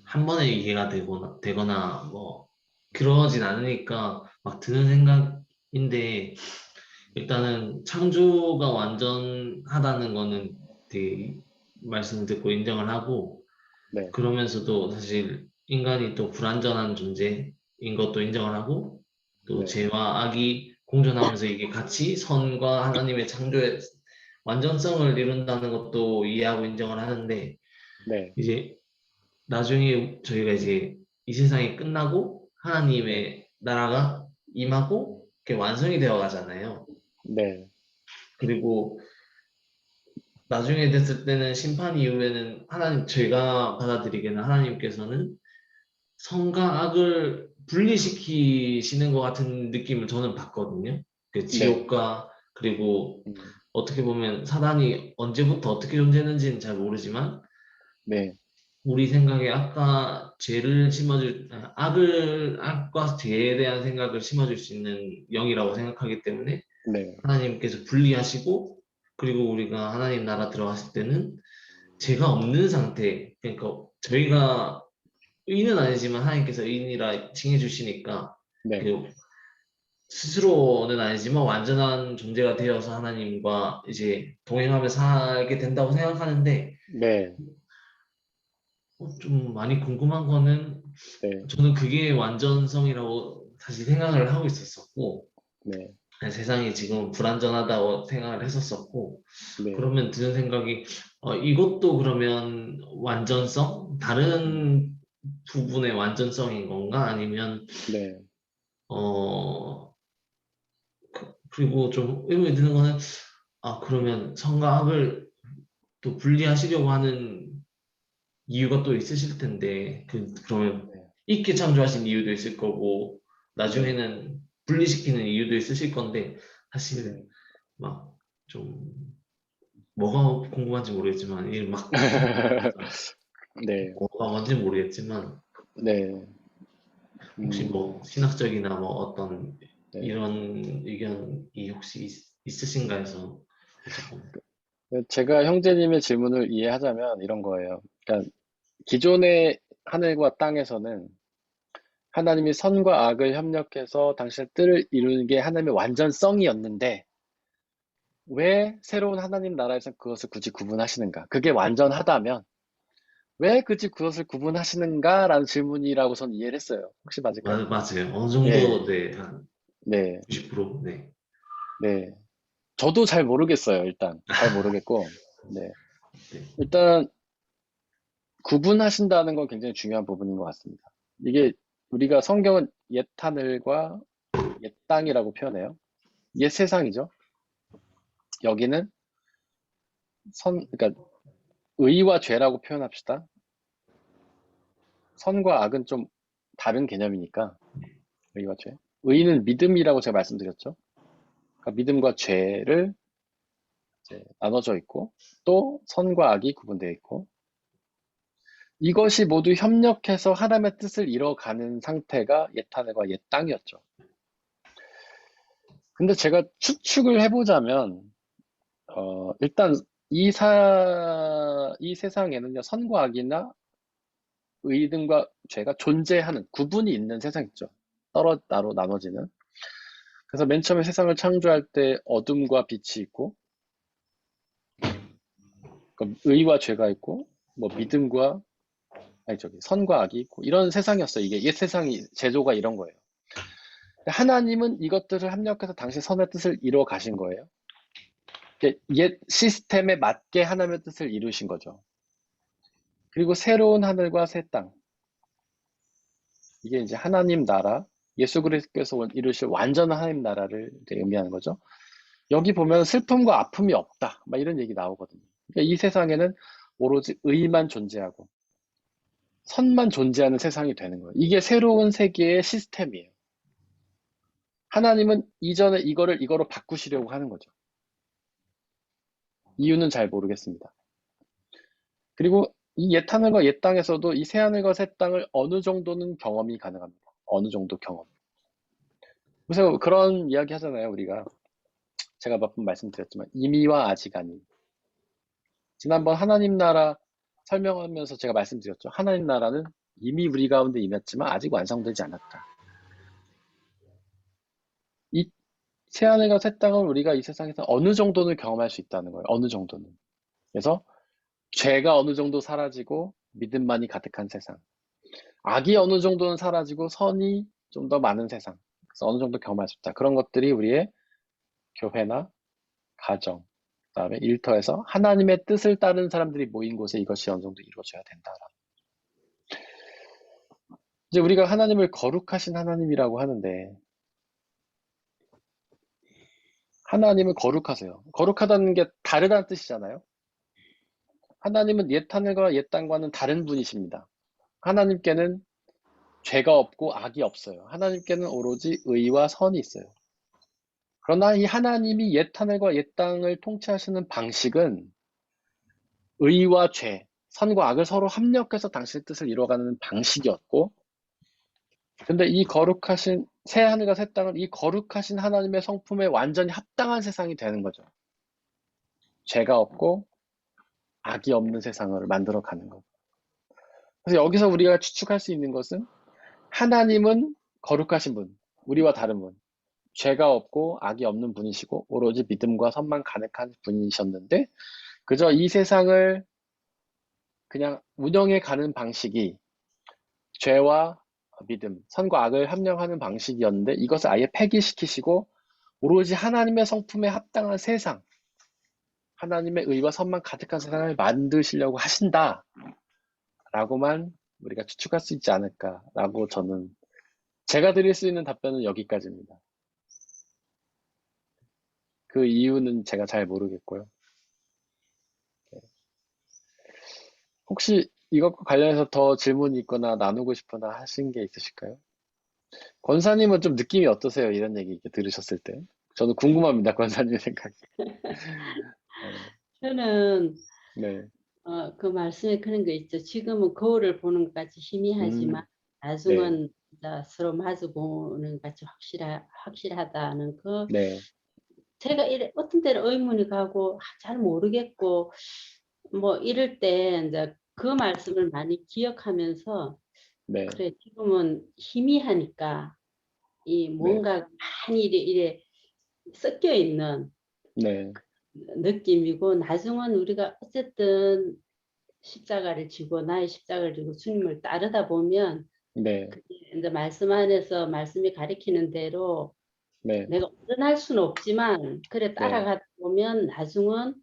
한 번에 이해가 되거나 뭐 그러진 않으니까 막 드는 생각인데, 일단은 창조가 완전하다는 거는 되게 말씀 듣고 인정을 하고, 네. 그러면서도 사실 인간이 또 불완전한 존재인 것도 인정을 하고, 또 네. 죄와 악이 공존하면서 이게 같이 선과 하나님의 창조의 완전성을 이룬다는 것도 이해하고 인정을 하는데, 네. 이제 나중에 저희가 이제 이 세상이 끝나고 하나님의 나라가 임하고 이렇게 완성이 되어 가잖아요. 네. 그리고 나중에 됐을 때는 심판 이후에는 저희가 받아들이기에는 하나님께서는 선과 악을 분리시키시는 것 같은 느낌을 저는 받거든요. 그 지옥과 그리고 어떻게 보면 사단이 언제부터 어떻게 존재했는지는 잘 모르지만, 네. 우리 생각에 악과 악과 죄에 대한 생각을 심어줄 수 있는 영이라고 생각하기 때문에 네. 하나님께서 분리하시고, 그리고 우리가 하나님 나라 들어갔을 때는 죄가 없는 상태, 그러니까 저희가 의인은 아니지만 하나님께서 의인이라 칭해 주시니까 네. 스스로는 아니지만 완전한 존재가 되어서 하나님과 이제 동행하며 살게 된다고 생각하는데, 네. 좀 많이 궁금한 거는 네, 저는 그게 완전성이라고 다시 생각을 하고 있었었고, 네, 세상이 지금 불완전하다고 생각을 했었었고, 네, 그러면 드는 생각이, 이것도 그러면 완전성? 다른 부분의 완전성인 건가? 아니면, 네, 어, 그리고 좀 의문이 드는 거는, 그러면 성과 악을 또 분리하시려고 하는 이유가 또 있으실 텐데, 그러면 네, 있게 창조하신 이유도 있을 거고, 네, 나중에는 분리시키는 이유도 있으실 건데, 사실 네. 막 좀 뭐가 궁금한지 모르겠지만, 이 막 궁금합니다. 네, 뭐가 뭔지 모르겠지만, 네, 혹시 음, 뭐 신학적이나 뭐 어떤 네. 이런 의견이 혹시 있으신가 해서 여쭤봅니다. 제가 형제님의 질문을 이해하자면 이런 거예요. 그러니까 기존의 하늘과 땅에서는 하나님이 선과 악을 협력해서 당신의 뜻을 이루는 게 하나님의 완전성이었는데 왜 새로운 하나님 나라에서 그것을 굳이 구분하시는가? 그게 완전하다면 왜 굳이 그것을 구분하시는가라는 질문이라고 저는 이해를 했어요. 혹시 맞을까요? 맞아요. 어느 예, 정도, 네, 한 네, 90%, 네. 네. 저도 잘 모르겠어요, 일단. 잘 모르겠고, 네. 네. 일단 구분하신다는 건 굉장히 중요한 부분인 것 같습니다. 이게 우리가 성경은 옛 하늘과 옛 땅이라고 표현해요. 옛 세상이죠. 여기는 그러니까 의와 죄라고 표현합시다. 선과 악은 좀 다른 개념이니까, 의와 죄. 의는 믿음이라고 제가 말씀드렸죠. 그러니까 믿음과 죄를 이제 나눠져 있고, 또 선과 악이 구분되어 있고, 이것이 모두 협력해서 하나님의 뜻을 이뤄가는 상태가 옛 하늘과 옛 땅이었죠. 근데 제가 추측을 해보자면, 일단 이 세상에는요, 선과 악이나 의등과 죄가 존재하는, 구분이 있는 세상 있죠. 따로 나눠지는. 그래서 맨 처음에 세상을 창조할 때 어둠과 빛이 있고, 그러니까 의와 죄가 있고, 뭐 믿음과, 아니 저기, 선과 악이 있고, 이런 세상이었어요. 이게 옛 세상이, 제조가 이런 거예요. 하나님은 이것들을 합력해서 당신 선의 뜻을 이루어 가신 거예요. 옛 시스템에 맞게 하나님의 뜻을 이루신 거죠. 그리고 새로운 하늘과 새 땅. 이게 이제 하나님 나라, 예수 그리스도께서 이루실 완전한 하나님 나라를 의미하는 거죠. 여기 보면 슬픔과 아픔이 없다. 막 이런 얘기 나오거든요. 그러니까 이 세상에는 오로지 의만 존재하고 선만 존재하는 세상이 되는 거예요. 이게 새로운 세계의 시스템이에요. 하나님은 이전에 이거로 바꾸시려고 하는 거죠. 이유는 잘 모르겠습니다. 그리고 이 옛 하늘과 옛 땅에서도 이 새 하늘과 새 땅을 어느 정도는 경험이 가능합니다. 어느 정도 경험. 그래서 그런 이야기 하잖아요, 우리가. 제가 몇 번 말씀드렸지만, 이미와 아직 아니. 지난번 하나님 나라 설명하면서 제가 말씀드렸죠. 하나님 나라는 이미 우리 가운데 임했지만 아직 완성되지 않았다. 이 새하늘과 새 땅을 우리가 이 세상에서 어느 정도는 경험할 수 있다는 거예요. 어느 정도는. 그래서 죄가 어느 정도 사라지고 믿음만이 가득한 세상. 악이 어느 정도는 사라지고 선이 좀 더 많은 세상. 그래서 어느 정도 경험할 수 있다. 그런 것들이 우리의 교회나 가정, 그다음에 일터에서 하나님의 뜻을 따르는 사람들이 모인 곳에 이것이 어느 정도 이루어져야 된다. 이제 우리가 하나님을 거룩하신 하나님이라고 하는데 하나님은 거룩하세요. 거룩하다는 게 다르다는 뜻이잖아요. 하나님은 옛 하늘과 옛 땅과는 다른 분이십니다. 하나님께는 죄가 없고 악이 없어요. 하나님께는 오로지 의와 선이 있어요. 그러나 이 하나님이 옛 하늘과 옛 땅을 통치하시는 방식은 의와 죄, 선과 악을 서로 합력해서 당신의 뜻을 이루어가는 방식이었고, 근데 이 거룩하신 새 하늘과 새 땅은 이 거룩하신 하나님의 성품에 완전히 합당한 세상이 되는 거죠. 죄가 없고 악이 없는 세상을 만들어가는 거. 그래서 여기서 우리가 추측할 수 있는 것은 하나님은 거룩하신 분, 우리와 다른 분, 죄가 없고 악이 없는 분이시고 오로지 믿음과 선만 가득한 분이셨는데 그저 이 세상을 그냥 운영해 가는 방식이 죄와 믿음, 선과 악을 함량하는 방식이었는데 이것을 아예 폐기시키시고 오로지 하나님의 성품에 합당한 세상, 하나님의 의와 선만 가득한 세상을 만드시려고 하신다라고만 우리가 추측할 수 있지 않을까라고 저는 제가 드릴 수 있는 답변은 여기까지입니다. 그 이유는 제가 잘 모르겠고요. 혹시 이것과 관련해서 더 질문이 있거나 나누고 싶거나 하신 게 있으실까요? 권사님은 좀 느낌이 어떠세요? 이런 얘기 이렇게 들으셨을 때. 저는 궁금합니다. 권사님의 생각이. 저는 네. 그 말씀에 그런 거 있죠. 지금은 거울을 보는 것까지 희미하지만 네. 나중은 진짜 서로 마주 보는 것 같이 확실하다는 그 네. 제가 어떤 때는 의문이 가고 잘 모르겠고 뭐 이럴 때 이제 그 말씀을 많이 기억하면서 네. 그래 지금은 희미하니까 이 네. 뭔가 많이 이래 섞여 있는 네. 느낌이고 나중은 우리가 어쨌든 십자가를 지고 나의 십자가를 지고 주님을 따르다 보면 네. 이제 말씀 안에서 말씀이 가리키는 대로 네. 내가 얻어날 수는 없지만 그래 네. 따라가다 보면 나중은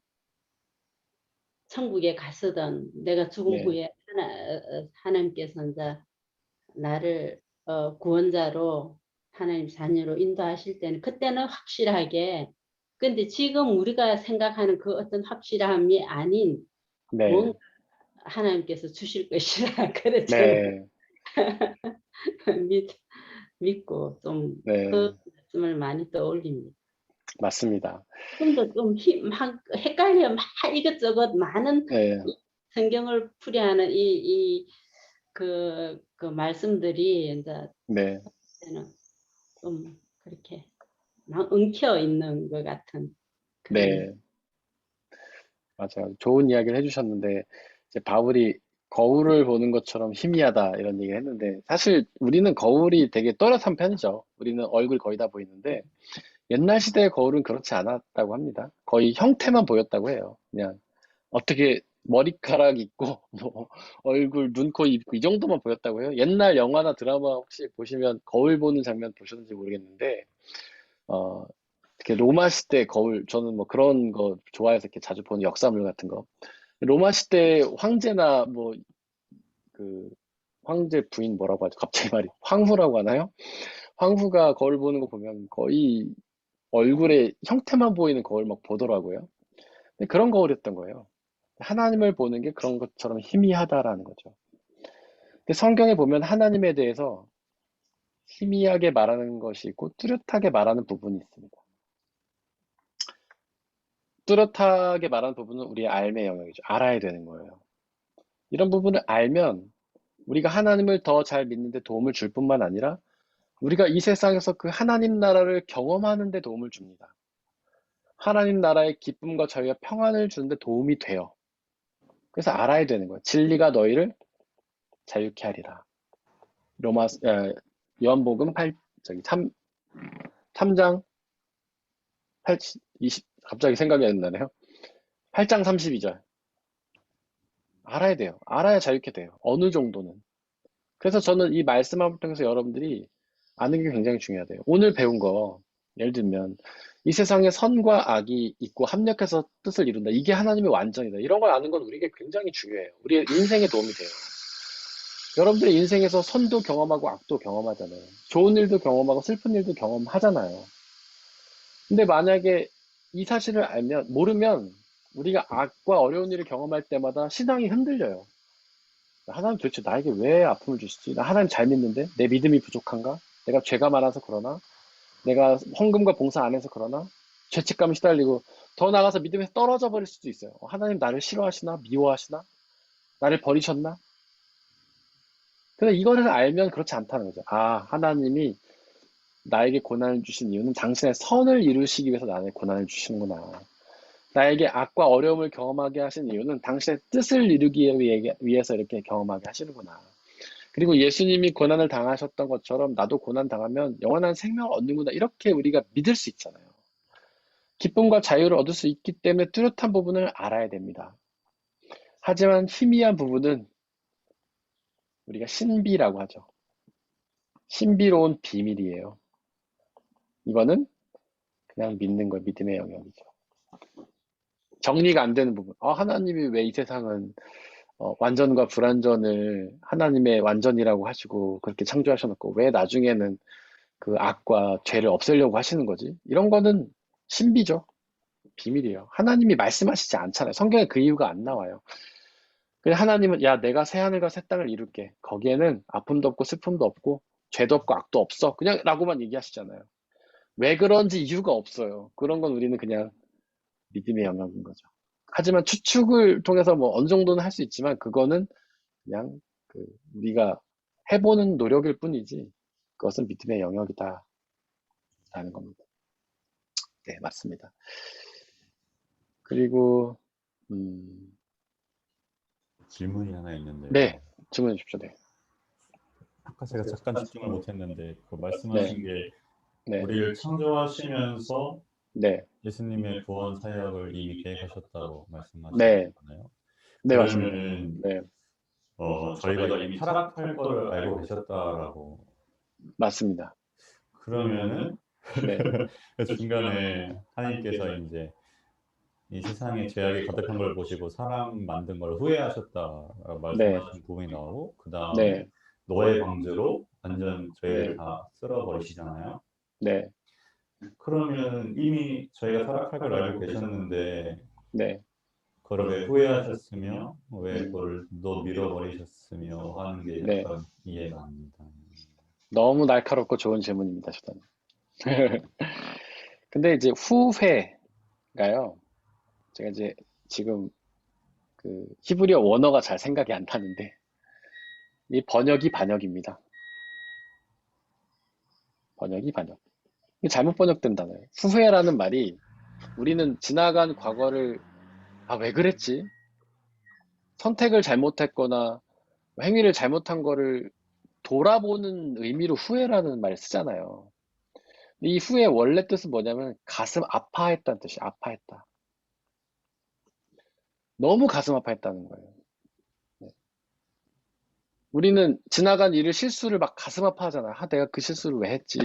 천국에 갔으든 내가 죽은 네. 후에 하나님께서 이제 나를 구원자로 하나님 자녀로 인도하실 때는 그때는 확실하게 근데 지금 우리가 생각하는 그 어떤 확실함이 아닌 네. 뭔가 하나님께서 주실 것이라 그래 저는 네. 믿고 좀 네. 그 말씀을 많이 떠올립니다. 맞습니다. 지금도 좀 막 헷갈려 막 이것저것 많은 네. 성경을 풀이하는 그 말씀들이 이제 네. 저는 좀 그렇게 막 엉켜 있는 것 같은 그런 네. 맞아요. 좋은 이야기를 해주셨는데, 이제 바울이 거울을 보는 것처럼 희미하다 이런 얘기를 했는데, 사실 우리는 거울이 되게 또렷한 편이죠. 우리는 얼굴 거의 다 보이는데, 옛날 시대의 거울은 그렇지 않았다고 합니다. 거의 형태만 보였다고 해요. 그냥 어떻게 머리카락 있고, 뭐 얼굴, 눈, 코, 입, 이 정도만 보였다고 해요. 옛날 영화나 드라마 혹시 보시면 거울 보는 장면 보셨는지 모르겠는데, 어, 이렇게 로마 시대 거울, 저는 뭐 그런 거 좋아해서 이렇게 자주 보는 역사물 같은 거. 로마 시대 황제나 뭐 그 황제 부인 뭐라고 하죠? 갑자기 말이 황후라고 하나요? 황후가 거울 보는 거 보면 거의 얼굴에 형태만 보이는 거울 막 보더라고요. 근데 그런 거울이었던 거예요. 하나님을 보는 게 그런 것처럼 희미하다라는 거죠. 근데 성경에 보면 하나님에 대해서 희미하게 말하는 것이 있고 뚜렷하게 말하는 부분이 있습니다. 뚜렷하게 말하는 부분은 우리의 알의 영역이죠. 알아야 되는 거예요. 이런 부분을 알면 우리가 하나님을 더 잘 믿는 데 도움을 줄 뿐만 아니라 우리가 이 세상에서 그 하나님 나라를 경험하는 데 도움을 줍니다. 하나님 나라의 기쁨과 자유와 평안을 주는 데 도움이 돼요. 그래서 알아야 되는 거예요. 진리가 너희를 자유케 하리라. 요한복음 3장 20, 갑자기 생각이 안 나네요. 8장 32절. 알아야 돼요. 알아야 자유케 돼요. 어느 정도는. 그래서 저는 이 말씀을 통해서 여러분들이 아는 게 굉장히 중요하대요. 오늘 배운 거, 예를 들면, 이 세상에 선과 악이 있고 합력해서 뜻을 이룬다. 이게 하나님의 완전이다. 이런 걸 아는 건 우리에게 굉장히 중요해요. 우리의 인생에 도움이 돼요. 여러분들의 인생에서 선도 경험하고 악도 경험하잖아요. 좋은 일도 경험하고 슬픈 일도 경험하잖아요. 근데 만약에 이 사실을 모르면 우리가 악과 어려운 일을 경험할 때마다 신앙이 흔들려요. 하나님 도대체 나에게 왜 아픔을 주시지? 나 하나님 잘 믿는데? 내 믿음이 부족한가? 내가 죄가 많아서 그러나? 내가 헌금과 봉사 안 해서 그러나? 죄책감에 시달리고 더 나아가서 믿음에서 떨어져 버릴 수도 있어요. 하나님 나를 싫어하시나? 미워하시나? 나를 버리셨나? 근데 이거를 알면 그렇지 않다는 거죠. 아, 하나님이 나에게 고난을 주신 이유는 당신의 선을 이루시기 위해서 나에게 고난을 주시는구나. 나에게 악과 어려움을 경험하게 하신 이유는 당신의 뜻을 이루기 위해서 이렇게 경험하게 하시는구나. 그리고 예수님이 고난을 당하셨던 것처럼 나도 고난 당하면 영원한 생명을 얻는구나. 이렇게 우리가 믿을 수 있잖아요. 기쁨과 자유를 얻을 수 있기 때문에 뚜렷한 부분을 알아야 됩니다. 하지만 희미한 부분은 우리가 신비라고 하죠. 신비로운 비밀이에요. 이거는 그냥 믿는 거, 믿음의 영역이죠. 정리가 안 되는 부분. 하나님이 왜 이 세상은 완전과 불완전을 하나님의 완전이라고 하시고 그렇게 창조하셔놓고 왜 나중에는 그 악과 죄를 없애려고 하시는 거지? 이런 거는 신비죠. 비밀이에요. 하나님이 말씀하시지 않잖아요. 성경에 그 이유가 안 나와요. 그냥 하나님은 야, 내가 새 하늘과 새 땅을 이룰게. 거기에는 아픔도 없고 슬픔도 없고 죄도 없고 악도 없어. 그냥 라고만 얘기하시잖아요. 왜 그런지 이유가 없어요. 그런 건 우리는 그냥 믿음의 영역인 거죠. 하지만 추측을 통해서 뭐 어느 정도는 할 수 있지만 그거는 그냥 우리가 해보는 노력일 뿐이지 그것은 믿음의 영역이다 라는 겁니다. 네, 맞습니다. 그리고 질문이 하나 있는데. 네, 질문해 주십시오. 네. 아까 제가 잠깐 집중을 못했는데 그 말씀하신 게 네, 우리를 창조하시면서 네, 예수님의 구원 사역을 이미 계획하셨다고 네, 말씀하셨잖아요. 네, 맞습니다. 그러면은 네, 저희가 이미 타락할 거를 알고 계셨다라고. 맞습니다. 그러면은 네, 중간에 하나님께서 이제 이 세상에 죄악이 가득한 걸 보시고 사람 만든 걸 후회하셨다라고 말씀하신 부분이 나오고 그 다음에 네, 노아의 방주로 완전 저희를 네. 다 쓸어버리시잖아요. 네, 그러면 이미 저희가 타락할 걸 알고 계셨는데 네. 그걸 왜 후회하셨으며 왜 그걸 또 밀어버리셨으며 하는 게 네. 약간 이해가 안 됩니다. 너무 날카롭고 좋은 질문입니다, 주단. 근데 이제 후회가요. 제가 이제 지금 그 히브리어 원어가 잘 생각이 안 나는데 이 번역이 반역입니다. 번역이 반역. 이게 잘못 번역된 단어예요. 후회라는 말이 우리는 지나간 과거를 왜 그랬지? 선택을 잘못했거나 행위를 잘못한 거를 돌아보는 의미로 후회라는 말을 쓰잖아요. 근데 이 후회의 원래 뜻은 뭐냐면 가슴 아파했다는 뜻이에요. 아파했다. 너무 가슴 아파했다는 거예요. 네. 우리는 지나간 일을 실수를 막 가슴 아파하잖아요. 내가 그 실수를 왜 했지?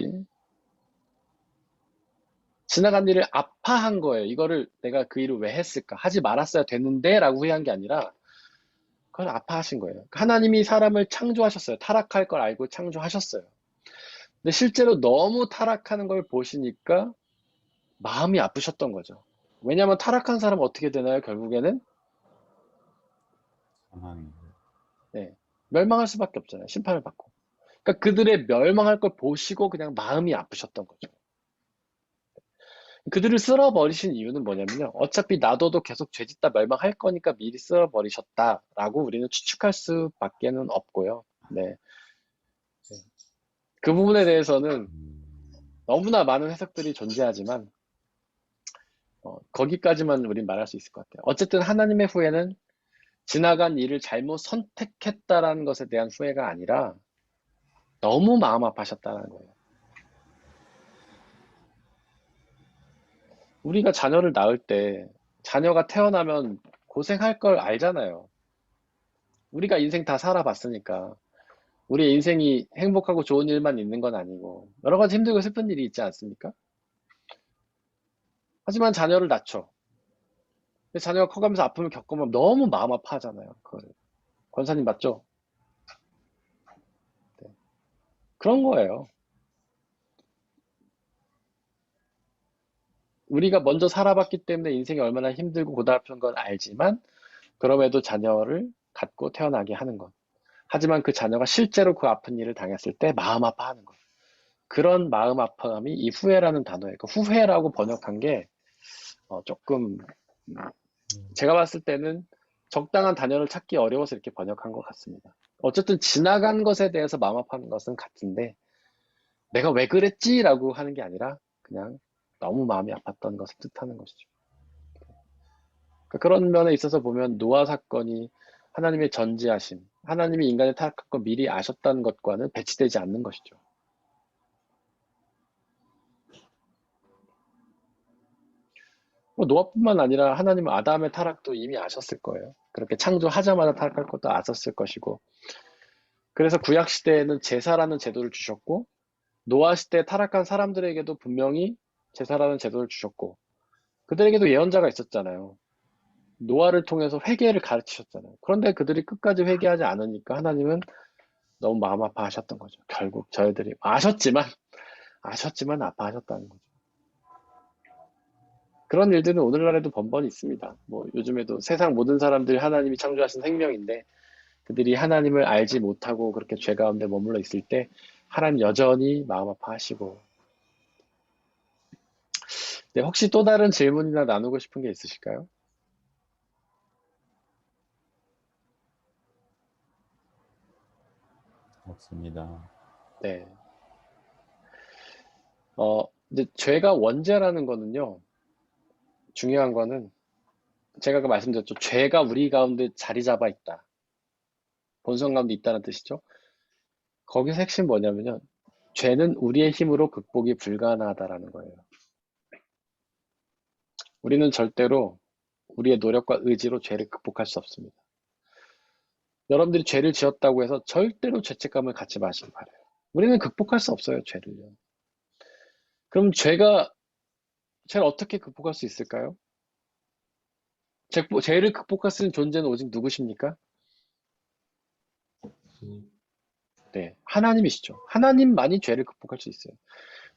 지나간 일을 아파한 거예요. 이거를 내가 그 일을 왜 했을까? 하지 말았어야 되는데 라고 후회한 게 아니라 그걸 아파하신 거예요. 하나님이 사람을 창조하셨어요. 타락할 걸 알고 창조하셨어요. 근데 실제로 너무 타락하는 걸 보시니까 마음이 아프셨던 거죠. 왜냐하면 타락한 사람은 어떻게 되나요? 결국에는 네, 멸망할 수밖에 없잖아요. 심판을 받고. 그러니까 그들의 멸망할 걸 보시고 그냥 마음이 아프셨던 거죠. 그들을 쓸어버리신 이유는 뭐냐면요. 어차피 놔둬도 계속 죄짓다 멸망할 거니까 미리 쓸어버리셨다라고 우리는 추측할 수밖에는 없고요. 네. 그 부분에 대해서는 너무나 많은 해석들이 존재하지만 거기까지만 우린 말할 수 있을 것 같아요. 어쨌든 하나님의 후회는 지나간 일을 잘못 선택했다라는 것에 대한 후회가 아니라 너무 마음 아파하셨다는 거예요. 우리가 자녀를 낳을 때 자녀가 태어나면 고생할 걸 알잖아요. 우리가 인생 다 살아봤으니까 우리의 인생이 행복하고 좋은 일만 있는 건 아니고 여러 가지 힘들고 슬픈 일이 있지 않습니까? 하지만 자녀를 낳죠. 자녀가 커가면서 아픔을 겪으면 너무 마음 아파하잖아요. 그거를. 권사님 맞죠? 네. 그런 거예요. 우리가 먼저 살아봤기 때문에 인생이 얼마나 힘들고 고달픈 건 알지만 그럼에도 자녀를 갖고 태어나게 하는 것. 하지만 그 자녀가 실제로 그 아픈 일을 당했을 때 마음 아파하는 것. 그런 마음 아파함이 이 후회라는 단어예요. 그 후회라고 번역한 게 조금 제가 봤을 때는 적당한 단어를 찾기 어려워서 이렇게 번역한 것 같습니다. 어쨌든 지나간 것에 대해서 마음 아파하는 것은 같은데 내가 왜 그랬지라고 하는 게 아니라 그냥 너무 마음이 아팠던 것을 뜻하는 것이죠. 그러니까 그런 면에 있어서 보면 노아 사건이 하나님의 전지하심, 하나님이 인간의 타락한 걸 미리 아셨다는 것과는 배치되지 않는 것이죠. 노아뿐만 아니라 하나님은 아담의 타락도 이미 아셨을 거예요. 그렇게 창조하자마자 타락할 것도 아셨을 것이고 그래서 구약 시대에는 제사라는 제도를 주셨고 노아 시대 타락한 사람들에게도 분명히 제사라는 제도를 주셨고 그들에게도 예언자가 있었잖아요. 노아를 통해서 회개를 가르치셨잖아요. 그런데 그들이 끝까지 회개하지 않으니까 하나님은 너무 마음 아파하셨던 거죠. 결국 저희들이 아셨지만 아파하셨다는 거죠. 그런 일들은 오늘날에도 번번이 있습니다. 뭐 요즘에도 세상 모든 사람들이 하나님이 창조하신 생명인데 그들이 하나님을 알지 못하고 그렇게 죄 가운데 머물러 있을 때 하나님 여전히 마음 아파하시고. 네, 혹시 또 다른 질문이나 나누고 싶은 게 있으실까요? 없습니다. 네. 이제 죄가 원죄라는 거는요, 중요한 거는 제가 아까 말씀드렸죠. 죄가 우리 가운데 자리 잡아 있다. 본성 가운데 있다는 뜻이죠. 거기서 핵심 뭐냐면요. 죄는 우리의 힘으로 극복이 불가능하다라는 거예요. 우리는 절대로 우리의 노력과 의지로 죄를 극복할 수 없습니다. 여러분들이 죄를 지었다고 해서 절대로 죄책감을 갖지 마시기 바라요. 우리는 극복할 수 없어요, 죄를요. 그럼 죄를 어떻게 극복할 수 있을까요? 죄를 극복할 수 있는 존재는 오직 누구십니까? 네, 하나님이시죠. 하나님만이 죄를 극복할 수 있어요.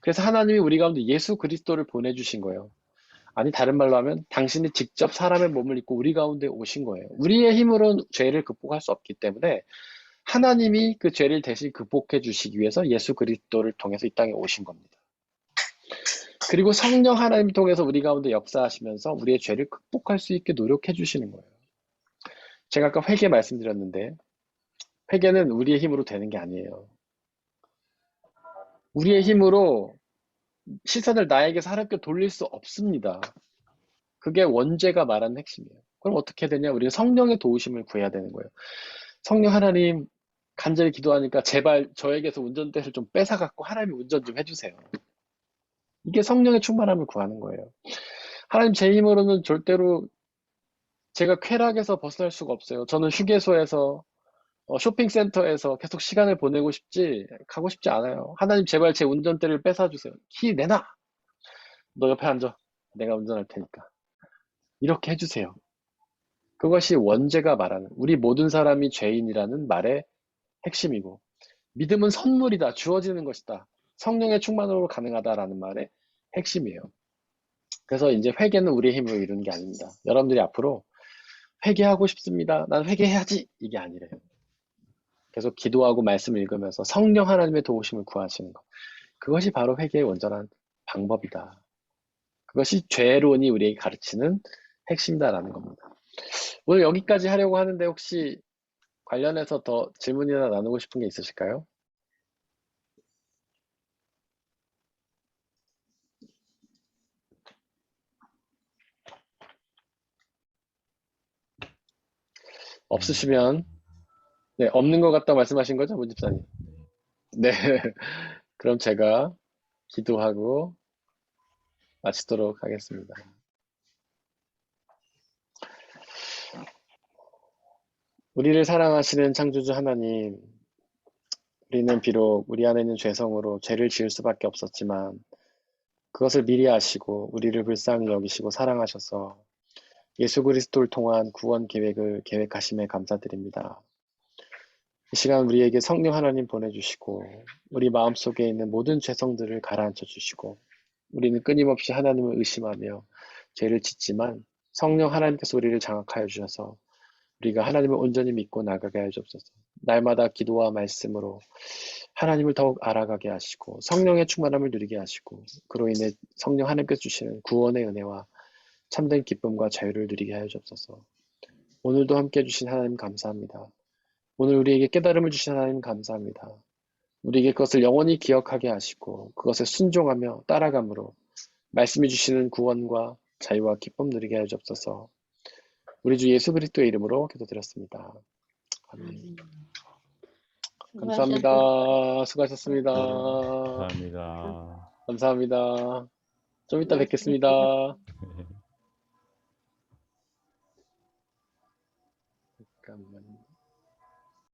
그래서 하나님이 우리 가운데 예수 그리스도를 보내주신 거예요. 아니, 다른 말로 하면 당신이 직접 사람의 몸을 입고 우리 가운데 오신 거예요. 우리의 힘으로는 죄를 극복할 수 없기 때문에 하나님이 그 죄를 대신 극복해 주시기 위해서 예수 그리스도를 통해서 이 땅에 오신 겁니다. 그리고 성령 하나님 통해서 우리 가운데 역사하시면서 우리의 죄를 극복할 수 있게 노력해 주시는 거예요. 제가 아까 회개 말씀드렸는데 회개는 우리의 힘으로 되는 게 아니에요. 우리의 힘으로 시선을 나에게서 하나님께 돌릴 수 없습니다. 그게 원죄가 말하는 핵심이에요. 그럼 어떻게 되냐? 우리가 성령의 도우심을 구해야 되는 거예요. 성령 하나님 간절히 기도하니까 제발 저에게서 운전대를 좀 뺏어갖고 하나님이 운전 좀 해주세요. 이게 성령의 충만함을 구하는 거예요. 하나님 제 힘으로는 절대로 제가 쾌락에서 벗어날 수가 없어요. 저는 휴게소에서 쇼핑센터에서 계속 시간을 보내고 가고 싶지 않아요. 하나님 제발 제 운전대를 뺏어주세요. 키 내놔. 너 옆에 앉아. 내가 운전할 테니까. 이렇게 해주세요. 그것이 원죄가 말하는 우리 모든 사람이 죄인이라는 말의 핵심이고 믿음은 선물이다. 주어지는 것이다. 성령의 충만으로 가능하다라는 말의 핵심이에요. 그래서 이제 회개는 우리의 힘으로 이루는 게 아닙니다. 여러분들이 앞으로 회개하고 싶습니다. 난 회개해야지. 이게 아니래요. 계속 기도하고 말씀을 읽으면서 성령 하나님의 도우심을 구하시는 것. 그것이 바로 회개의 온전한 방법이다. 그것이 죄론이 우리에게 가르치는 핵심이다라는 겁니다. 오늘 여기까지 하려고 하는데 혹시 관련해서 더 질문이나 나누고 싶은 게 있으실까요? 없으시면 네, 없는 것 같다 말씀하신 거죠, 문 집사님? 네. 그럼 제가 기도하고 마치도록 하겠습니다. 우리를 사랑하시는 창조주 하나님, 우리는 비록 우리 안에 있는 죄성으로 죄를 지을 수밖에 없었지만 그것을 미리 아시고 우리를 불쌍히 여기시고 사랑하셔서 예수 그리스도를 통한 구원 계획을 계획하심에 감사드립니다. 이 시간 우리에게 성령 하나님 보내주시고 우리 마음속에 있는 모든 죄성들을 가라앉혀 주시고 우리는 끊임없이 하나님을 의심하며 죄를 짓지만 성령 하나님께서 우리를 장악하여 주셔서 우리가 하나님을 온전히 믿고 나가게 하여 주옵소서. 날마다 기도와 말씀으로 하나님을 더욱 알아가게 하시고 성령의 충만함을 누리게 하시고 그로 인해 성령 하나님께서 주시는 구원의 은혜와 참된 기쁨과 자유를 누리게 하여 주옵소서. 오늘도 함께 해주신 하나님 감사합니다. 오늘 우리에게 깨달음을 주신 하나님 감사합니다. 우리에게 그것을 영원히 기억하게 하시고 그것에 순종하며 따라감으로 말씀해 주시는 구원과 자유와 기쁨 누리게 하여 주옵소서. 우리 주 예수 그리스도의 이름으로 기도드렸습니다. 아멘. 감사합니다. 수고하셨습니다. 감사합니다. 감사합니다. 좀 이따 뵙겠습니다.